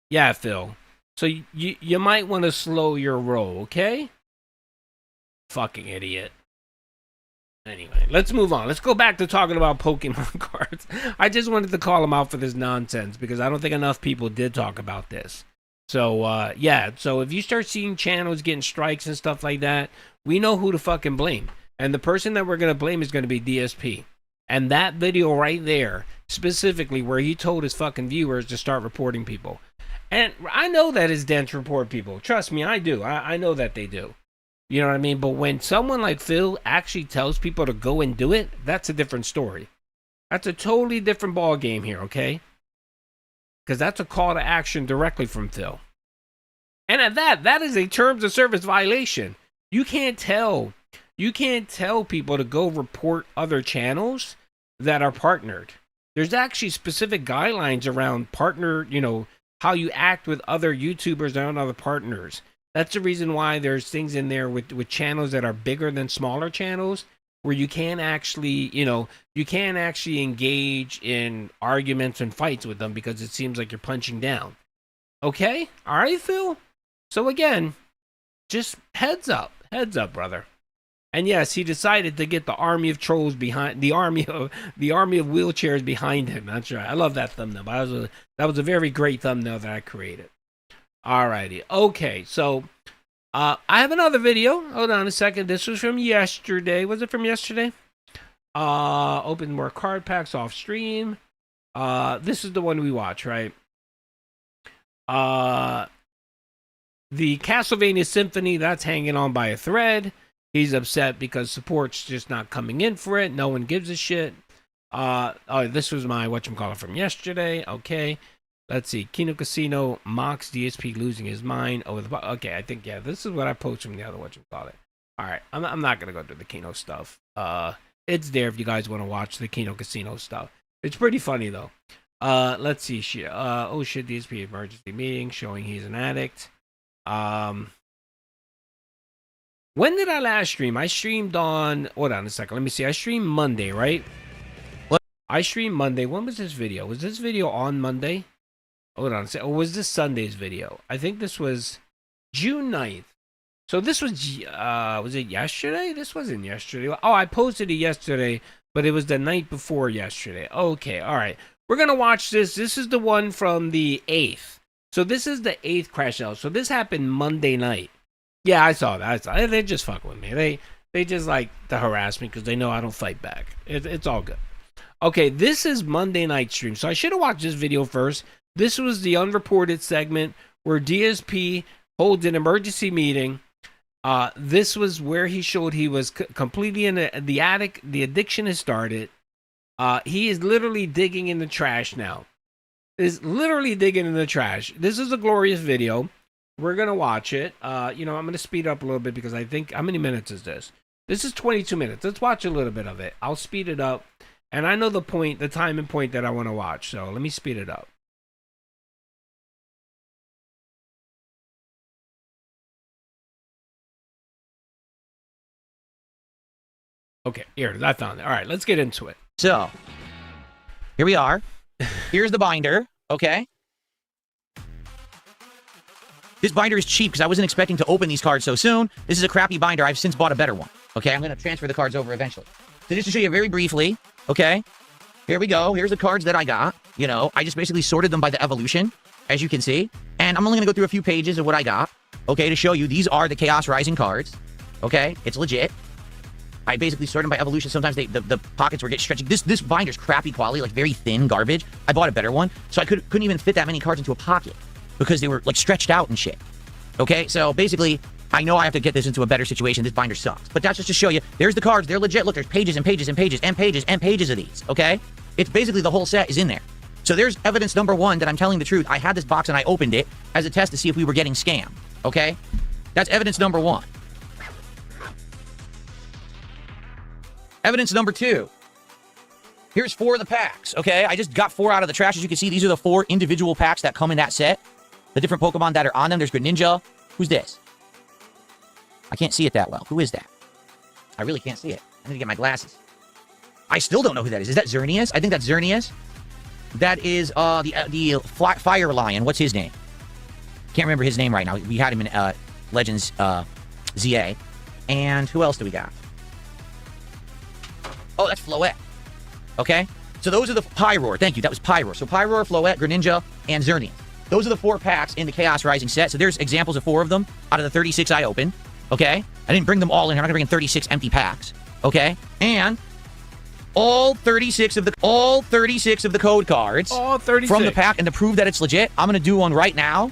Yeah, Phil. So you might want to slow your roll, okay? Fucking idiot. Anyway, let's move on. Let's go back to talking about Pokemon cards. I just wanted to call him out for this nonsense because I don't think enough people did talk about this. So, yeah. So if you start seeing channels getting strikes and stuff like that, we know who to fucking blame. And the person that we're going to blame is going to be DSP. And that video right there, specifically where he told his fucking viewers to start reporting people. And I know that his dents report people. Trust me, I do. I know that they do. You know what I mean? But when someone like Phil actually tells people to go and do it, that's a different story. That's a totally different ball game here, okay? Because that's a call to action directly from Phil. And at that is a terms of service violation. You can't tell people to go report other channels that are partnered. There's actually specific guidelines around partner, how you act with other YouTubers and other partners. That's the reason why there's things in there with channels that are bigger than smaller channels where you can't actually, engage in arguments and fights with them because it seems like you're punching down. Okay? All right, Phil? So again, just heads up, brother. And yes, he decided to get the army of trolls behind the army of wheelchairs behind him. That's right. I love that thumbnail. That was a very great thumbnail that I created. Alrighty. Okay, so I have another video. Hold on a second. This was from yesterday. Was it from yesterday? Open more card packs off stream. This is the one we watch, right? The Castlevania Symphony, that's hanging on by a thread. He's upset because support's just not coming in for it. No one gives a shit. This was my whatchamacallit from yesterday. Okay. Let's see. Kino Casino mocks DSP losing his mind over the... Okay, I think, yeah, this is what I posted from the other whatchamacallit. All right. I'm not going to go through the Kino stuff. It's there if you guys want to watch the Kino Casino stuff. It's pretty funny, though. Let's see. Oh, shit, DSP emergency meeting showing he's an addict. When did I last stream? I streamed on... Hold on a second. Let me see. I streamed Monday, right? What? I streamed Monday. When was this video? Was this video on Monday? Hold on a second. Or was this Sunday's video? I think this was June 9th. So this was it yesterday? This wasn't yesterday. Oh, I posted it yesterday, but it was the night before yesterday. Okay, all right. We're going to watch this. This is the one from the 8th. So this is the 8th crash out. So this happened Monday night. Yeah, I saw that. They just fuck with me. They just like to harass me because they know I don't fight back. It's all good. Okay, this is Monday night stream, so I should have watched this video first. This was the unreported segment where DSP holds an emergency meeting. This was where he showed he was completely in the attic. The addiction has started. He is literally digging in the trash now. Is literally digging in the trash. This is a glorious video. We're going to watch it. I'm going to speed up a little bit because I think, how many minutes is this? This is 22 minutes. Let's watch a little bit of it. I'll speed it up. And I know the time and point that I want to watch. So let me speed it up. Okay, here, I found it. All right, let's get into it. So, here we are. Here's the binder, okay? This binder is cheap because I wasn't expecting to open these cards so soon. This is a crappy binder. I've since bought a better one, okay? I'm going to transfer the cards over eventually. So just to show you very briefly, okay? Here we go. Here's the cards that I got. I just basically sorted them by the evolution, as you can see. And I'm only going to go through a few pages of what I got, okay, to show you these are the Chaos Rising cards, okay? It's legit. I basically sorted them by evolution. Sometimes the pockets were getting stretchy. This binder's crappy quality, like very thin garbage. I bought a better one, so I couldn't even fit that many cards into a pocket because they were like stretched out and shit. Okay, so basically, I know I have to get this into a better situation. This binder sucks. But that's just to show you, there's the cards. They're legit. Look, there's pages and pages and pages and pages and pages of these, okay? It's basically the whole set is in there. So there's evidence number one that I'm telling the truth. I had this box and I opened it as a test to see if we were getting scammed, okay? That's evidence number one. Evidence number two. Here's 4 of the packs, okay? I just got 4 out of the trash. As you can see, these are the 4 individual packs that come in that set. The different Pokemon that are on them. There's Greninja. Who's this? I can't see it that well. Who is that? I really can't see it. I need to get my glasses. I still don't know who that is. Is that Xerneas? I think that's Xerneas. That is the Fire Lion. What's his name? Can't remember his name right now. We had him in Legends ZA. And who else do we got? Oh, that's Floette. Okay? So those are the Pyroar. Thank you. That was Pyroar. So Pyroar, Floette, Greninja, and Xerneas. Those are the 4 packs in the Chaos Rising set. So there's examples of 4 of them out of the 36 I opened. Okay? I didn't bring them all in here. I'm not going to bring in 36 empty packs. Okay? And all 36 of the code cards from the pack, and to prove that it's legit, I'm going to do one right now.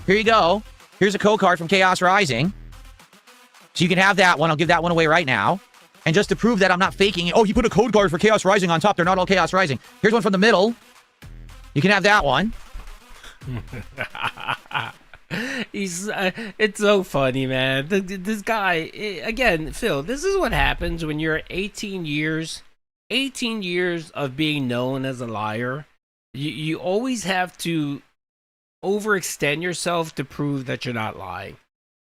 Here you go. Here's a code card from Chaos Rising. So you can have that one. I'll give that one away right now. And just to prove that I'm not faking it. Oh, you put a code card for Chaos Rising on top. They're not all Chaos Rising. Here's one from the middle. You can have that one. It's so funny, man. This guy, again, Phil, this is what happens when you're 18 years of being known as a liar. You always have to overextend yourself to prove that you're not lying.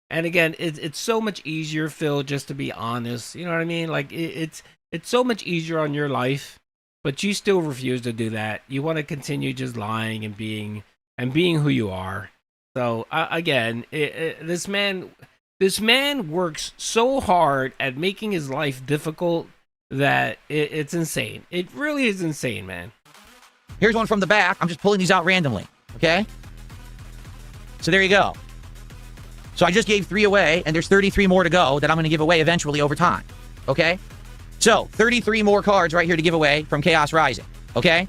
And again, it's so much easier, Phil, just to be honest. You know what I mean? Like it's so much easier on your life, but you still refuse to do that. You want to continue just lying and being who you are. So again, this man works so hard at making his life difficult that it's insane. It really is insane, man. Here's one from the back. I'm just pulling these out randomly. Okay. So there you go. So I just gave 3 away, and there's 33 more to go that I'm going to give away eventually over time. Okay? So, 33 more cards right here to give away from Chaos Rising. Okay?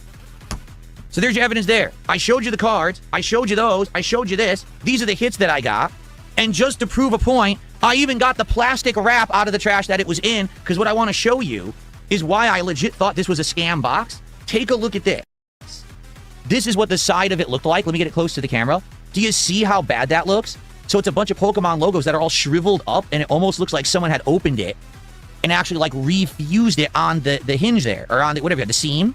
So there's your evidence there. I showed you the cards. I showed you those. I showed you this. These are the hits that I got. And just to prove a point, I even got the plastic wrap out of the trash that it was in, because what I want to show you is why I legit thought this was a scam box. Take a look at this. This is what the side of it looked like. Let me get it close to the camera. Do you see how bad that looks? So it's a bunch of Pokemon logos that are all shriveled up, and it almost looks like someone had opened it and actually like refused it on the hinge there, or on the, whatever, the seam.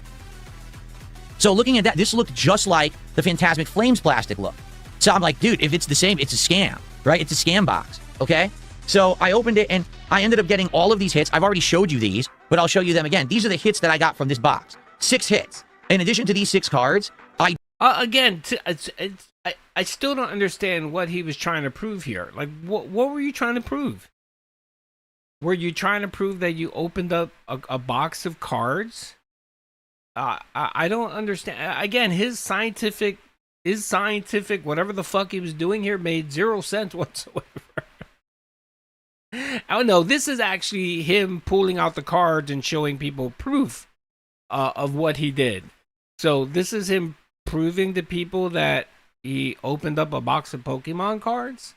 So looking at that, this looked just like the Phantasmic Flames plastic look. So I'm like, dude, if it's the same, it's a scam, right? It's a scam box, okay? So I opened it, and I ended up getting all of these hits. I've already showed you these, but I'll show you them again. These are the hits that I got from this box. 6 hits. In addition to these 6 cards, I still don't understand what he was trying to prove here. Like, what were you trying to prove? Were you trying to prove that you opened up a box of cards? I don't understand. Again, his scientific, whatever the fuck he was doing here made 0 sense whatsoever. Oh no, this is actually him pulling out the cards and showing people proof of what he did. So this is him proving to people that he opened up a box of Pokemon cards.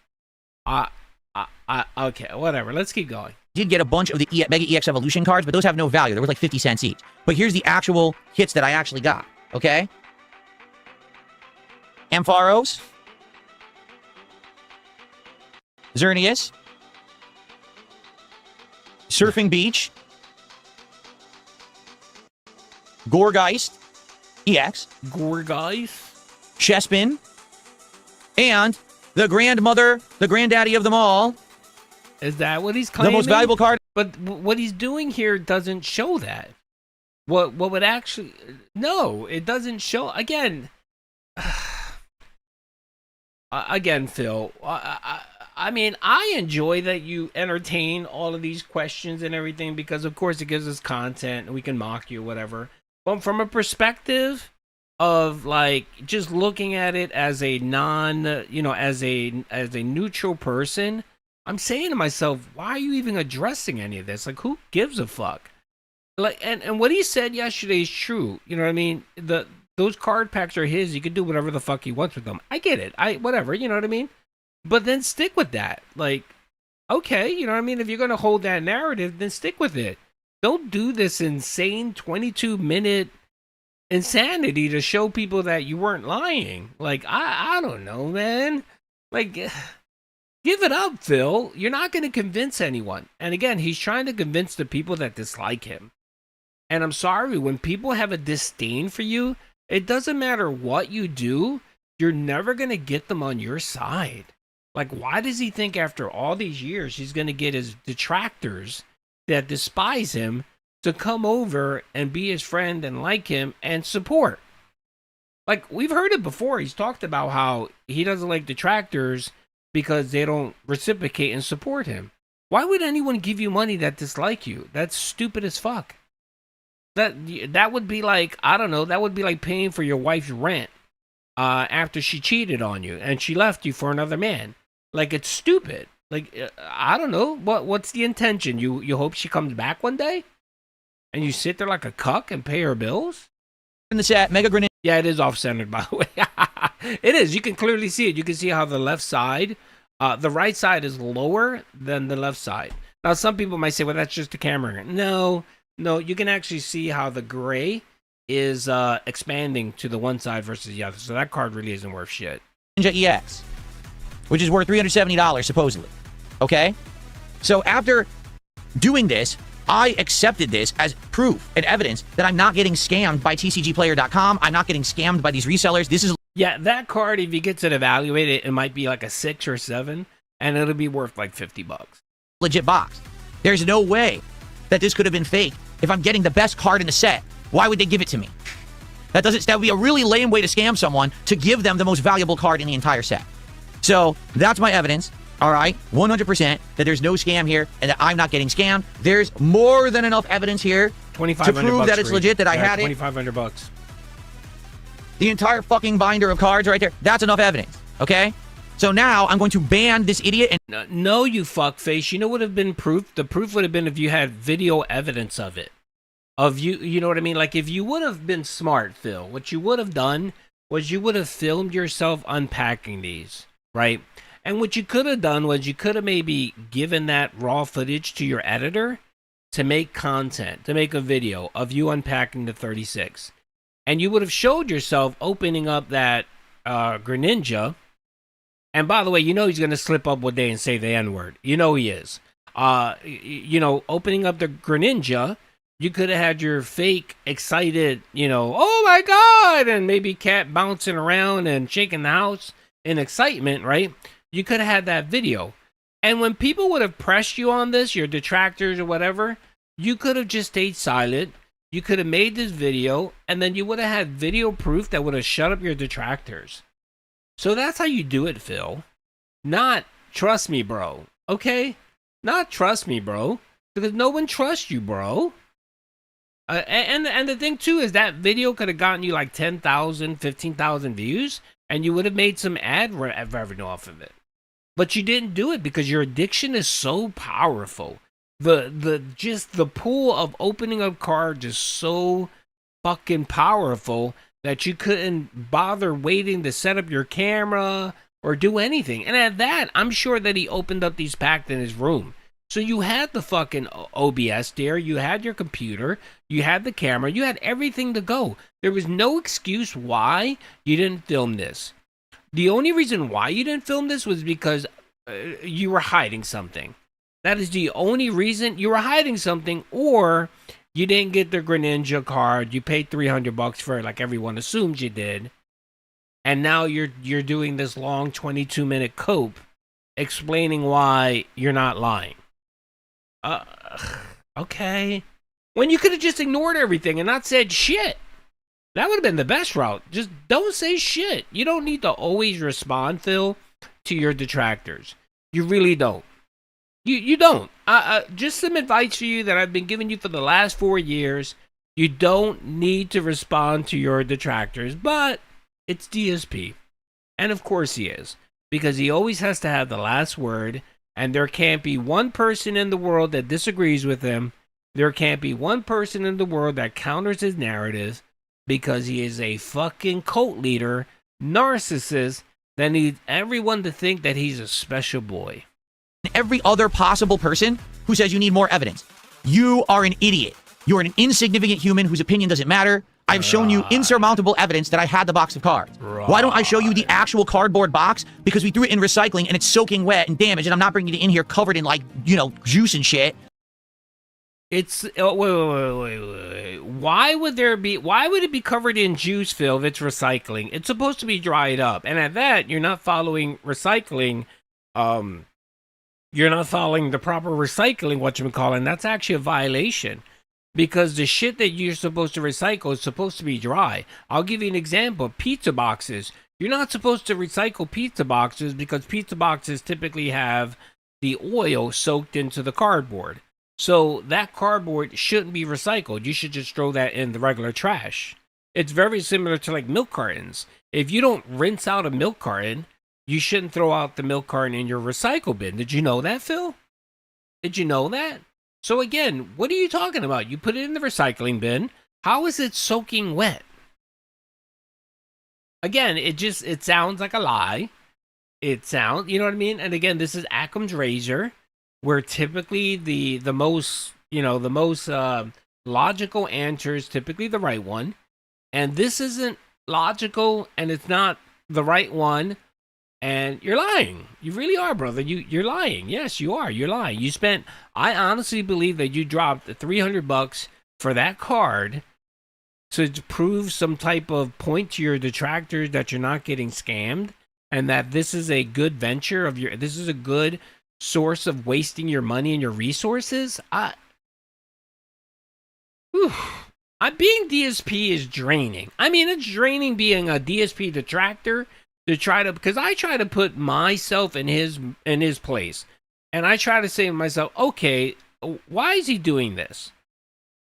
Okay, whatever. Let's keep going. Did get a bunch of the Mega EX Evolution cards, but those have no value. They're worth like 50 cents each. But here's the actual hits that I actually got, okay? Ampharos, Xerneas, Surfing Beach, Gourgeist, EX, Gourgeist, Chespin, and the grandmother, the granddaddy of them all. Is that what he's claiming? The most valuable card. But what he's doing here doesn't show that. What would actually... No, it doesn't show... Again... Again, Phil, I mean, I enjoy that you entertain all of these questions and everything because, of course, it gives us content and we can mock you, whatever. But from a perspective of, like, just looking at it as a as a neutral person, I'm saying to myself, why are you even addressing any of this? Like, who gives a fuck? Like, and what he said yesterday is true. You know what I mean? Those card packs are his. He can do whatever the fuck he wants with them. I get it. Whatever, you know what I mean? But then stick with that. Like, okay, you know what I mean? If you're going to hold that narrative, then stick with it. Don't do this insane 22-minute insanity to show people that you weren't lying. Like, I don't know, man. Like, give it up, Phil. You're not going to convince anyone. And again, he's trying to convince the people that dislike him. And I'm sorry, when people have a disdain for you, it doesn't matter what you do, you're never going to get them on your side. Like, why does he think after all these years he's going to get his detractors that despise him to come over and be his friend and like him and support? Like, we've heard it before. He's talked about how he doesn't like detractors because they don't reciprocate and support him. Why would anyone give you money that dislike you? That's stupid as fuck. That would be like, I don't know, that would be like paying for your wife's rent after she cheated on you and she left you for another man. Like, it's stupid. Like, I don't know, what's the intention? You hope she comes back one day and you sit there like a cuck and pay her bills? In the set, Mega Greninja. Yeah, it is off-centered, by the way. It is. You can clearly see it. You can see how the left side, the right side is lower than the left side. Now, some people might say, well, that's just the camera. No, you can actually see how the gray is expanding to the one side versus the other. So that card really isn't worth shit. Ninja EX, which is worth $370, supposedly. Okay? So after doing this, I accepted this as proof and evidence that I'm not getting scammed by TCGplayer.com. I'm not getting scammed by these resellers. This is... Yeah, that card, if you get it evaluated, it might be like a 6 or 7, and it'll be worth like $50. Legit box. There's no way that this could have been fake. If I'm getting the best card in the set, why would they give it to me? That would be a really lame way to scam someone, to give them the most valuable card in the entire set. So that's my evidence, all right? 100% that there's no scam here and that I'm not getting scammed. There's more than enough evidence here to prove that it's legit, that I had it. $2,500. The entire fucking binder of cards right there. That's enough evidence, okay? So now I'm going to ban this idiot. And no, you fuckface. You know what would have been proof? The proof would have been if you had video evidence of it. Of you know what I mean? Like, if you would have been smart, Phil, what you would have done was you would have filmed yourself unpacking these, right? And what you could have done was you could have maybe given that raw footage to your editor to make content, to make a video of you unpacking the 36. And you would have showed yourself opening up that Greninja. And by the way, you know he's going to slip up one day and say the N-word. You know he is. Opening up the Greninja, you could have had your fake excited, oh my God, and maybe cat bouncing around and shaking the house in excitement, right? You could have had that video. And when people would have pressed you on this, your detractors or whatever, you could have just stayed silent. You could have made this video, and then you would have had video proof that would have shut up your detractors. So that's how you do it, Phil. Not trust me, bro. Okay? Not trust me, bro. Because no one trusts you, bro. And the thing, too, is that video could have gotten you like 10,000, 15,000 views, and you would have made some ad revenue off of it. But you didn't do it because your addiction is so powerful. The pool of opening up cards is so fucking powerful that you couldn't bother waiting to set up your camera or do anything. And at that, I'm sure that he opened up these packs in his room. So you had the fucking OBS there, you had your computer, you had the camera, you had everything to go. There was no excuse why you didn't film this. The only reason why you didn't film this was because you were hiding something. That is the only reason. You were hiding something, or you didn't get the Greninja card. You paid $300 for it, like everyone assumes you did. And now you're doing this long 22-minute cope explaining why you're not lying. Okay. When you could have just ignored everything and not said shit. That would have been the best route. Just don't say shit. You don't need to always respond, Phil, to your detractors. You really don't. You don't. Just some advice for you that I've been giving you for the last 4 years. You don't need to respond to your detractors, but it's DSP. And of course he is. Because he always has to have the last word, and there can't be one person in the world that disagrees with him. There can't be one person in the world that counters his narrative, because he is a fucking cult leader, narcissist, that needs everyone to think that he's a special boy. Every other possible person who says you need more evidence. You are an idiot. You're an insignificant human whose opinion doesn't matter. I've shown you insurmountable evidence that I had the box of cards. Why don't I show you the actual cardboard box? Because we threw it in recycling and it's soaking wet and damaged, and I'm not bringing it in here covered in, like, juice and shit. It's wait. Why would it be covered in juice, Phil, if it's recycling? It's supposed to be dried up. And at that, you're not following recycling. You're not following the proper recycling, whatchamacallit, and that's actually a violation. Because the shit that you're supposed to recycle is supposed to be dry. I'll give you an example. Pizza boxes. You're not supposed to recycle pizza boxes because pizza boxes typically have the oil soaked into the cardboard. So that cardboard shouldn't be recycled. You should just throw that in the regular trash. It's very similar to like milk cartons. If you don't rinse out a milk carton, you shouldn't throw out the milk carton in your recycle bin. Did you know that, Phil? Did you know that? So again, what are you talking about? You put it in the recycling bin. How is it soaking wet? Again, it sounds like a lie. You know what I mean? And again, this is Occam's razor, where typically the most logical answer is typically the right one. And this isn't logical, and it's not the right one. And you're lying. You really are, brother. You're lying. Yes, you are. You're lying. I honestly believe that you dropped $300 for that card to prove some type of point to your detractors that you're not getting scammed, and that this is a good venture this is a good source of wasting your money and your resources. Being DSP is draining. I mean, it's draining being a DSP detractor. Because I try to put myself in his place, and I try to say to myself, okay, why is he doing this?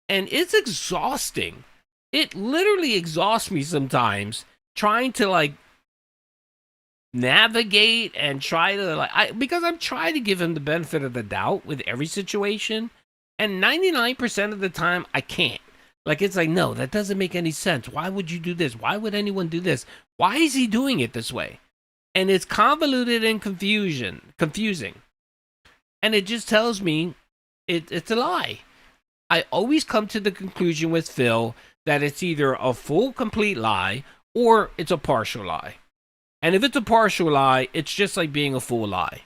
And it's exhausting. It literally exhausts me sometimes trying to like navigate and try to because I'm trying to give him the benefit of the doubt with every situation, and 99% of the time I can't. Like, it's like, no, that doesn't make any sense. Why would you do this? Why would anyone do this? Why is he doing it this way? And it's convoluted and confusing. And it just tells me it's a lie. I always come to the conclusion with Phil that it's either a full, complete lie or it's a partial lie. And if it's a partial lie, it's just like being a full lie.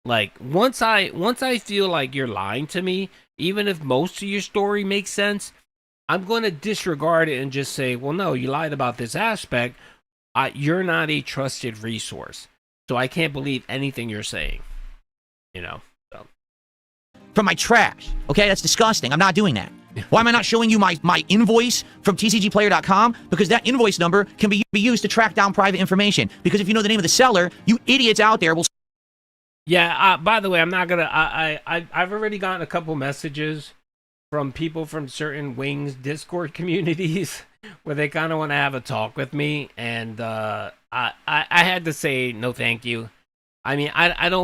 Like, once I feel like you're lying to me, even if most of your story makes sense, I'm going to disregard it and just say, well, no, you lied about this aspect. You're not a trusted resource. So I can't believe anything you're saying. So. From my trash. Okay, that's disgusting. I'm not doing that. Why am I not showing you my invoice from tcgplayer.com? Because that invoice number can be used to track down private information. Because if you know the name of the seller, you idiots out there will... Yeah, by the way, I'm not going to... I've already gotten a couple messages from people from certain Wings Discord communities where they kind of want to have a talk with me, and I had to say no thank you. I mean, I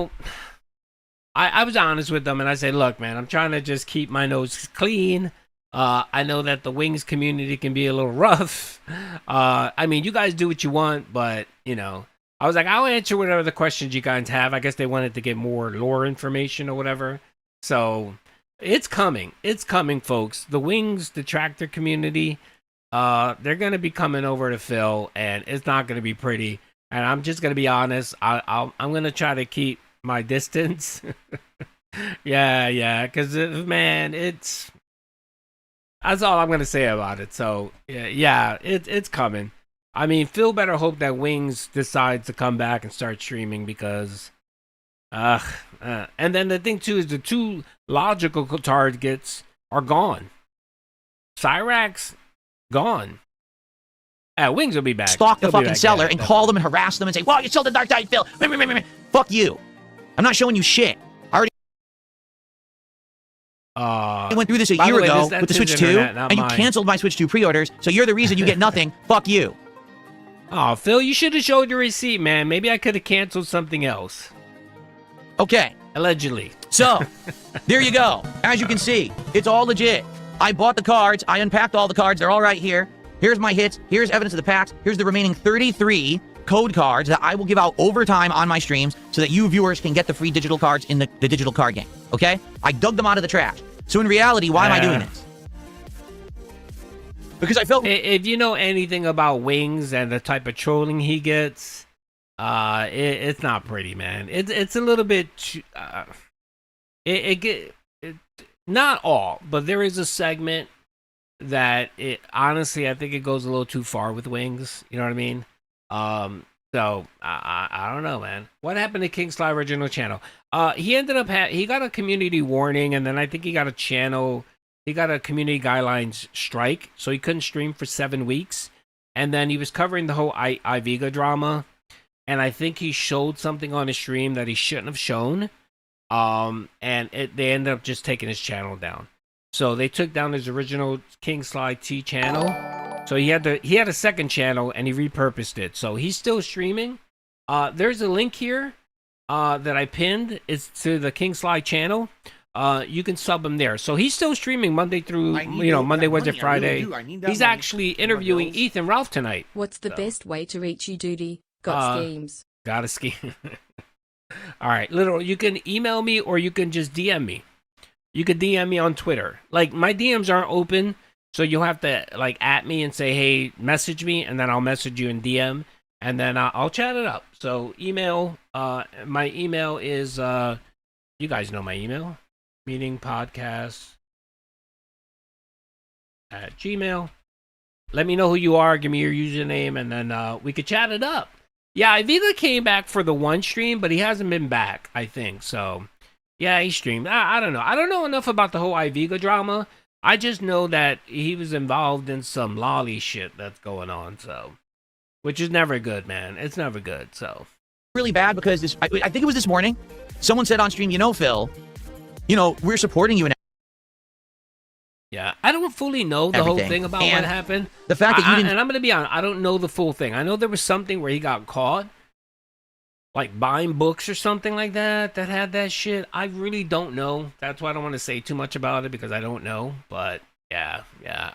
was honest with them, and I said, look, man, I'm trying to just keep my nose clean. I know that the wings community can be a little rough. I mean, you guys do what you want, but you know, I was like, I'll answer whatever the questions you guys have. I guess they wanted to get more lore information or whatever. So it's coming. It's coming, folks. The wings, the tractor community, they're gonna be coming over to Phil, and it's not gonna be pretty. And I'm just gonna be honest. I'm gonna try to keep my distance. yeah, because man, that's all I'm gonna say about it. So yeah, it's coming. I mean, Phil better hope that Wings decides to come back and start streaming because, and then the thing too is the two logical targets are gone. Cyrax gone. Wings will be back. Stalk the He'll be fucking back, seller yeah, and definitely. call them and harass them and say, "Well, you sold the Dark Side, Phil." Fuck you. I'm not showing you shit. I went through this a By the year way, ago that's with the Switch his 2, internet, not and you mine. canceled my Switch 2 pre-orders, so you're the reason you get nothing. Fuck you. Oh, Phil, you should have showed your receipt, man. Maybe I could have canceled something else. Okay, Allegedly. so there you go. As you can see, it's all legit. I bought the cards. I unpacked all the cards. They're all right here. Here's my hits. Here's evidence of the packs. Here's the remaining 33 code cards that I will give out over time on my streams so that you viewers can get the free digital cards in the digital card game. Okay? I dug them out of the trash. So in reality, why am I doing this? Because I felt... If you know anything about Wings and the type of trolling he gets, it's not pretty, man. It's a little bit... not all, but there is a segment that honestly, I think it goes a little too far with Wings. You know what I mean? So I don't know, man. What happened to King Sly original channel? He ended up he got a community warning, and then I think he got a community guidelines strike, so he couldn't stream for 7 weeks. And then he was covering the whole Iviga drama, and I think he showed something on his stream that he shouldn't have shown. And they ended up just taking his channel down. So they took down his original King Sly T channel. So he had a second channel and he repurposed it. So he's still streaming. There's a link here that I pinned. It's to the King Sly channel. You can sub him there. So he's still streaming Monday through Monday, Wednesday, Friday. He's actually interviewing Ethan Ralph tonight. What's the best way to reach you, Duty? Got schemes? Got a scheme. All right, literal. You can email me or you can just DM me. You could DM me on Twitter. Like, my DMs aren't open, so you'll have to, like, at me and say, hey, message me, and then I'll message you in DM, and then I'll chat it up. So, email, my email is, you guys know my email, meetingpodcast@gmail. Let me know who you are, give me your username, and then we could chat it up. Yeah, Iviga came back for the one stream, but he hasn't been back, I think, so... Yeah, he streamed. I don't know. I don't know enough about the whole Iviga drama. I just know that he was involved in some lolly shit that's going on, so. Which is never good, man. It's never good, so. Really bad because I think it was this morning. Someone said on stream, Phil, we're supporting you. Yeah, I don't fully know the whole thing about what happened. The fact that you didn't... And I'm going to be honest, I don't know the full thing. I know there was something where he got caught. Like buying books or something like that had that shit. I really don't know. That's why I don't want to say too much about it because I don't know. But yeah.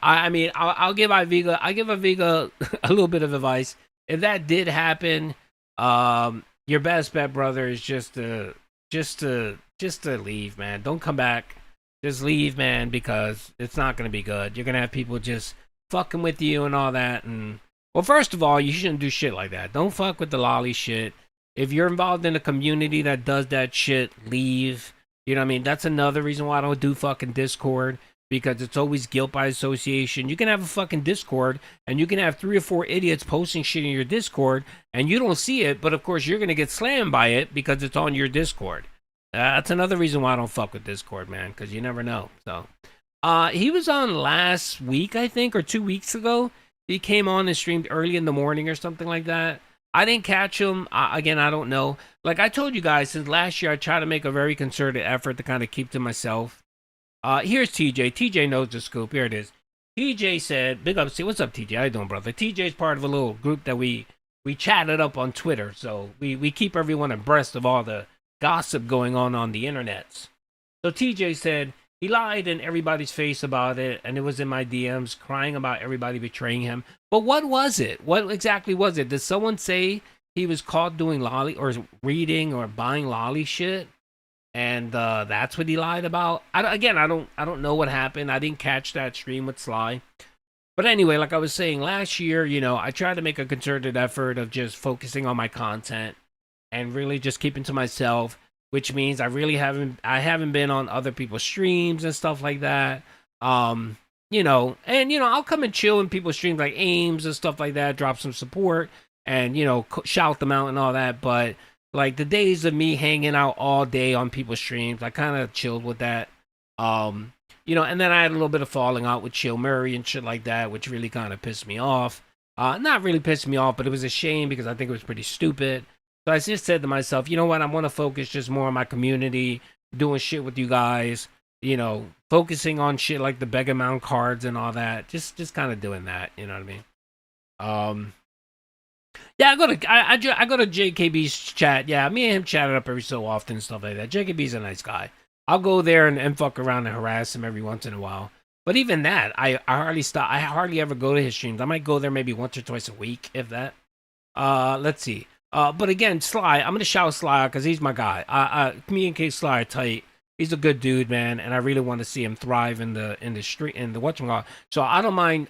I mean, I'll give Iviga a little bit of advice. If that did happen, your best bet, brother, is just to leave, man. Don't come back. Just leave, man, because it's not gonna be good. You're gonna have people just fucking with you and all that. And well, first of all, you shouldn't do shit like that. Don't fuck with the lolly shit. If you're involved in a community that does that shit, leave. You know what I mean? That's another reason why I don't do fucking Discord, because it's always guilt by association. You can have a fucking Discord, and you can have 3 or 4 idiots posting shit in your Discord, and you don't see it, but of course you're going to get slammed by it because it's on your Discord. That's another reason why I don't fuck with Discord, man, because you never know. So, he was on last week, I think, or 2 weeks ago. He came on and streamed early in the morning or something like that. I didn't catch him. Again, I don't know. Like I told you guys, since last year, I try to make a very concerted effort to kind of keep to myself. Here's TJ. TJ knows the scoop. Here it is. TJ said, big up. See, what's up, TJ? How you doing, brother? TJ's part of a little group that we chatted up on Twitter. So we keep everyone abreast of all the gossip going on the internets. So TJ said, He lied in everybody's face about it, and it was in my DMs crying about everybody betraying him. But what was it? What exactly was it? Did someone say he was caught doing lolly or reading or buying lolly shit? And that's what he lied about. I don't know what happened. I didn't catch that stream with Sly. But anyway, like I was saying, last year, I tried to make a concerted effort of just focusing on my content and really just keeping to myself, which means I haven't been on other people's streams and stuff like that. I'll come and chill in people's streams like Ames and stuff like that, drop some support and, shout them out and all that. But like the days of me hanging out all day on people's streams, I kind of chilled with that. And then I had a little bit of falling out with Chill Murray and shit like that, which really kind of pissed me off. Not really pissed me off, but it was a shame because I think it was pretty stupid. So I just said to myself, you know what? I want to focus just more on my community, doing shit with you guys, focusing on shit like the Beggar Mound cards and all that. Just kind of doing that, you know what I mean? Yeah, I go to JKB's chat. Yeah, me and him chatted up every so often and stuff like that. JKB's a nice guy. I'll go there and fuck around and harass him every once in a while. But even that, I hardly ever go to his streams. I might go there maybe once or twice a week, if that. Let's see. But again, Sly, I'm gonna shout Sly out because he's my guy. Me and K Sly are tight. He's a good dude, man, and I really want to see him thrive in the street in the whatchamacallit. So I don't mind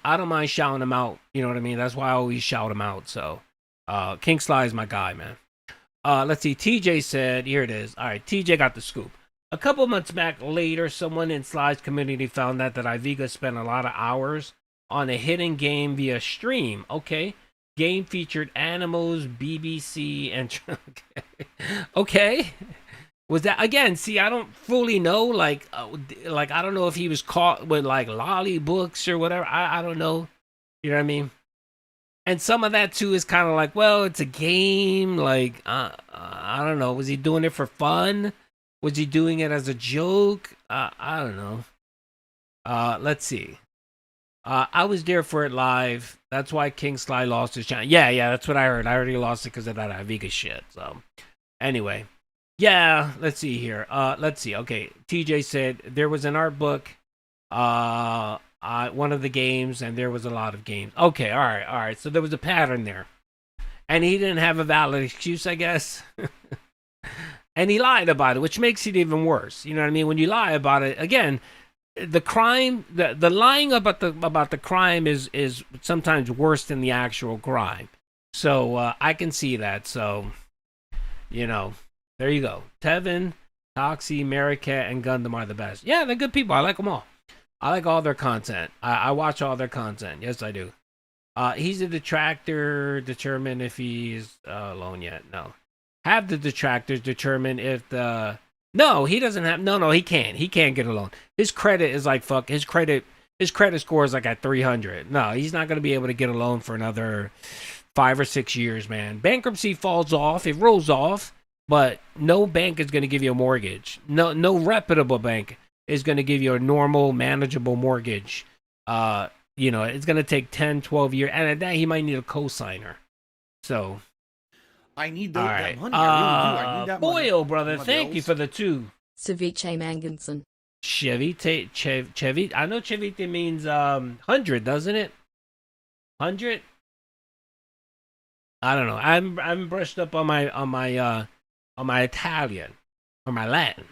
shouting him out. You know what I mean? That's why I always shout him out. So King Sly is my guy, man. Let's see. TJ said, here it is. All right, TJ got the scoop. A couple months back later, someone in Sly's community found that Iviga spent a lot of hours on a hidden game via stream. Okay. Game featured animals, BBC, and... Okay. Was that... Again, see, I don't fully know. Like, I don't know if he was caught with, like, lolly books or whatever. I don't know. You know what I mean? And some of that, too, is kind of like, well, it's a game. Like, I don't know. Was he doing it for fun? Was he doing it as a joke? I don't know. Let's see. I was there for it live. That's why King Sly lost his channel. Yeah, that's what I heard. I already lost it because of that Iviga shit. So, anyway. Yeah, let's see here. Let's see. Okay, TJ said there was an art book. One of the games, and there was a lot of games. Okay, all right. So there was a pattern there. And he didn't have a valid excuse, I guess. And he lied about it, which makes it even worse. You know what I mean? When you lie about it, again, the crime, the lying about the crime is sometimes worse than the actual crime. So I can see that. So, there you go. Tevin, Toxie, Maricat, and Gundam are the best. Yeah, they're good people. I like them all. I like all their content. I watch all their content. Yes, I do. He's a detractor. Determine if he's alone yet. No. Have the detractors determine if the... No, he doesn't have... No, he can't. He can't get a loan. His credit is like fuck. His credit score is like at 300. No, he's not going to be able to get a loan for another 5 or 6 years, man. Bankruptcy falls off. It rolls off. But no bank is going to give you a mortgage. No reputable bank is going to give you a normal, manageable mortgage. It's going to take 10, 12 years. And at that, he might need a co-signer. So... I need that money. I really do. I need that money. Boyle, brother, thank you for the 2. Ceviche Manginson. Chevy. I know Chevite means 100, doesn't it? 100. I don't know. I'm brushed up on my Italian or my Latin.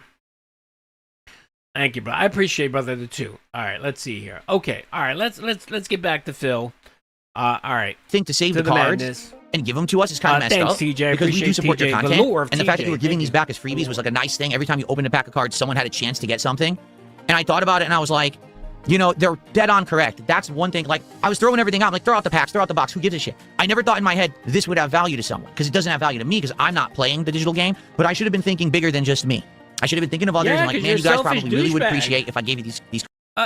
Thank you, bro. I appreciate, brother, the 2. All right, let's see here. Okay, all right. Let's get back to Phil. All right. Think to save the cards. Madness. And give them to us is kind of messed up. TJ, because we do support TJ, your content. And the fact that you were giving these back as freebies was like a nice thing. Every time you opened a pack of cards, someone had a chance to get something. And I thought about it and I was like, they're dead on correct. That's one thing. Like, I was throwing everything out. Like, throw out the packs, throw out the box. Who gives a shit? I never thought in my head this would have value to someone. Because it doesn't have value to me because I'm not playing the digital game. But I should have been thinking bigger than just me. I should have been thinking of others and like, man, you guys probably really would appreciate if I gave you these.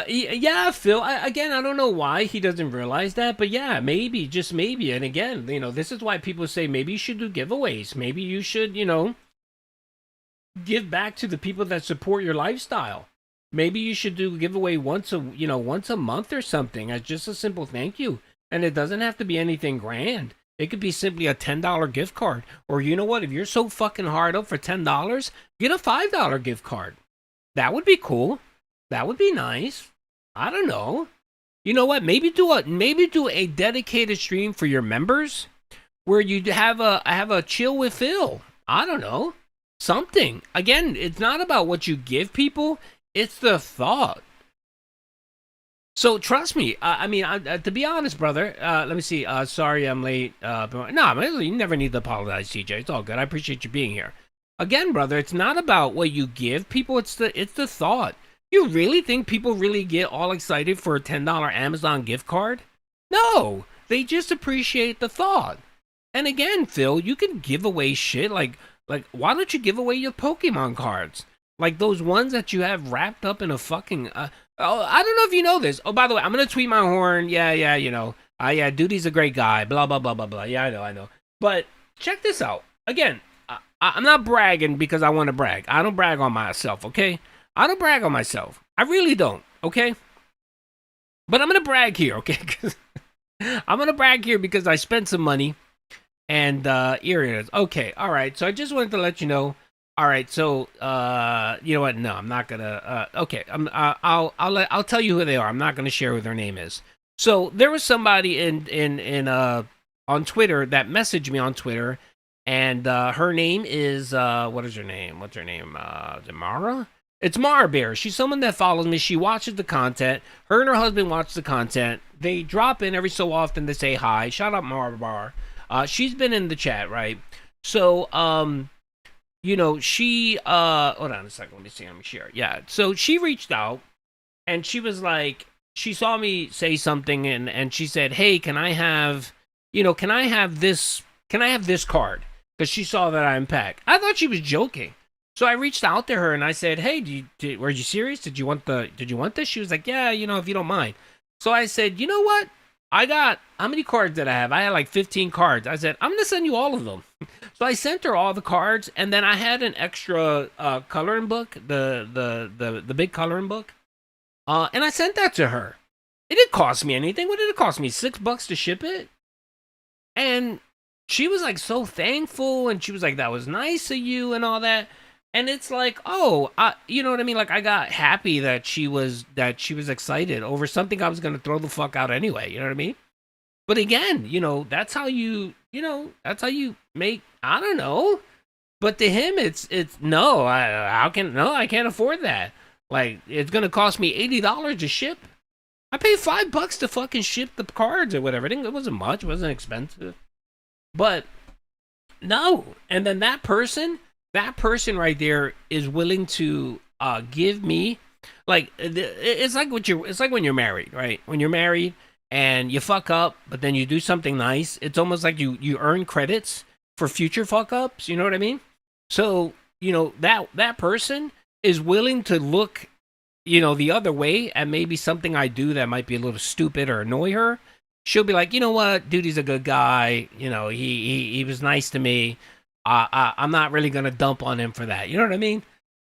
Yeah, Phil. Again, I don't know why he doesn't realize that, but yeah, maybe, just maybe. And again, this is why people say maybe you should do giveaways. Maybe you should, give back to the people that support your lifestyle. Maybe you should do a giveaway once a month or something as just a simple thank you. And it doesn't have to be anything grand. It could be simply a $10 gift card. Or you know what? If you're so fucking hard up for $10, get a $5 gift card. That would be cool. That would be nice. I don't know. You know what? Maybe do a dedicated stream for your members where you have a chill with Phil. I don't know. Something. Again, it's not about what you give people, it's the thought. So trust me. I mean, to be honest, brother. Let me see. Sorry, I'm late. No, you never need to apologize, TJ. It's all good. I appreciate you being here. Again, brother, it's not about what you give people. It's the thought. You really think people really get all excited for a $10 Amazon gift card? No, they just appreciate the thought. And again, Phil, you can give away shit like why don't you give away your Pokemon cards? Like those ones that you have wrapped up in a fucking I don't know if you know this. Oh, by the way, I'm gonna tweet my horn. Yeah, you know. Yeah, Duty's a great guy. Blah blah blah blah blah. Yeah, I know. But check this out. Again, I'm not bragging because I want to brag. I don't brag on myself, okay? I don't brag on myself. I really don't, okay? But I'm going to brag here, okay? I'm going to brag here because I spent some money. And here it is. Okay, all right. So I just wanted to let you know. All right, so you know what? No, I'm not going to. Okay, I'll tell you who they are. I'm not going to share who their name is. So there was somebody on Twitter that messaged me on Twitter. And her name is, what is her name? What's her name? Is it Mara? It's Mara Bear. She's someone that follows me. She watches the content. Her and her husband watch the content. They drop in every so often to say hi. Shout out Mara Bear. She's been in the chat, right? So, you know, she, hold on a second. Let me share. Yeah. So she reached out and she was like, she saw me say something and she said, hey, can I have this card? Because she saw that I unpacked. I thought she was joking. So I reached out to her and I said, hey, were you serious? Did you want this? She was like, yeah, you know, if you don't mind. So I said, you know what? I got, how many cards did I have? I had like 15 cards. I said, I'm going to send you all of them. So I sent her all the cards. And then I had an extra coloring book, the big coloring book. And I sent that to her. It didn't cost me anything. What did it cost me? $6 to ship it? And she was like so thankful. And she was like, that was nice of you and all that. And it's like, oh, you know what I mean? Like, I got happy that she was excited over something I was going to throw the fuck out anyway. You know what I mean? But again, you know, that's how you make, I don't know. But to him, it's no, I can't afford that. Like, it's going to cost me $80 to ship. I paid $5 to fucking ship the cards or whatever. It wasn't much. It wasn't expensive. But no. And then that person right there is willing to give me, like, it's like when you're married, right? When you're married and you fuck up, but then you do something nice, it's almost like you earn credits for future fuck ups. You know what I mean? So, you know, that person is willing to look, you know, the other way at maybe something I do that might be a little stupid or annoy her. She'll be like, you know what, dude, he's a good guy. You know, he was nice to me. I'm not really going to dump on him for that. You know what I mean?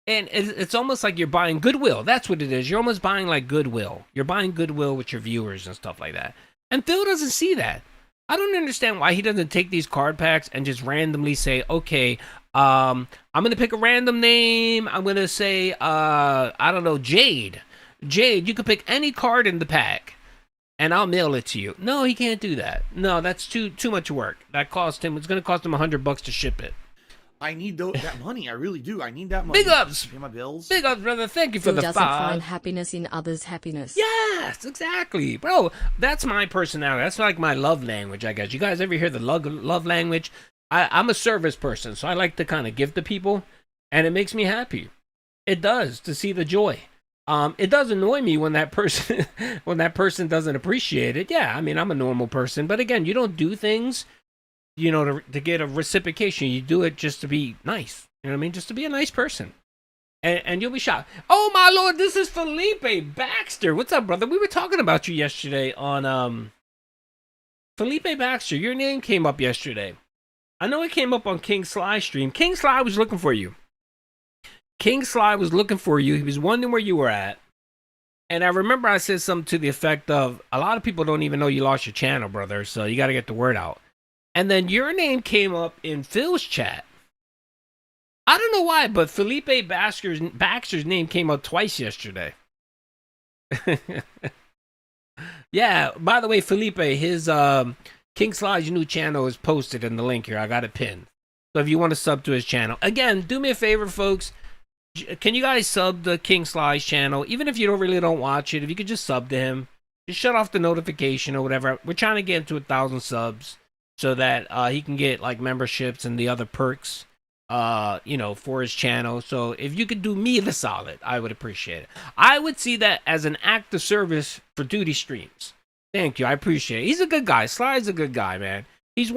And it's almost like you're buying goodwill. That's what it is. You're almost buying like goodwill. You're buying goodwill with your viewers and stuff like that. And Phil doesn't see that. I don't understand why he doesn't take these card packs and just randomly say, okay, I'm going to pick a random name. I'm going to say, I don't know, Jade. Jade, you can pick any card in the pack. And I'll mail it to you. No, he can't do that. No, that's too much work. It's going to cost him $100 to ship it. I need that money. I really do. I need that money. Big ups. Pay my bills. Big ups, brother. Thank you for the doesn't find happiness in others' happiness. Yes, exactly. Bro, that's my personality. That's like my love language, I guess. You guys ever hear the love language? I'm a service person, so I like to kind of give to people, and it makes me happy. It does, to see the joy. It does annoy me when that person doesn't appreciate it. Yeah, I mean, I'm a normal person, but again, you don't do things, you know, to get a reciprocation. You do it just to be nice. You know what I mean? Just to be a nice person. And you'll be shocked. Oh my Lord, this is Felipe Baxter. What's up, brother? We were talking about you yesterday on Felipe Baxter. Your name came up yesterday. I know it came up on King Sly stream. King Sly was looking for you. King Sly was looking for you. He was wondering where you were at. And I remember I said something to the effect of, a lot of people don't even know you lost your channel, brother, so you got to get the word out. And then your name came up in Phil's chat. I don't know why, but Felipe Baxter's name came up twice yesterday. Yeah, by the way, Felipe, his King Sly's new channel is posted in the link here. I got it pinned. So if you want to sub to his channel, again, do me a favor, folks. Can you guys sub the King Sly's channel? Even if you don't watch it, if you could just sub to him, just shut off the notification or whatever. We're trying to get him to 1,000 subs so that he can get like memberships and the other perks, for his channel. So if you could do me the solid, I would appreciate it. I would see that as an act of service for Duty Streams. Thank you. I appreciate it. He's a good guy. Sly's a good guy, man. He's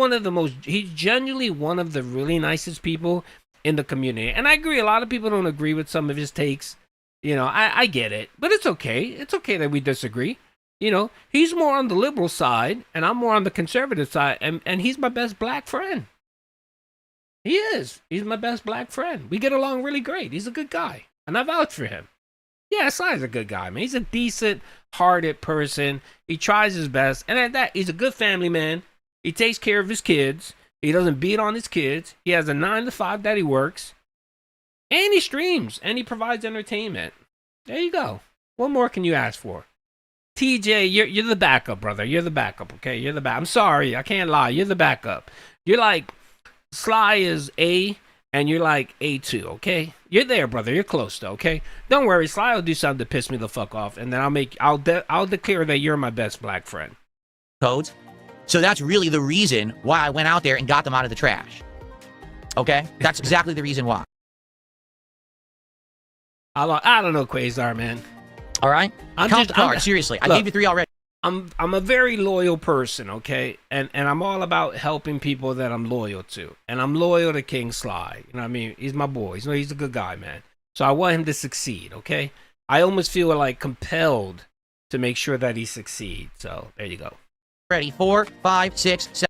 genuinely one of the really nicest people in the community. And I agree, a lot of people don't agree with some of his takes. I get it. But it's okay. It's okay that we disagree. He's more on the liberal side, and I'm more on the conservative side, and he's my best black friend. He is. He's my best black friend. We get along really great. He's a good guy, and I vouch for him. Yeah, Sly's a good guy, man. He's a decent-hearted person. He tries his best, and at that, he's a good family man. He takes care of his kids. He doesn't beat on his kids. He has a 9 to 5 that he works, and he streams, and he provides entertainment. There you go. What more can you ask for? TJ, you're the backup, brother. You're the backup, okay? You're the back. I'm sorry, I can't lie. You're the backup. You're like Sly is A, and you're like A2, okay? You're there, brother. You're close, though, okay? Don't worry, Sly will do something to piss me the fuck off, and then I'll declare that you're my best black friend. Codes. So that's really the reason why I went out there and got them out of the trash. Okay? That's exactly the reason why. I don't know, Quasar, man. All right? Count the cards, seriously. I gave you 3 already. I'm a very loyal person, okay? And I'm all about helping people that I'm loyal to. And I'm loyal to King Sly. You know what I mean? He's my boy. He's a good guy, man. So I want him to succeed, okay? I almost feel like compelled to make sure that he succeeds. So there you go. Ready? 4, 5, 6, 7.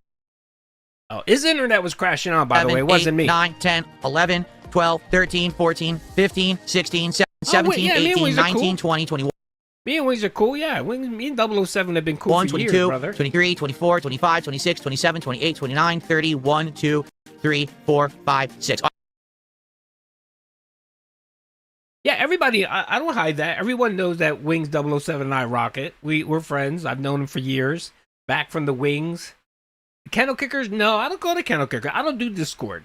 Oh, his internet was crashing out, by the way. It wasn't me. 9, 10, 11, 12, 13, 14, 15, 16, 17, 18, 19, 20, 21. Me and Wings are cool, yeah. Me and 007 have been cool 1, for 22, years, brother. 23, 24, 25, 26, 27, 28, 29, 30, 1, 2, 3, 4, 5, 6. Yeah, everybody, I don't hide that. Everyone knows that Wings 007 and I rock it. We're friends. I've known him for years. Back from the Wings. Kennel Kickers? No, I don't go to Kennel Kicker. I don't do Discord.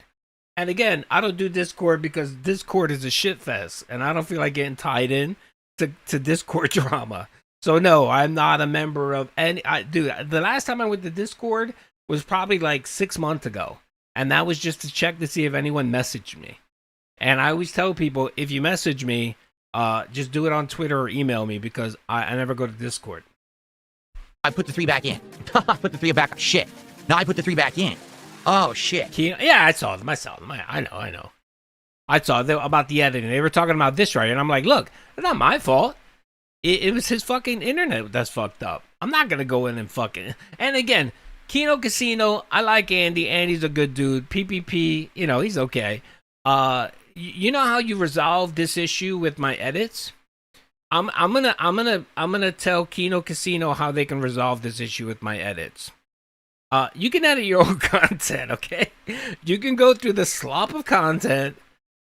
And again, I don't do Discord because Discord is a shit fest. And I don't feel like getting tied in to Discord drama. So no, I'm not a member of any. Dude, the last time I went to Discord was probably like 6 months ago. And that was just to check to see if anyone messaged me. And I always tell people, if you message me, just do it on Twitter or email me because I never go to Discord. I put the 3 back in. I put the 3 back. Shit. Now I put the 3 back in. Oh, shit. Yeah, I saw them. I know. I saw them about the editing. They were talking about this right. And I'm like, look, it's not my fault. It was his fucking internet that's fucked up. I'm not going to go in and fucking. And again, Kino Casino, I like Andy. Andy's a good dude. PPP, he's okay. You know how you resolve this issue with my edits? I'm gonna tell Kino Casino how they can resolve this issue with my edits. You can edit your own content, okay? You can go through the slop of content,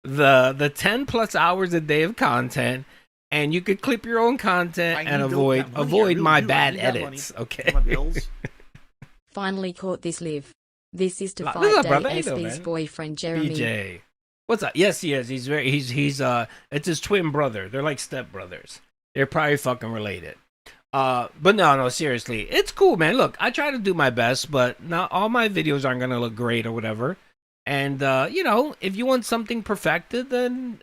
the 10 plus hours a day of content, and you could clip your own content and avoid my bad edits, okay? Finally caught this live. This is to Look fight up, Day brother. SB's boyfriend Jeremy. BJ. What's up? Yes, he is. He's it's his twin brother. They're like step brothers. They're probably fucking related. But no, seriously. It's cool, man. Look, I try to do my best, but not all my videos aren't gonna look great or whatever. And if you want something perfected, then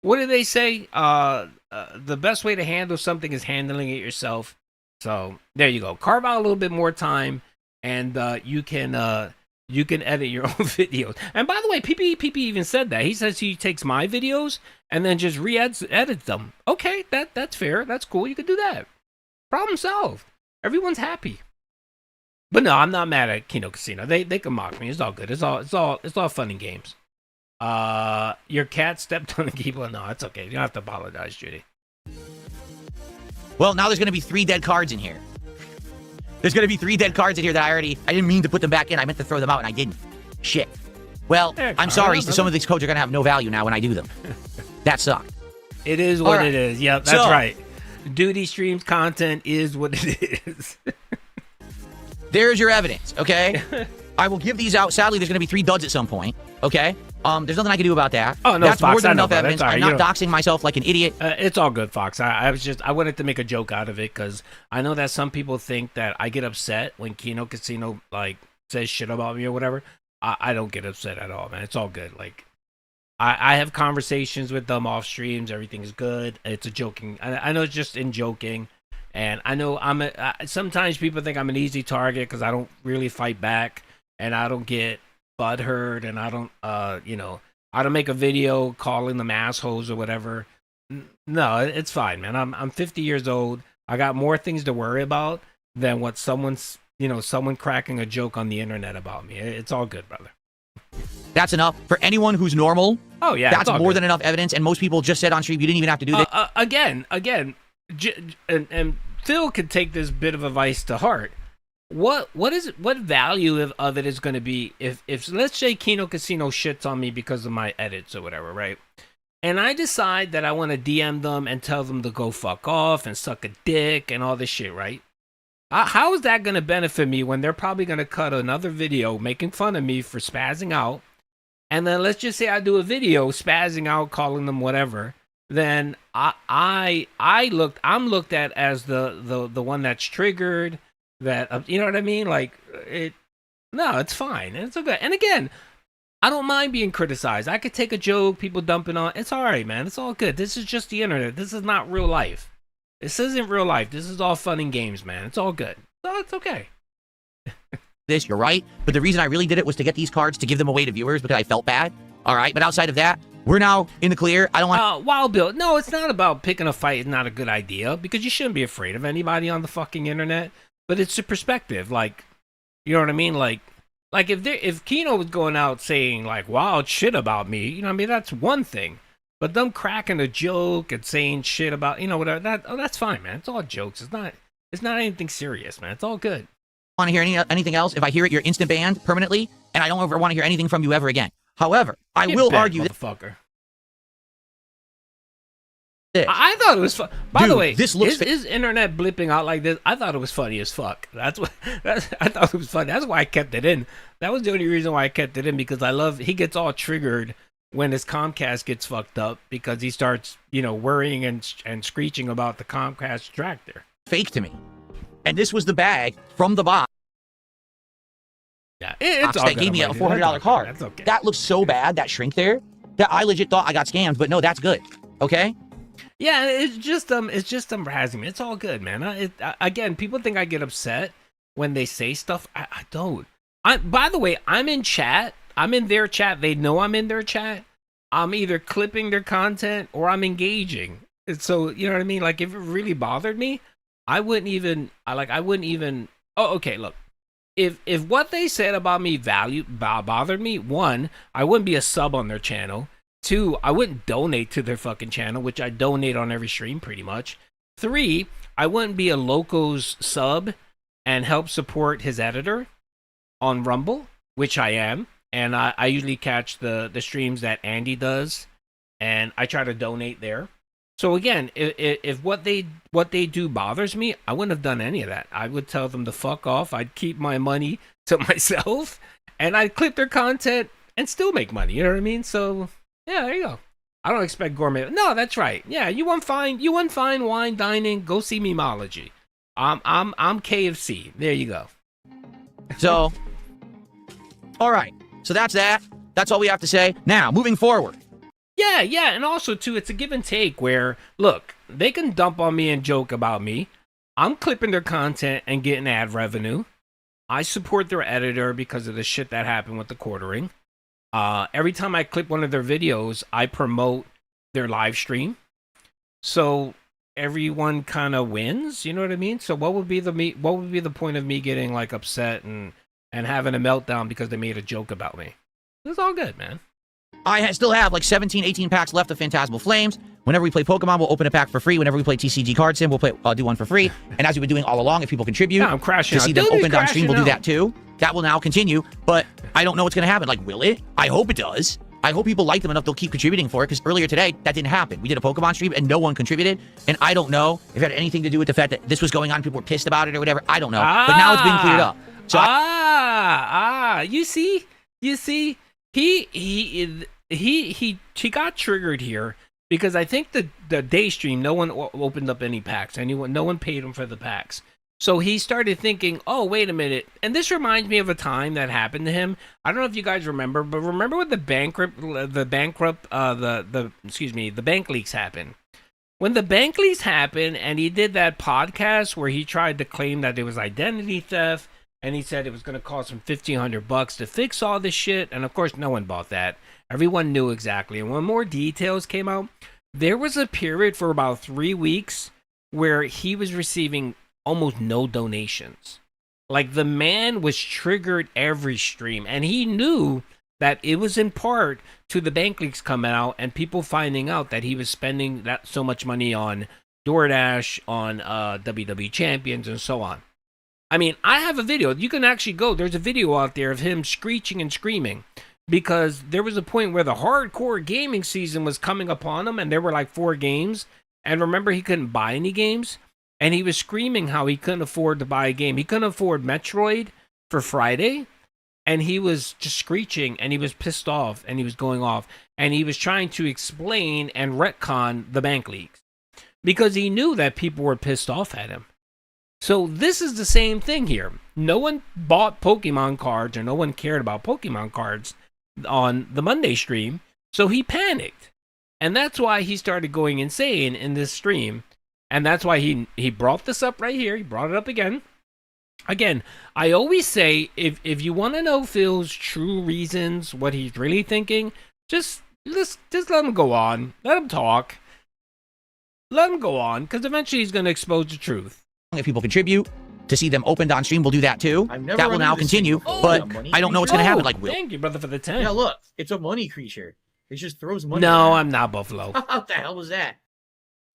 what do they say? The best way to handle something is handling it yourself. So there you go. Carve out a little bit more time, and you can edit your own videos. And by the way, PP even said that. He says he takes my videos and then just edits them. Okay, that's fair. That's cool. You can do that. Problem solved. Everyone's happy. But no, I'm not mad at Kino Casino. They can mock me. It's all good. It's all fun and games. Your cat stepped on the keyboard. No, it's okay. You don't have to apologize, Judy. Well, now there's going to be 3 dead cards in here. There's going to be 3 dead cards in here that I didn't mean to put them back in. I meant to throw them out, and I didn't. Shit. Well, I'm sorry. Some of these codes are going to have no value now when I do them. That sucked. It is what it is. Yep, that's right. Duty Streams content is what it is. There's your evidence, okay? I will give these out. Sadly, there's going to be 3 duds at some point, okay? There's nothing I can do about that. Oh, no, that's Fox, more than I know, enough bro. evidence. That's all I'm right. not doxing myself like an idiot. It's all good, Fox. I wanted to make a joke out of it because I know that some people think that I get upset when Kino Casino like says shit about me or whatever. I don't get upset at all, man. It's all good. Like I have conversations with them off streams. Everything's good. It's a joking. I know it's just in joking, and I know sometimes people think I'm an easy target because I don't really fight back and I don't get butthurt and I don't I don't make a video calling them assholes or whatever. No, it's fine, man. I'm 50 years old. I got more things to worry about than what someone cracking a joke on the internet about me. It's all good, brother. That's enough. For anyone who's normal, oh yeah, that's more than enough evidence. And most people just said on stream, you didn't even have to do this. Again, and Phil could take this bit of advice to heart. What value of it is going to be if let's say Kino Casino shits on me because of my edits or whatever, right? And I decide that I want to DM them and tell them to go fuck off and suck a dick and all this shit, right? How is that going to benefit me when they're probably going to cut another video making fun of me for spazzing out? And then let's just say I do a video spazzing out, calling them whatever. Then I'm looked at as the one that's triggered. That you know what I mean? Like it's fine. It's okay. And again, I don't mind being criticized. I could take a joke, people dumping on. It's all right, man. It's all good. This is just the internet. This is not real life. This isn't real life. This is all fun and games, man. It's all good. So it's okay. You're right. But the reason I really did it was to get these cards to give them away to viewers because I felt bad. All right. But outside of that, we're now in the clear. I don't want. Wild Bill. No, it's not about picking a fight. It's not a good idea because you shouldn't be afraid of anybody on the fucking internet. But it's a perspective, like, you know what I mean? Like if Kino was going out saying like wild shit about me, you know what I mean? That's one thing. But them cracking a joke and saying shit about, whatever, that's fine, man. It's all jokes. It's not anything serious, man. It's all good. Want to hear anything else? If I hear it, you're instant banned permanently, and I don't ever want to hear anything from you ever again. However, I will argue that. Motherfucker. I thought it was fun. By the way, this looks is internet blipping out like this? I thought it was funny as fuck. I thought it was funny. That's why I kept it in. That was the only reason why I kept it in because he gets all triggered when his Comcast gets fucked up because he starts, worrying and screeching about the Comcast tractor. Fake to me. And this was the bag from the box. Yeah, it's all that good. gave me a $400 card. That's okay. That looks so bad, that shrink there, that I legit thought I got scammed, but no, that's good. Okay? Yeah, it's just them harassing me. It's all good, man. Again, people think I get upset when they say stuff. I don't. By the way, I'm in chat. I'm in their chat. They know I'm in their chat. I'm either clipping their content or I'm engaging. And so, you know what I mean? Like, if it really bothered me, I wouldn't even. Oh, okay. Look, if what they said about me bothered me, one, I wouldn't be a sub on their channel. Two, I wouldn't donate to their fucking channel, which I donate on every stream pretty much. Three, I wouldn't be a Locos sub and help support his editor on Rumble, which I am. And I usually catch the streams that Andy does, and I try to donate there. So again, if what they do bothers me, I wouldn't have done any of that. I would tell them to fuck off. I'd keep my money to myself, and I'd clip their content and still make money. You know what I mean? So yeah, there you go. I don't expect gourmet. No, that's right. Yeah, you want fine wine dining. Go see Memology. I'm KFC. There you go. So, all right. So that's that. That's all we have to say. Now, moving forward. Yeah, and also, too, it's a give and take where, look, they can dump on me and joke about me. I'm clipping their content and getting ad revenue. I support their editor because of the shit that happened with the quartering. Every time I clip one of their videos, I promote their live stream. So everyone kind of wins, you know what I mean? So what would be the point of me getting like upset and having a meltdown because they made a joke about me? It's all good, man. I still have like 17, 18 packs left of Phantasmal Flames. Whenever we play Pokemon, we'll open a pack for free. Whenever we play TCG Card Sim, we'll do one for free. And as we've been doing all along, if people contribute I'm crashing to see them opened on stream, we'll do that too. That will now continue, but I don't know what's going to happen. Like, will it? I hope it does. I hope people like them enough they'll keep contributing for it, because earlier today, that didn't happen. We did a Pokemon stream and no one contributed, and I don't know if it had anything to do with the fact that this was going on, people were pissed about it or whatever. I don't know. But now it's been cleared up. So you see, he got triggered here because I think the day stream, no one opened up any packs. No one paid him for the packs. So he started thinking, oh, wait a minute. And this reminds me of a time that happened to him. I don't know if you guys remember, but remember when the bank leaks happened? When the bank leaks happened and he did that podcast where he tried to claim that there was identity theft and he said it was going to cost him $1,500 to fix all this shit. And of course, no one bought that. Everyone knew exactly. And when more details came out, there was a period for about 3 weeks where he was receiving almost no donations. Like, the man was triggered every stream, and he knew that it was in part to the bank leaks coming out and people finding out that he was spending that so much money on DoorDash, on WWE Champions, and so on. I mean, I have a video. You can actually go. There's a video out there of him screeching and screaming because there was a point where the hardcore gaming season was coming upon him, and there were like 4 games. And remember, he couldn't buy any games. And he was screaming how he couldn't afford to buy a game. He couldn't afford Metroid for Friday. And he was just screeching, and he was pissed off, and he was going off. And he was trying to explain and retcon the bank leaks because he knew that people were pissed off at him. So this is the same thing here. No one bought Pokemon cards, or no one cared about Pokemon cards on the Monday stream. So he panicked. And that's why he started going insane in this stream. And that's why he brought this up right here. He brought it up again. Again, I always say, if you want to know Phil's true reasons, what he's really thinking, just let him go on. Let him talk. Let him go on, because eventually he's going to expose the truth. If people contribute to see them opened on stream, we'll do that too. That will now continue, but I don't know what's going to happen. Like, Will. Thank you, brother, for the 10. Yeah, look, it's a money creature. It just throws money. No, I'm not Buffalo. What the hell was that?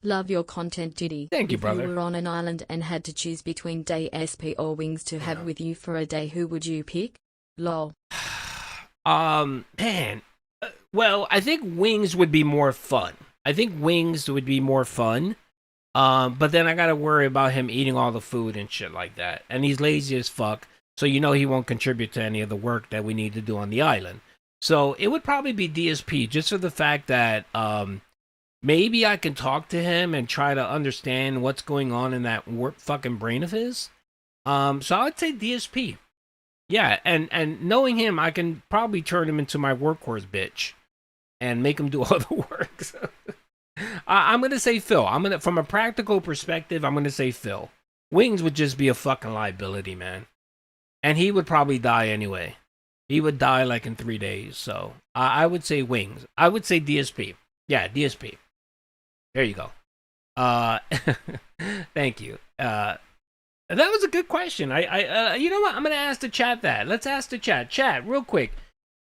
Love your content, Diddy. Thank you, brother. If you were on an island and had to choose between DSP or Wings to have with you for a day, who would you pick? Lol. Man. Well, I think Wings would be more fun. But then I gotta worry about him eating all the food and shit like that. And he's lazy as fuck, so you know he won't contribute to any of the work that we need to do on the island. So it would probably be DSP, just for the fact that maybe I can talk to him and try to understand what's going on in that warped fucking brain of his. So I would say DSP. Yeah, and knowing him, I can probably turn him into my workhorse bitch and make him do all the work. So I'm gonna say Phil. From a practical perspective, I'm gonna say Phil. Wings would just be a fucking liability, man. And he would probably die anyway. He would die like in 3 days. So I would say Wings. I would say DSP. Yeah, DSP. There you go. Thank you. That was a good question. You know what? I'm gonna ask the chat that. Let's ask the chat. Chat, real quick.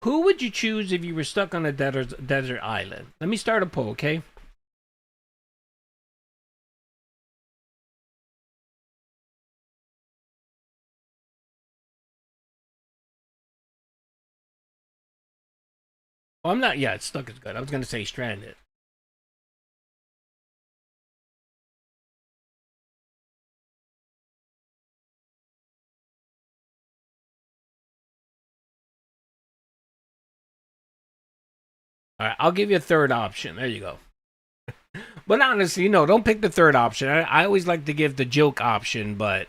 Who would you choose if you were stuck on a desert island? Let me start a poll, okay? Oh, I'm not. Yeah, stuck is good. I was gonna say stranded. All right, I'll give you a third option. There you go. But honestly, no, don't pick the third option. I always like to give the joke option, but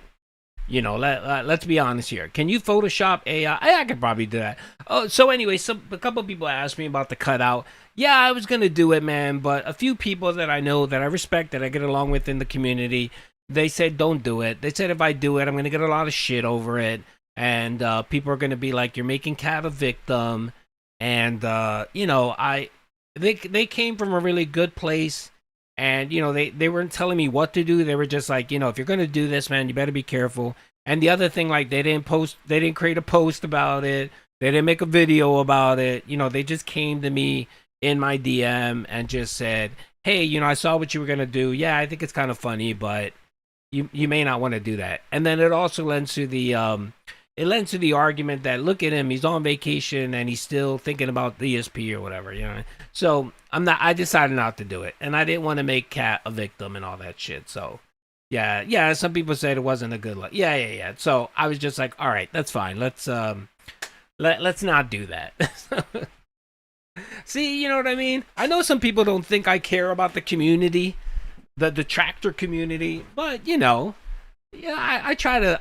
you know, let's be honest here. Can you Photoshop AI? I could probably do that. Oh, so anyway, a couple of people asked me about the cutout. Yeah, I was gonna do it, man, but a few people that I know, that I respect, that I get along with in the community, they said don't do it. They said if I do it, I'm gonna get a lot of shit over it, and people are gonna be like, you're making Cat a victim, and you know, they came from a really good place. And, you know, they weren't telling me what to do. They were just like, you know, if you're going to do this, man, you better be careful. And the other thing, like, they didn't create a post about it. They didn't make a video about it. You know, they just came to me in my DM and just said, hey, you know, I saw what you were going to do. Yeah, I think it's kind of funny, but you may not want to do that. And then it also lends to the, it lends to the argument that look at him, he's on vacation and he's still thinking about DSP or whatever, you know. So I decided not to do it, and I didn't want to make Cat a victim and all that shit. So yeah. Some people said it wasn't a good look. Yeah. So I was just like, all right, that's fine. Let's not do that. See, you know what I mean? I know some people don't think I care about the community, the detractor community, but you know. Yeah, I try to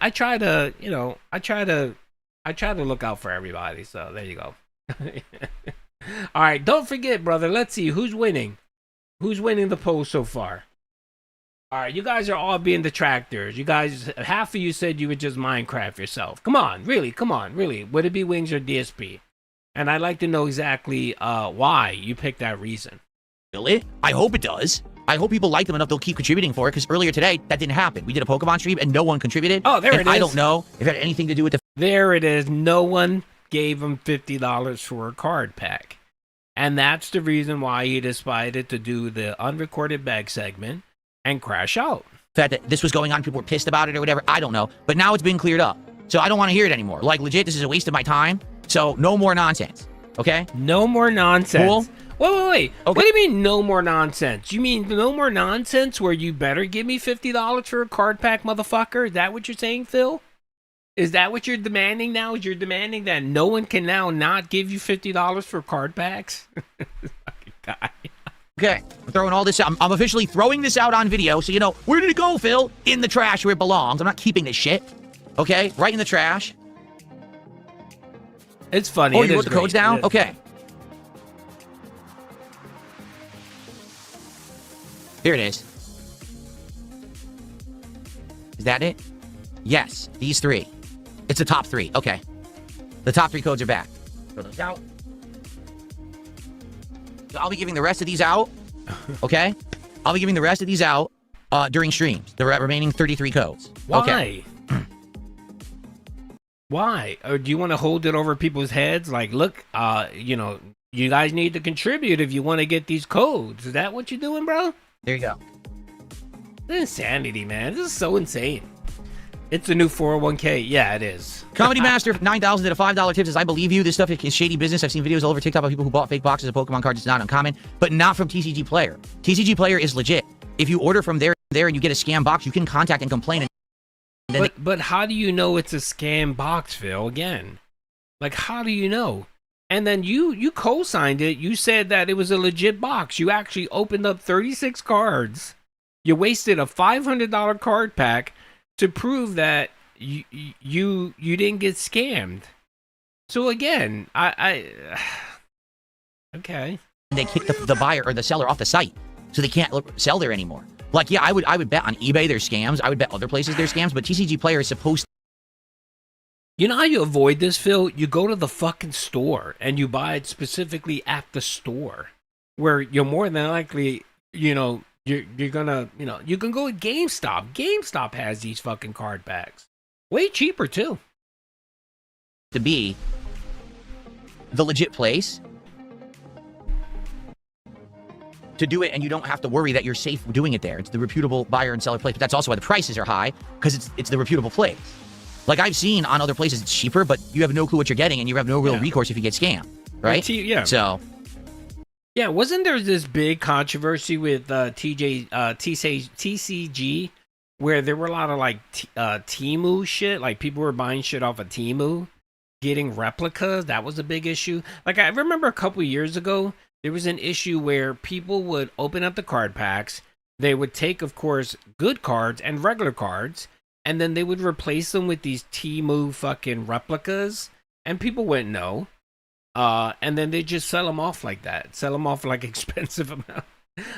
look out for everybody. So there you go. All right, don't forget, brother. Let's see who's winning. Who's winning the poll so far? All right, you guys are all being detractors. You guys, half of you said you would just Minecraft yourself. Come on, really. Would it be Wings or DSP? And I'd like to know exactly why you picked that reason. Really? I hope it does. I hope people like them enough they'll keep contributing for it, because earlier today, that didn't happen. We did a Pokemon stream, and no one contributed. Oh, there it is. I don't know if it had anything to do with the... There it is. No one gave him $50 for a card pack. And that's the reason why he decided to do the unrecorded bag segment and crash out. fact that this was going on, people were pissed about it or whatever, I don't know. But now it's been cleared up. So I don't want to hear it anymore. Like, legit, this is a waste of my time. So no more nonsense. Okay? No more nonsense. Cool? Wait. Okay. What do you mean no more nonsense? You mean no more nonsense where you better give me $50 for a card pack, motherfucker? Is that what you're saying, Phil? Is that what you're demanding now? Is you're demanding that no one can now not give you $50 for card packs? Fucking guy. Okay, I'm throwing all this out. I'm officially throwing this out on video, so you know, where did it go, Phil? In the trash where it belongs. I'm not keeping this shit. Okay, right in the trash. It's funny. Oh, you wrote the codes down? Okay. Here it is. Is that it? Yes, these three. It's the top three. Okay. The top three codes are back. Throw those out. So I'll be giving the rest of these out. Okay? I'll be giving the rest of these out during streams. The remaining 33 codes. Why? Okay. Why? Or do you want to hold it over people's heads? Like, look, you know, you guys need to contribute if you want to get these codes. Is that what you're doing, bro? There you go. This is insanity, man. This is so insane. It's a new 401k. Yeah, it is. Comedy Master 9,000 did a $5 tip says, I believe you. This stuff is shady business. I've seen videos all over TikTok of people who bought fake boxes of Pokemon cards. It's not uncommon, but not from TCG Player. TCG Player is legit. If you order from there and you get a scam box, you can contact and complain. But how do you know it's a scam box, Phil? Again, like, how do you know? And then you co-signed it. You said that it was a legit box. You actually opened up 36 cards. You wasted a $500 card pack to prove that you didn't get scammed. So again, okay. They kick the buyer or the seller off the site, so they can't sell there anymore. Like, yeah, I would bet on eBay there's scams. I would bet other places there's scams, but TCG Player is supposed to. You know how you avoid this, Phil? You go to the fucking store and you buy it specifically at the store, where you're more than likely, you know, you're gonna, you know, you can go to GameStop. GameStop has these fucking card packs. Way cheaper, too. To be the legit place to do it, and you don't have to worry that you're safe doing it there. It's the reputable buyer and seller place, but that's also why the prices are high, because it's the reputable place. Like, I've seen on other places it's cheaper, but you have no clue what you're getting, and you have no real recourse if you get scammed, right? Yeah. So... yeah, wasn't there this big controversy with TCG, where there were a lot of, like, Temu shit? Like, people were buying shit off of Temu, getting replicas. That was a big issue. Like, I remember a couple years ago, there was an issue where people would open up the card packs. They would take, of course, good cards and regular cards, and then they would replace them with these Temu fucking replicas, and people went no. And then they just sell them off like that. Sell them off like expensive amount.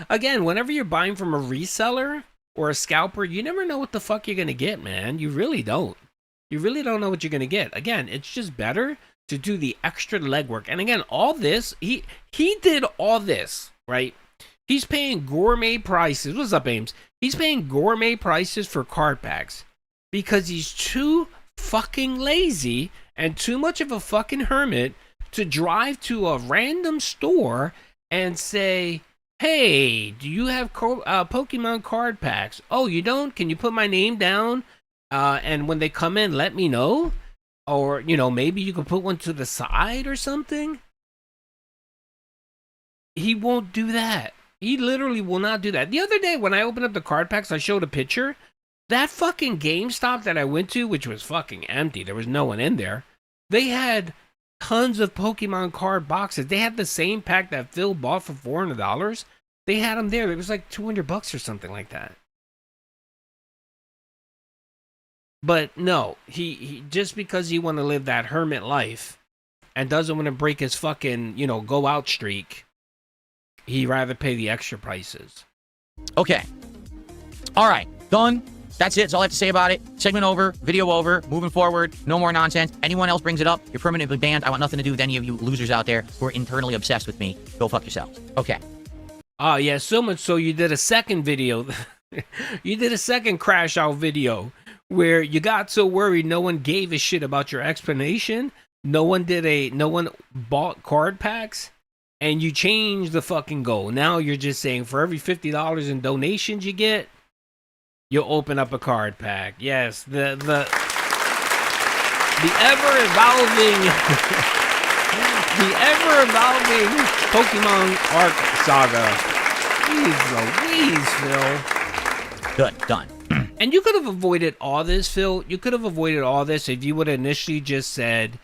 Again, whenever you're buying from a reseller or a scalper, you never know what the fuck you're going to get, man. You really don't. You really don't know what you're going to get. Again, it's just better to do the extra legwork. And again, all this, he did all this, right? He's paying gourmet prices. What's up, Ames? He's paying gourmet prices for card packs because he's too fucking lazy and too much of a fucking hermit to drive to a random store and say, hey, do you have Pokemon card packs? Oh, you don't? Can you put my name down? And when they come in, let me know? Or, you know, maybe you could put one to the side or something. He won't do that. He literally will not do that. The other day when I opened up the card packs, I showed a picture. That fucking GameStop that I went to, which was fucking empty, there was no one in there. They had tons of Pokemon card boxes. They had the same pack that Phil bought for $400. They had them there. It was like $200 or something like that. But no, he just because he want to live that hermit life and doesn't want to break his fucking, you know, go out streak, he'd rather pay the extra prices. Okay. All right. Done. That's it. That's all I have to say about it. Segment over. Video over. Moving forward. No more nonsense. Anyone else brings it up, you're permanently banned. I want nothing to do with any of you losers out there who are internally obsessed with me. Go fuck yourselves. Okay. Oh, yeah. So much so you did a second video. You did a second crash out video where you got so worried no one gave a shit about your explanation. No one bought card packs. And you changed the fucking goal. Now you're just saying for every $50 in donations you get, you'll open up a card pack. Yes, the ever evolving Pokemon Arc Saga. Jeez Louise, Phil. Good, done. And you could have avoided all this, Phil. You could have avoided all this if you would have initially just said,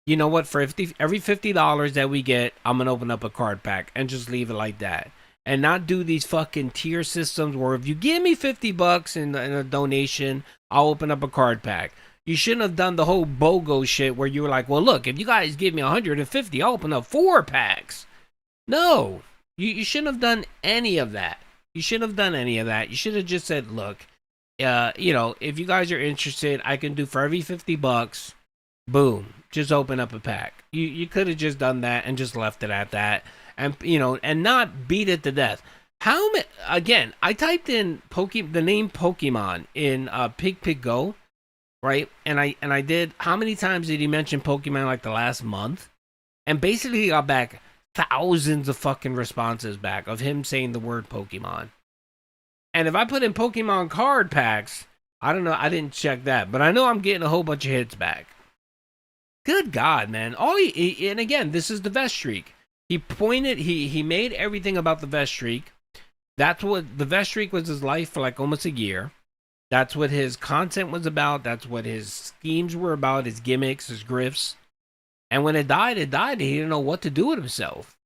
you know what, for every $50 that we get, I'm going to open up a card pack and just leave it like that. And not do these fucking tier systems where if you give me $50 in a donation, I'll open up a card pack. You shouldn't have done the whole BOGO shit where you were like, well, look, if you guys give me 150, I'll open up 4 packs. No, you shouldn't have done any of that. You shouldn't have done any of that. You should have just said, look, you know, if you guys are interested, I can do for every $50, boom, just open up a pack. You could have just done that and just left it at that. And, you know, and not beat it to death. How many, again, I typed in the name Pokemon in Pig Go, right? And I did, how many times did he mention Pokemon like the last month? And basically got back thousands of fucking responses back of him saying the word Pokemon. And if I put in Pokemon card packs, I don't know, I didn't check that, but I know I'm getting a whole bunch of hits back. Good God, man. And again, this is the vest streak. He made everything about the vest streak. That's what the vest streak was, his life for like almost a year. That's what his content was about. That's what his schemes were about, his gimmicks, his grifts. And when it died, he didn't know what to do with himself.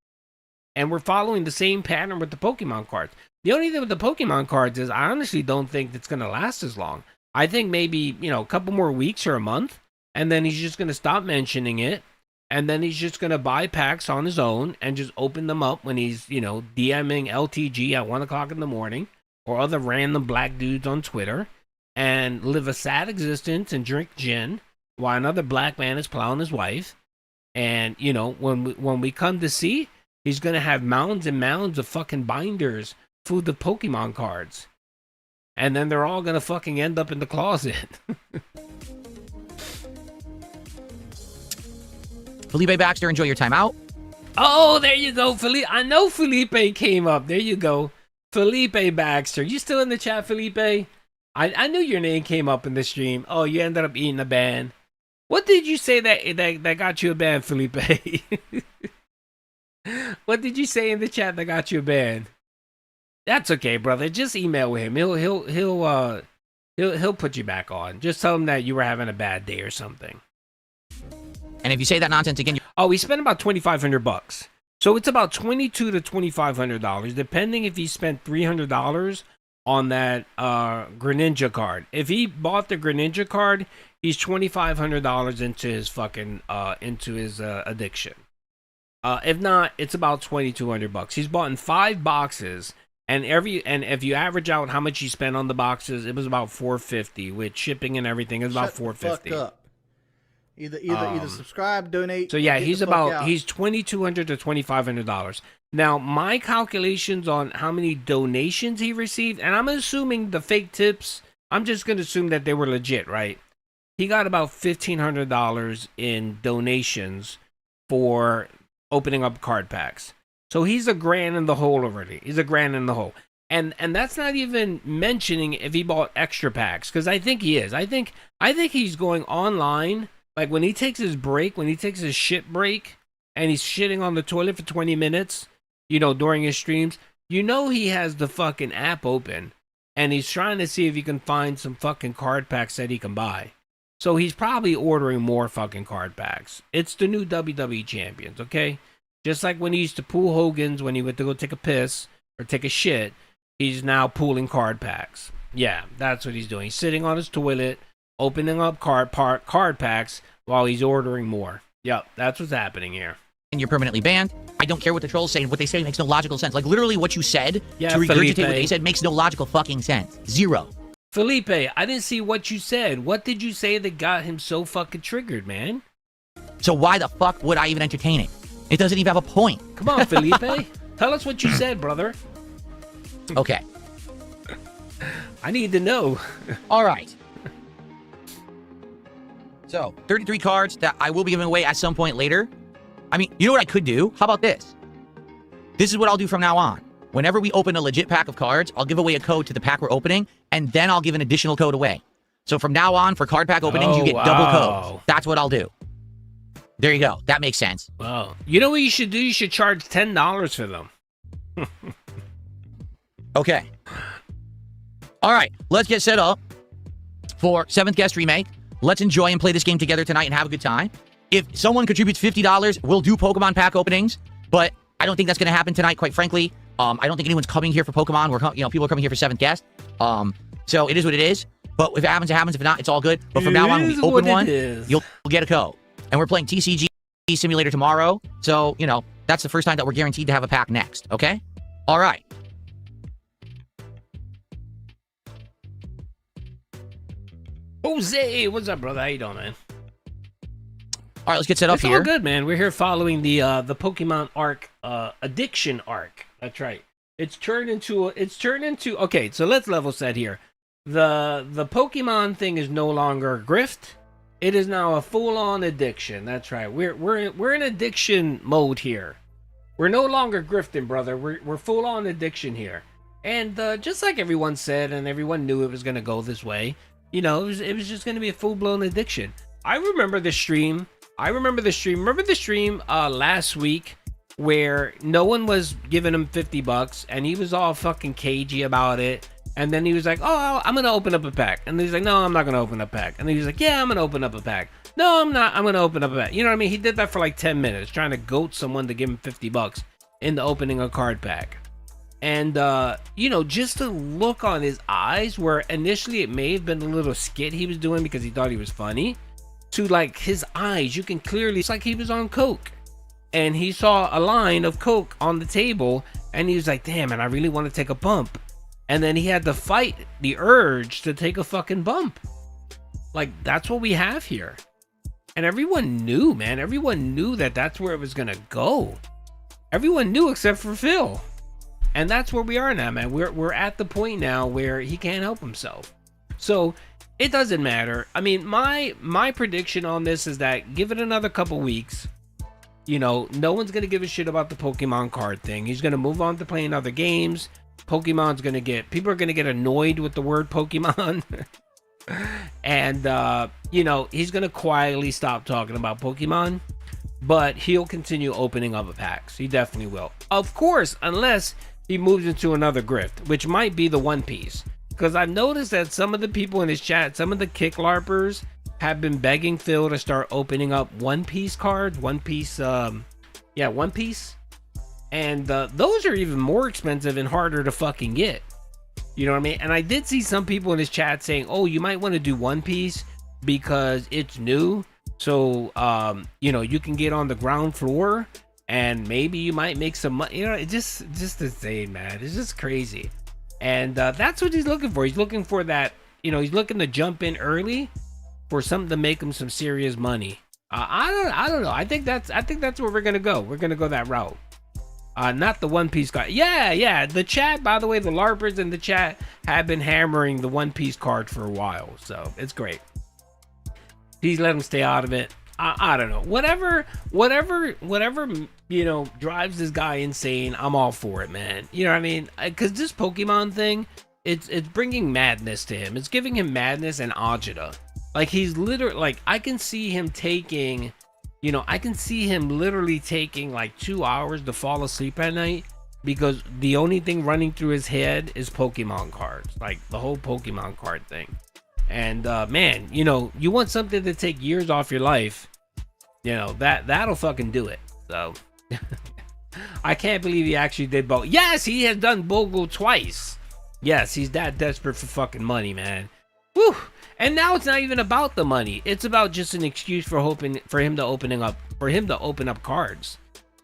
And we're following the same pattern with the Pokemon cards. The only thing with the Pokemon cards is I honestly don't think it's going to last as long. I think maybe, you know, a couple more weeks or a month. And then he's just going to stop mentioning it. And then he's just going to buy packs on his own and just open them up when he's, you know, DMing LTG at 1 o'clock in the morning or other random black dudes on Twitter and live a sad existence and drink gin while another black man is plowing his wife. And, you know, when we come to see, he's going to have mounds and mounds of fucking binders full of Pokemon cards. And then they're all going to fucking end up in the closet. Felipe Baxter, enjoy your time out. Oh, there you go, Felipe. I know Felipe came up. There you go. Felipe Baxter. You still in the chat, Felipe? I knew your name came up in the stream. Oh, you ended up eating a ban. What did you say that got you a ban, Felipe? What did you say in the chat that got you a ban? That's okay, brother. Just email him. He'll put you back on. Just tell him that you were having a bad day or something. And if you say that nonsense again, oh, he spent about $2,500. So it's about $2,200 to $2,500, depending if he spent $300 on that Greninja card. If he bought the Greninja card, he's $2,500 into his fucking addiction. If not, it's about $2,200. He's bought in 5 boxes, and if you average out how much he spent on the boxes, it was about $450 with shipping and everything. It was about $450. Fuck up. Either subscribe, donate. So yeah, he's $2,200 to $2,500. Now my calculations on how many donations he received, and I'm assuming the fake tips. I'm just gonna assume that they were legit, right? He got about $1,500 in donations for opening up card packs. So he's $1,000 in the hole already. He's $1,000 in the hole. And that's not even mentioning if he bought extra packs, because I think he is. I think he's going online Like when he takes his break, when he takes his shit break, and he's shitting on the toilet for 20 minutes, you know, during his streams, you know he has the fucking app open, and he's trying to see if he can find some fucking card packs that he can buy. So he's probably ordering more fucking card packs. It's the new WWE champions, okay? Just like when he used to pool Hogan's when he went to go take a piss or take a shit, he's now pooling card packs. Yeah, that's what he's doing. He's sitting on his toilet, opening up card packs while he's ordering more. Yep, that's what's happening here. And you're permanently banned. I don't care what the trolls say. What they say makes no logical sense. Like, literally what you said, yeah, to regurgitate Felipe. what they said, makes no logical fucking sense. Zero. Felipe, I didn't see what you said. What did you say that got him so fucking triggered, man? So why the fuck would I even entertain it? It doesn't even have a point. Come on, Felipe. Tell us what you said, brother. Okay. I need to know. All right. So, 33 cards that I will be giving away at some point later. I mean, you know what I could do? How about this? This is what I'll do from now on. Whenever we open a legit pack of cards, I'll give away a code to the pack we're opening, and then I'll give an additional code away. So from now on, for card pack openings, you get double codes. That's what I'll do. There you go. That makes sense. Wow. You know what you should do? You should charge $10 for them. Okay. All right. Let's get set up for 7th Guest Remake. Let's enjoy and play this game together tonight and have a good time. If someone contributes $50, we'll do Pokemon pack openings, but I don't think that's going to happen tonight, quite frankly. I don't think anyone's coming here for Pokemon. People are coming here for 7th Guest. So it is what it is. But if it happens, it happens. If not, it's all good. But from now on, when we open one, you'll get a code. And we're playing TCG Simulator tomorrow. So, you know, that's the first time that we're guaranteed to have a pack next. Okay? All right. Jose, what's up, brother? How you doing, man? All right, let's get set up it's here. All good, man. We're here following the Pokemon arc, addiction arc. That's right. It's turned into. Okay, so let's level set here. The Pokemon thing is no longer a grift. It is now a full-on addiction. That's right. We're in addiction mode here. We're no longer grifting, brother. We're full-on addiction here. And just like everyone said, and everyone knew it was gonna go this way. You know, it was just gonna be a full-blown addiction. I remember the stream. Remember the stream last week where no one was giving him $50 and he was all fucking cagey about it. And then he was like, oh, I'm going to open up a pack. And then he's like, no, I'm not going to open up a pack. And then he's like, yeah, I'm going to open up a pack. No, I'm not. I'm going to open up a pack. You know what I mean? He did that for like 10 minutes trying to goat someone to give him $50 in the opening a card pack. And, you know, just the look on his eyes where initially it may have been a little skit he was doing because he thought he was funny. To like his eyes, you can clearly, it's like he was on coke and he saw a line of coke on the table and he was like, damn, and I really want to take a bump. And then he had to fight the urge to take a fucking bump. Like, that's what we have here. And everyone knew, man. Everyone knew that that's where it was gonna go. Everyone knew except for Phil. And that's where we are now, man. We're at the point now where he can't help himself. So it doesn't matter. I mean, my prediction on this is that give it another couple weeks. You know, no one's going to give a shit about the Pokemon card thing. He's going to move on to playing other games. People are going to get annoyed with the word Pokemon. And, you know, he's going to quietly stop talking about Pokemon. But he'll continue opening up packs. He definitely will. Of course, unless he moves into another grift, which might be the One Piece. Because I've noticed that some of the people in his chat, some of the kick larpers, have been begging Phil to start opening up One Piece cards. One Piece. And those are even more expensive and harder to fucking get. You know what I mean? And I did see some people in his chat saying, oh, you might want to do One Piece because it's new. So, you know, you can get on the ground floor and maybe you might make some money. You know, it's just insane, man. It's just crazy. And that's what he's looking for. He's looking for that, you know, he's looking to jump in early for something to make him some serious money. I don't know. I think that's where we're gonna go. We're gonna go that route. Not the One Piece card. Yeah. The chat, by the way, the LARPers in the chat have been hammering the One Piece card for a while, so it's great. Please let him stay out of it. I don't know. Whatever, you know, drives this guy insane, I'm all for it, man. You know what I mean? Because this Pokemon thing, it's bringing madness to him. It's giving him madness and agita. Like he's literally like I can see him taking, you know, I can see him literally taking like 2 hours to fall asleep at night because the only thing running through his head is Pokemon cards, like the whole Pokemon card thing. And man, you know, you want something to take years off your life, you know, that'll fucking do it. So I can't believe he actually did both. Yes, he has done BOGO twice. Yes, he's that desperate for fucking money, man. Whew. And now it's not even about the money. It's about just an excuse for him to open up cards.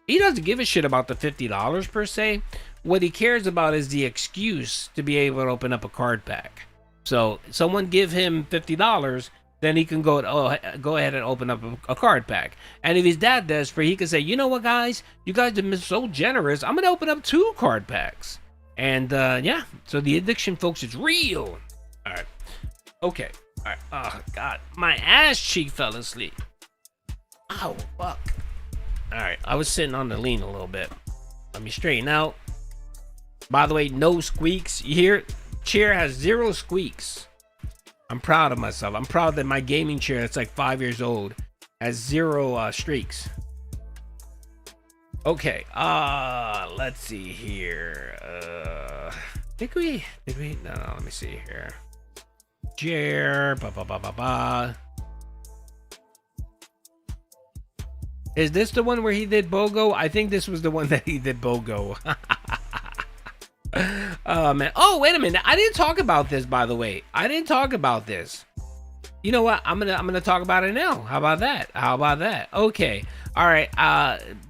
He doesn't give a shit about the $50 per se. What he cares about is the excuse to be able to open up a card pack. So someone give him $50, then he can go ahead and open up a card pack. And if he's that desperate, he can say, you know what, guys? You guys have been so generous. I'm going to open up 2 card packs. And yeah, so the addiction, folks, is real. All right. Okay. All right. Oh, God. My ass cheek fell asleep. Oh, fuck. All right. I was sitting on the lean a little bit. Let me straighten out. By the way, no squeaks. You hear? Chair has 0 squeaks. I'm proud of myself. I'm proud that my gaming chair that's like 5 years old has 0 streaks. Okay. Let's see here. Did we? No, let me see here. Chair. Is this the one where he did BOGO? I think this was the one that he did BOGO. Oh man. Oh, wait a minute. I didn't talk about this, by the way. I didn't talk about this. You know what? I'm gonna talk about it now. How about that? Okay. All right.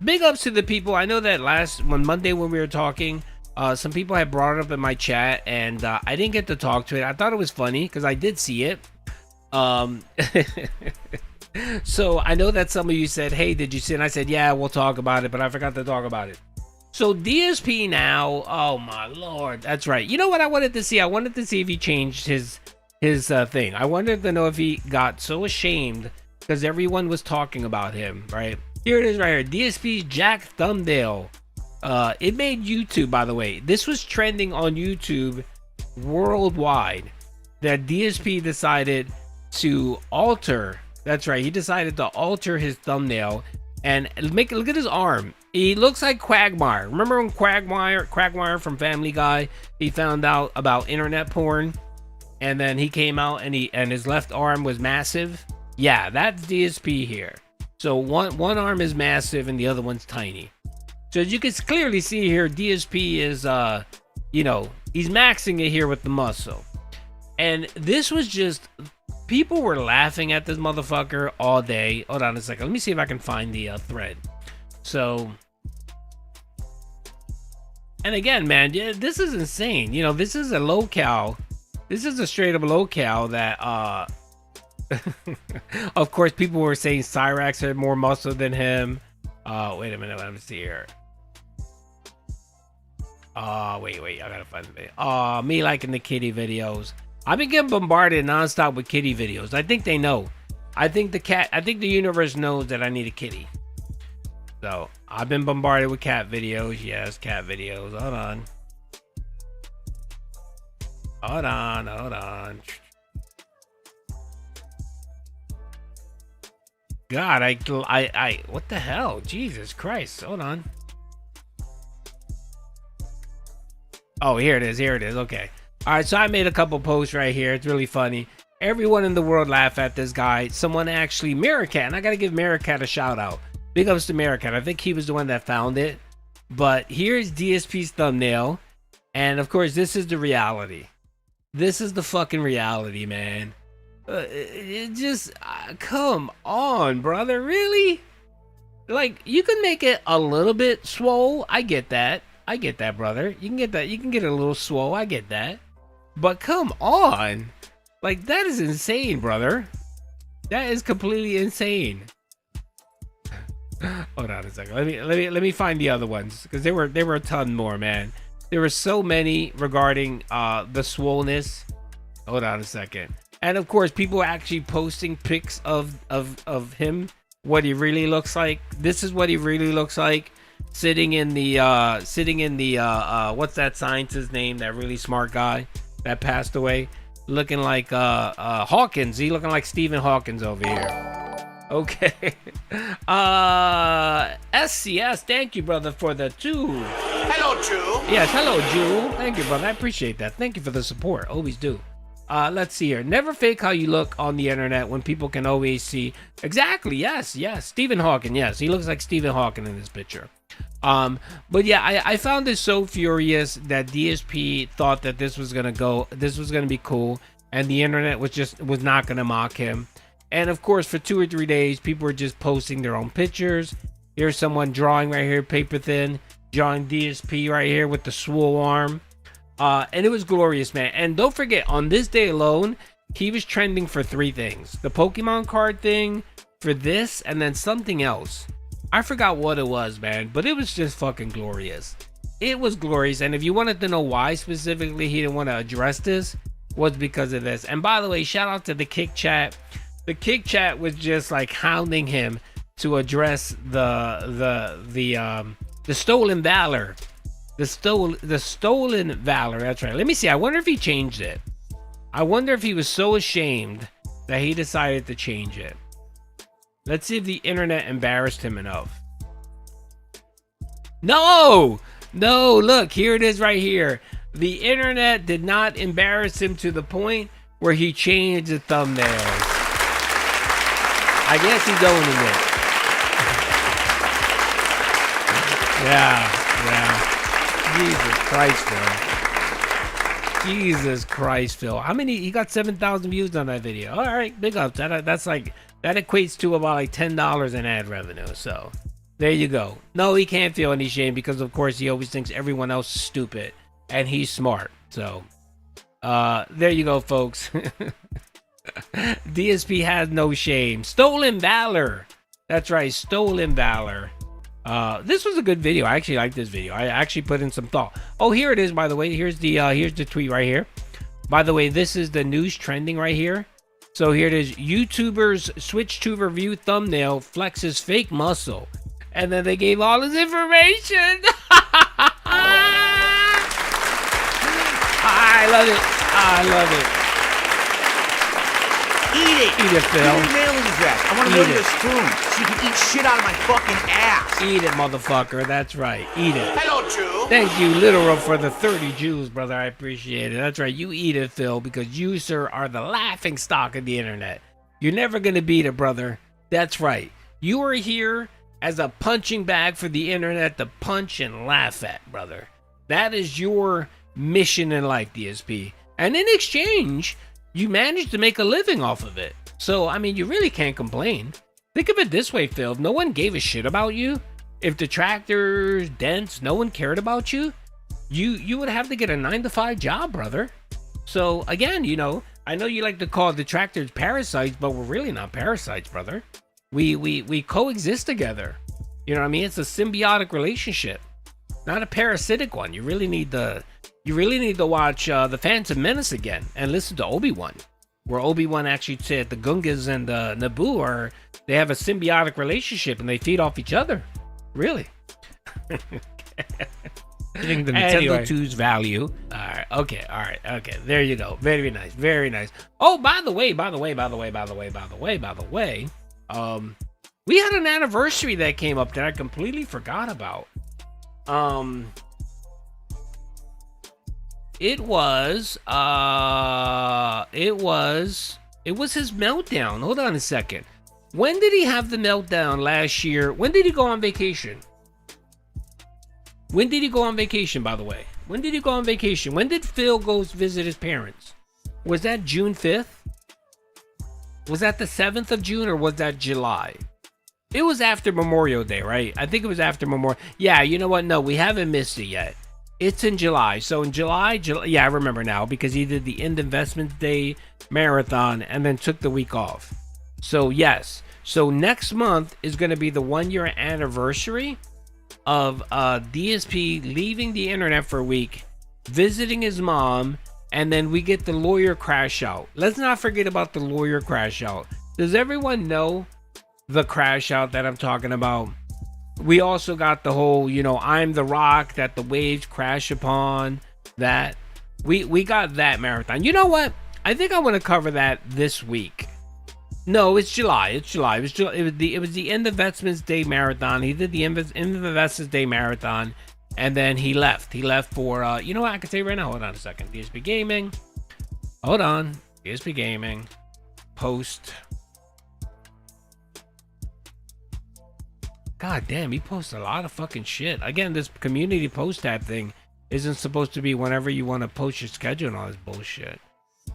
Big ups to the people. I know that Monday when we were talking, some people had brought it up in my chat, and I didn't get to talk to it. I thought it was funny because I did see it. So I know that some of you said, "Hey, did you see it?" And I said, "Yeah, we'll talk about it," but I forgot to talk about it. So DSP now, oh my lord, that's right. You know what I wanted to see? I wanted to see if he changed his thing. I wanted to know if he got so ashamed because everyone was talking about him, right? Here it is right here. DSP's Jack thumbnail. It made YouTube, by the way. This was trending on YouTube worldwide. That DSP decided to alter. That's right. He decided to alter his thumbnail and look at his arm. He looks like Quagmire. Remember when Quagmire from Family Guy, he found out about internet porn, and then he came out and his left arm was massive. Yeah, that's DSP here. So one arm is massive and the other one's tiny. So as you can clearly see here, DSP is you know, he's maxing it here with the muscle. And this was just, people were laughing at this motherfucker all day. Hold on a second. Let me see if I can find the thread. So, and again, man, yeah, this is insane. You know, this is a locale. This is a straight up locale that, of course, people were saying Cyrax had more muscle than him. Wait a minute. Let me see here. Wait. I gotta find the video. Me liking the kitty videos. I've been getting bombarded nonstop with kitty videos. I think they know. I think the universe knows that I need a kitty. So I've been bombarded with cat videos. Yes, cat videos. Hold on. God, I what the hell? Jesus Christ. Hold on. Oh, here it is. Okay. All right, so I made a couple posts right here. It's really funny. Everyone in the world laugh at this guy. Someone actually, Miracat, and I gotta give Miracat a shout out. Big ups to Miracat. I think he was the one that found it. But here's DSP's thumbnail. And of course, this is the reality. This is the fucking reality, man. It just, come on, brother. Really? Like, you can make it a little bit swole. I get that. Brother. You can get that. You can get a little swole. I get that. But come on. Like, that is insane, brother. That is completely insane. Hold on a second. Let me find the other ones, because there were a ton more, man. There were so many regarding the swollenness. Hold on a second. And of course, people actually posting pics of him, what he really looks like. This is what he really looks like, sitting in the what's that scientist's name? That really smart guy that passed away. looking like Hawkins. He looking like Stephen Hawkins over here. Okay. SCS, thank you, brother, for the 2. Hello, Jew. Yes, hello, Jew. Thank you, brother. I appreciate that. Thank you for the support. Always do. Let's see here. Never fake how you look on the internet when people can always see. Exactly. Yes. Stephen Hawking. Yes, he looks like Stephen Hawking in this picture. But yeah, I found this so furious that DSP thought that this was gonna be cool, and the internet was not gonna mock him. And of course, for 2 or 3 days, people were just posting their own pictures. Here's someone drawing right here, paper thin, drawing DSP right here with the swole arm. And it was glorious, man. And don't forget, on this day alone, he was trending for 3 things. The Pokemon card thing, for this, and then something else. I forgot what it was, man, but it was just fucking glorious. It was glorious. And if you wanted to know why specifically he didn't want to address this, was because of this. And by the way, shout out to the Kick Chat. The Kick Chat was just like hounding him to address the stolen valor. The stolen valor. That's right. Let me see. I wonder if he changed it. I wonder if he was so ashamed that he decided to change it. Let's see if the internet embarrassed him enough. No, look, here it is right here. The internet did not embarrass him to the point where he changed the thumbnails. I guess he's owning it. Yeah. Jesus Christ, Phil. How many? He got 7,000 views on that video. All right, big ups. That's like, that equates to about like $10 in ad revenue. So there you go. No, he can't feel any shame because of course he always thinks everyone else is stupid and he's smart. So there you go, folks. DSP has no shame. Stolen valor. That's right, stolen valor. This was a good video. I actually like this video. I actually put in some thought. Oh, here it is, by the way. Here's the tweet right here. By the way, this is the news trending right here. So here it is. YouTubers switch to review thumbnail, flexes fake muscle. And then they gave all his information. I love it. Eat it, Phil. Give me your mailing address. I want to mail you a spoon so you can eat shit out of my fucking ass. Eat it, motherfucker. That's right. Eat it. Hello, Jew. Thank you, Literal, for the 30 Jews, brother. I appreciate it. That's right. You eat it, Phil, because you, sir, are the laughing stock of the internet. You're never going to beat it, brother. That's right. You are here as a punching bag for the internet to punch and laugh at, brother. That is your mission in life, DSP. And in exchange, you managed to make a living off of it. So, I mean, you really can't complain. Think of it this way, Phil. If no one gave a shit about you, if detractors, dents, no one cared about you, you would have to get a 9-to-5 job, brother. So, again, you know, I know you like to call detractors parasites, but we're really not parasites, brother. We coexist together. You know what I mean? It's a symbiotic relationship, not a parasitic one. You really need to watch The Phantom Menace again and listen to Obi-Wan, where Obi-Wan actually said the Gungas and Naboo they have a symbiotic relationship and they feed off each other. Really. Getting the Nintendo 2's value. All right. Okay. There you go. Very nice. Oh, by the way. We had an anniversary that came up that I completely forgot about. It was his meltdown. Hold on a second. When did he have the meltdown last year? When did he go on vacation? By the way? When did he go on vacation? When did Phil go visit his parents? Was that June 5th? Was that the 7th of June or was that July? It was after Memorial Day, right? I think it was after Memorial. Yeah, you know what? No, we haven't missed it yet. It's in July. So in July, yeah, I remember now because he did the End Investment Day marathon and then took the week off. So yes. So next month is going to be the 1-year anniversary of DSP leaving the internet for a week, visiting his mom, and then we get the lawyer crash out. Let's not forget about the lawyer crash out. Does everyone know the crash out that I'm talking about? We also got the whole, you know, I'm the rock that the waves crash upon. That we got that marathon. You know what? I think I want to cover that this week. No, it's July. It's July. It was the End Investments Day Marathon. He did the End Investments Day Marathon, and then he left. He left for, you know what? I can tell you right now. Hold on a second. DSP Gaming. Hold on. DSP Gaming. Post. God damn, he posts a lot of fucking shit. Again, this community post tab thing isn't supposed to be whenever you want to post your schedule and all this bullshit.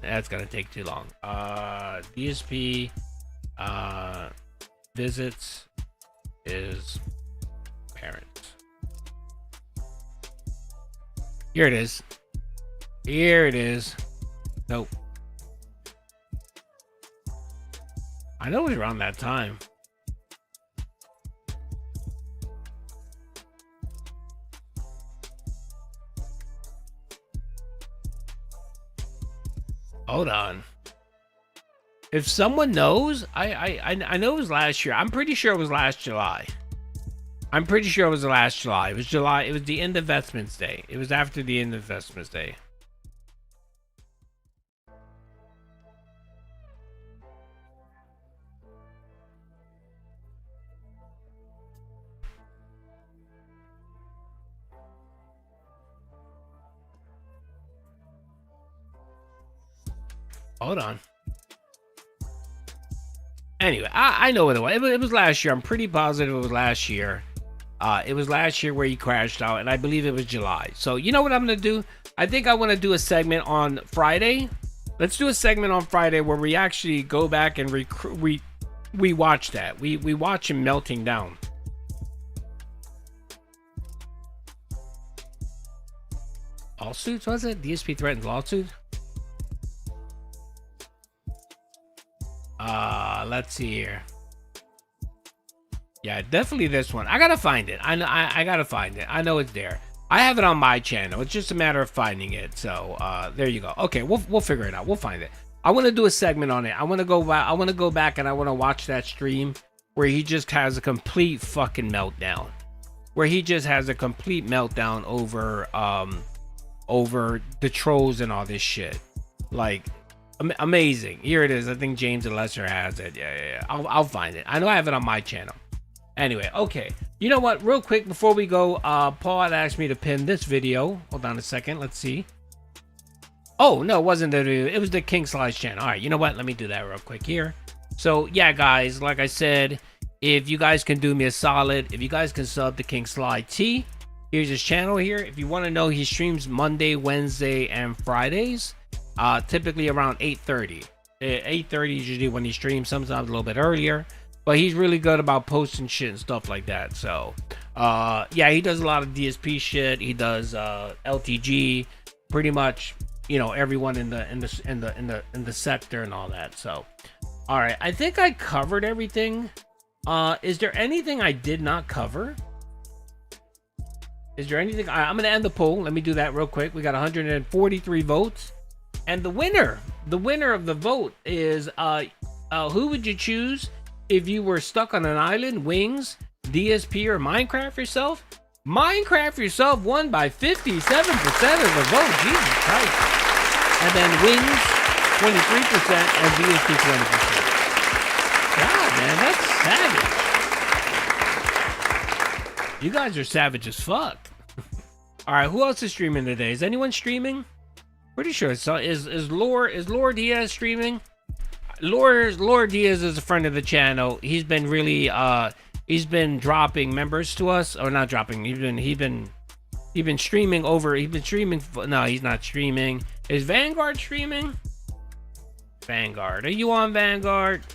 That's gonna take too long. DSP visits his parents. Here it is. Here it is. Nope. I know it was around that time. Hold on. If someone knows, I know it was last year. I'm pretty sure it was last July. I'm pretty sure it was last July. It was July. It was the End Investments Day. It was after the End Investments Day. Hold on. Anyway, I know what it was. It was last year. I'm pretty positive it was last year. It was last year where he crashed out, and I believe it was July. So you know what I'm gonna do? I think I want to do a segment on Friday. Let's do a segment on Friday where we actually go back and we watch that. We watch him melting down. Lawsuits, was it? DSP threatens lawsuits? Let's see here. Yeah, definitely this one. I gotta find it. I gotta find it. I know it's there. I have it on my channel. It's just a matter of finding it. So there you go. Okay, we'll figure it out. We'll find it. I want to do a segment on it. I want to go back. I want to go back and I want to watch that stream where he just has a complete fucking meltdown. Where he just has a complete meltdown over the trolls and all this shit. Like. Amazing. Here it is. I think James the Lesser has it. Yeah. I'll find it. I know I have it on my channel. Anyway, okay. You know what? Real quick before we go, Paul had asked me to pin this video. Hold on a second. Let's see. Oh, no, it wasn't the video. It was the King Slide's channel. All right, you know what? Let me do that real quick here. So, yeah, guys, like I said, if you guys can do me a solid, if you guys can sub to King Slide T, here's his channel here. If you want to know, he streams Monday, Wednesday, and Fridays. Typically around 8:30. 8:30 is usually when he streams, sometimes a little bit earlier. But he's really good about posting shit and stuff like that. So, yeah, he does a lot of DSP shit. He does LTG, pretty much, you know, everyone in the sector and all that. So, all right, I think I covered everything. Is there anything I did not cover? Is there anything? I'm gonna end the poll. Let me do that real quick. We got 143 votes. And the winner of the vote is, who would you choose if you were stuck on an island? Wings, DSP, or Minecraft yourself? Minecraft yourself won by 57% of the vote. Jesus Christ. And then Wings, 23%, and DSP, 20%. God, man, that's savage. You guys are savage as fuck. All right, who else is streaming today? Is anyone streaming? Pretty sure it's is Lore Diaz streaming? Lore Diaz is a friend of the channel. He's been really he's been dropping members to us, or not dropping. He's been streaming over. He's been streaming. No, he's not streaming. Is Vanguard streaming? Vanguard, are you on Vanguard?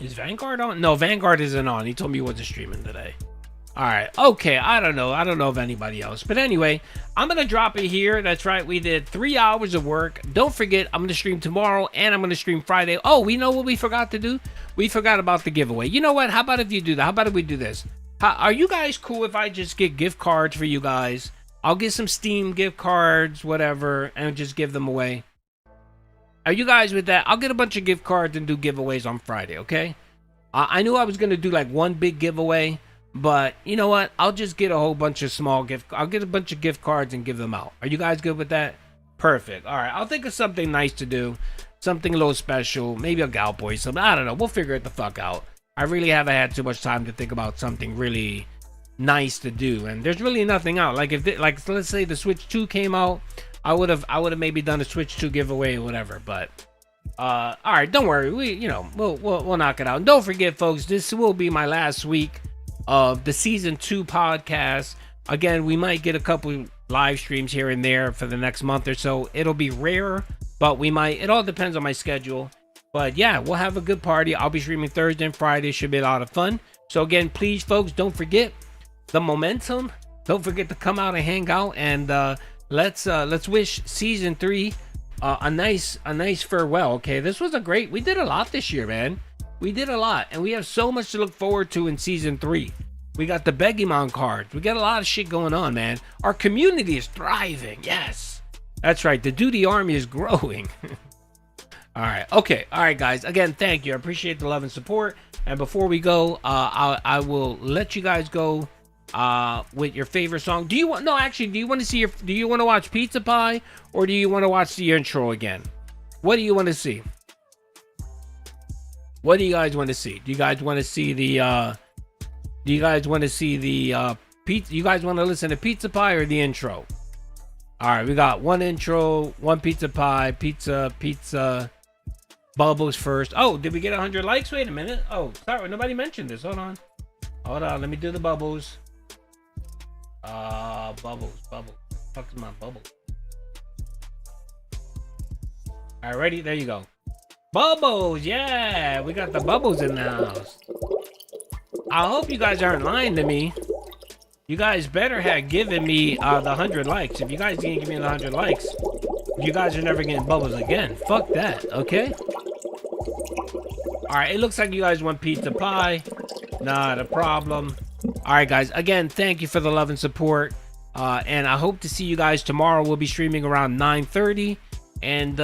Is Vanguard on? No, Vanguard isn't on. He told me he wasn't streaming today. All right. Okay. I don't know of anybody else. But anyway, I'm going to drop it here. That's right. We did 3 hours of work. Don't forget, I'm going to stream tomorrow and I'm going to stream Friday. Oh, we know what we forgot to do? We forgot about the giveaway. You know what? How about if you do that? How about if we do this? Are you guys cool if I just get gift cards for you guys? I'll get some Steam gift cards, whatever, and just give them away. Are you guys with that? I'll get a bunch of gift cards and do giveaways on Friday, okay? I knew I was going to do like one big giveaway. But you know what? I'll just get a whole bunch of small I'll get a bunch of gift cards and give them out. Are you guys good with that? Perfect. All right, I'll think of something nice to do, something a little special, maybe a cowboy, something. I don't know. We'll figure it the fuck out. I really haven't had too much time to think about something really nice to do, and there's really nothing out. Like let's say the Switch 2 came out, I would have maybe done a Switch 2 giveaway or whatever. But all right, don't worry. We'll knock it out. And don't forget, folks, this will be my last week of the season 2 podcast. Again, we might get a couple live streams here and there for the next month or so. It'll be rare, but we might. It all depends on my schedule. But yeah, we'll have a good party. I'll be streaming Thursday and Friday. Should be a lot of fun. So again, please, folks, don't forget the momentum. Don't forget to come out and hang out, and let's wish season 3 a nice farewell. Okay, this was we did a lot this year, man. We did a lot, and we have so much to look forward to in season 3. We got the Begimon cards. We got a lot of shit going on, man. Our community is thriving. Yes, that's right. The Duty Army is growing. All right. Okay. All right, guys. Again, thank you. I appreciate the love and support. And before we go, I will let you guys go with your favorite song. Do you want to watch Pizza Pie, or do you want to watch the intro again? What do you want to see? What do you guys want to see? Do you guys want to see the you guys want to listen to Pizza Pie or the intro? All right, we got one intro, one Pizza Pie, pizza, Bubbles first. Oh, did we get 100 likes? Wait a minute. Oh, sorry, nobody mentioned this. Hold on. Let me do the bubbles. Bubbles. Fuck is my bubble? All right, ready? There you go. Bubbles, yeah, we got the bubbles in the house. I hope you guys aren't lying to me. You guys better have given me the 100 likes. If you guys didn't give me the 100 likes, you guys are never getting bubbles again. Fuck that, okay? All right, it looks like you guys want Pizza Pie. Not a problem. All right, guys. Again, thank you for the love and support. And I hope to see you guys tomorrow. We'll be streaming around 9:30. And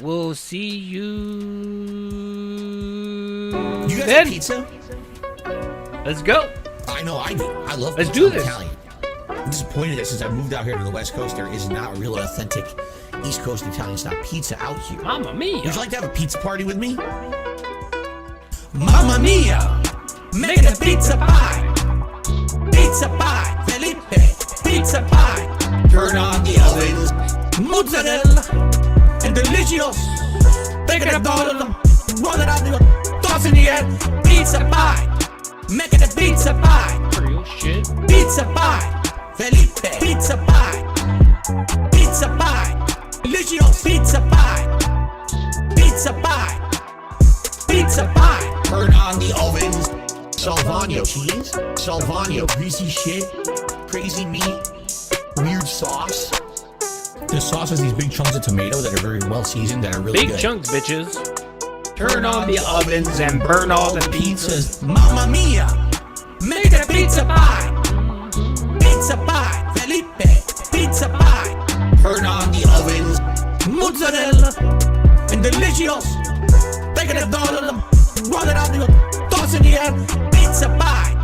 we'll see you You guys then. have pizza? Let's go. I know, I do. I love Let's pizza. do I'm this. Italian. I'm disappointed that since I moved out here to the West Coast, there is not a real authentic East Coast Italian style pizza out here. Mamma mia. Would you like to have a pizza party with me? Mamma mia! Make it a pizza pie! Pizza pie! Felipe! Pizza pie! Turn on the ovens! Mozzarella! And delicious! Take it up all of them! Roll it out, toss in the air! Pizza pie! Make it a pizza pie! Real shit. Pizza pie! Felipe! Pizza pie! Pizza pie! Delicious! Pizza pie! Pizza pie! Pizza pie! Turn on the ovens! Salvano cheese, Salvano greasy shit, crazy meat, weird sauce. The sauce has these big chunks of tomato that are very well seasoned, that are really Big good. chunks, bitches. Turn on the ovens and burn all the pizzas. Mamma mia! Make it a pizza pie! Pizza pie! Felipe! Pizza pie! Turn on the ovens. Mozzarella! And delicious! Take it all of them. Roll it out, toss in the air. Pizza pie!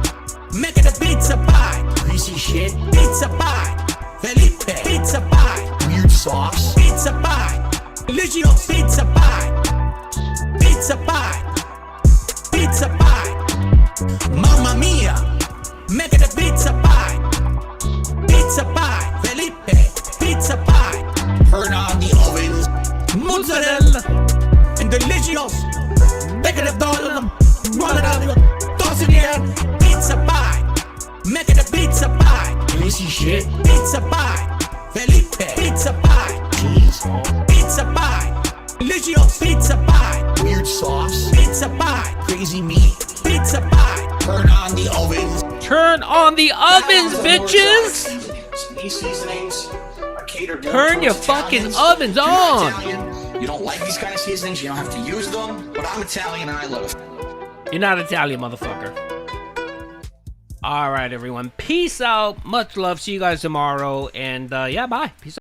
Make it a pizza pie! Greasy shit. Pizza pie! Felipe! Pizza pie! Weird sauce. Pizza pie! Delicious! Pizza pie! Pizza pie! Pizza pie! Mamma mia! Make it a pizza pie! Pizza pie! Felipe! Pizza pie! Turn on the ovens. Mozzarella! And delicious! Make it a all of them. Roll it out, toss in the air. Pizza pie! Make it a pizza pie! Greasy shit. Pizza pie! Felipe! Pizza pie! Cheese. Pizza pie! Delicious! Pizza pie! Weird sauce. Pizza pie! Crazy meat. Pizza pie! Turn on the ovens. Turn on the ovens, bitches! These seasonings are catered more Turn your towards fucking Italians. ovens If you're not on! Italian, you don't like these kind of seasonings, you don't have to use them, but I'm Italian and I love it. You're not Italian, motherfucker. All right, everyone. Peace out. Much love. See you guys tomorrow. And yeah, bye. Peace out.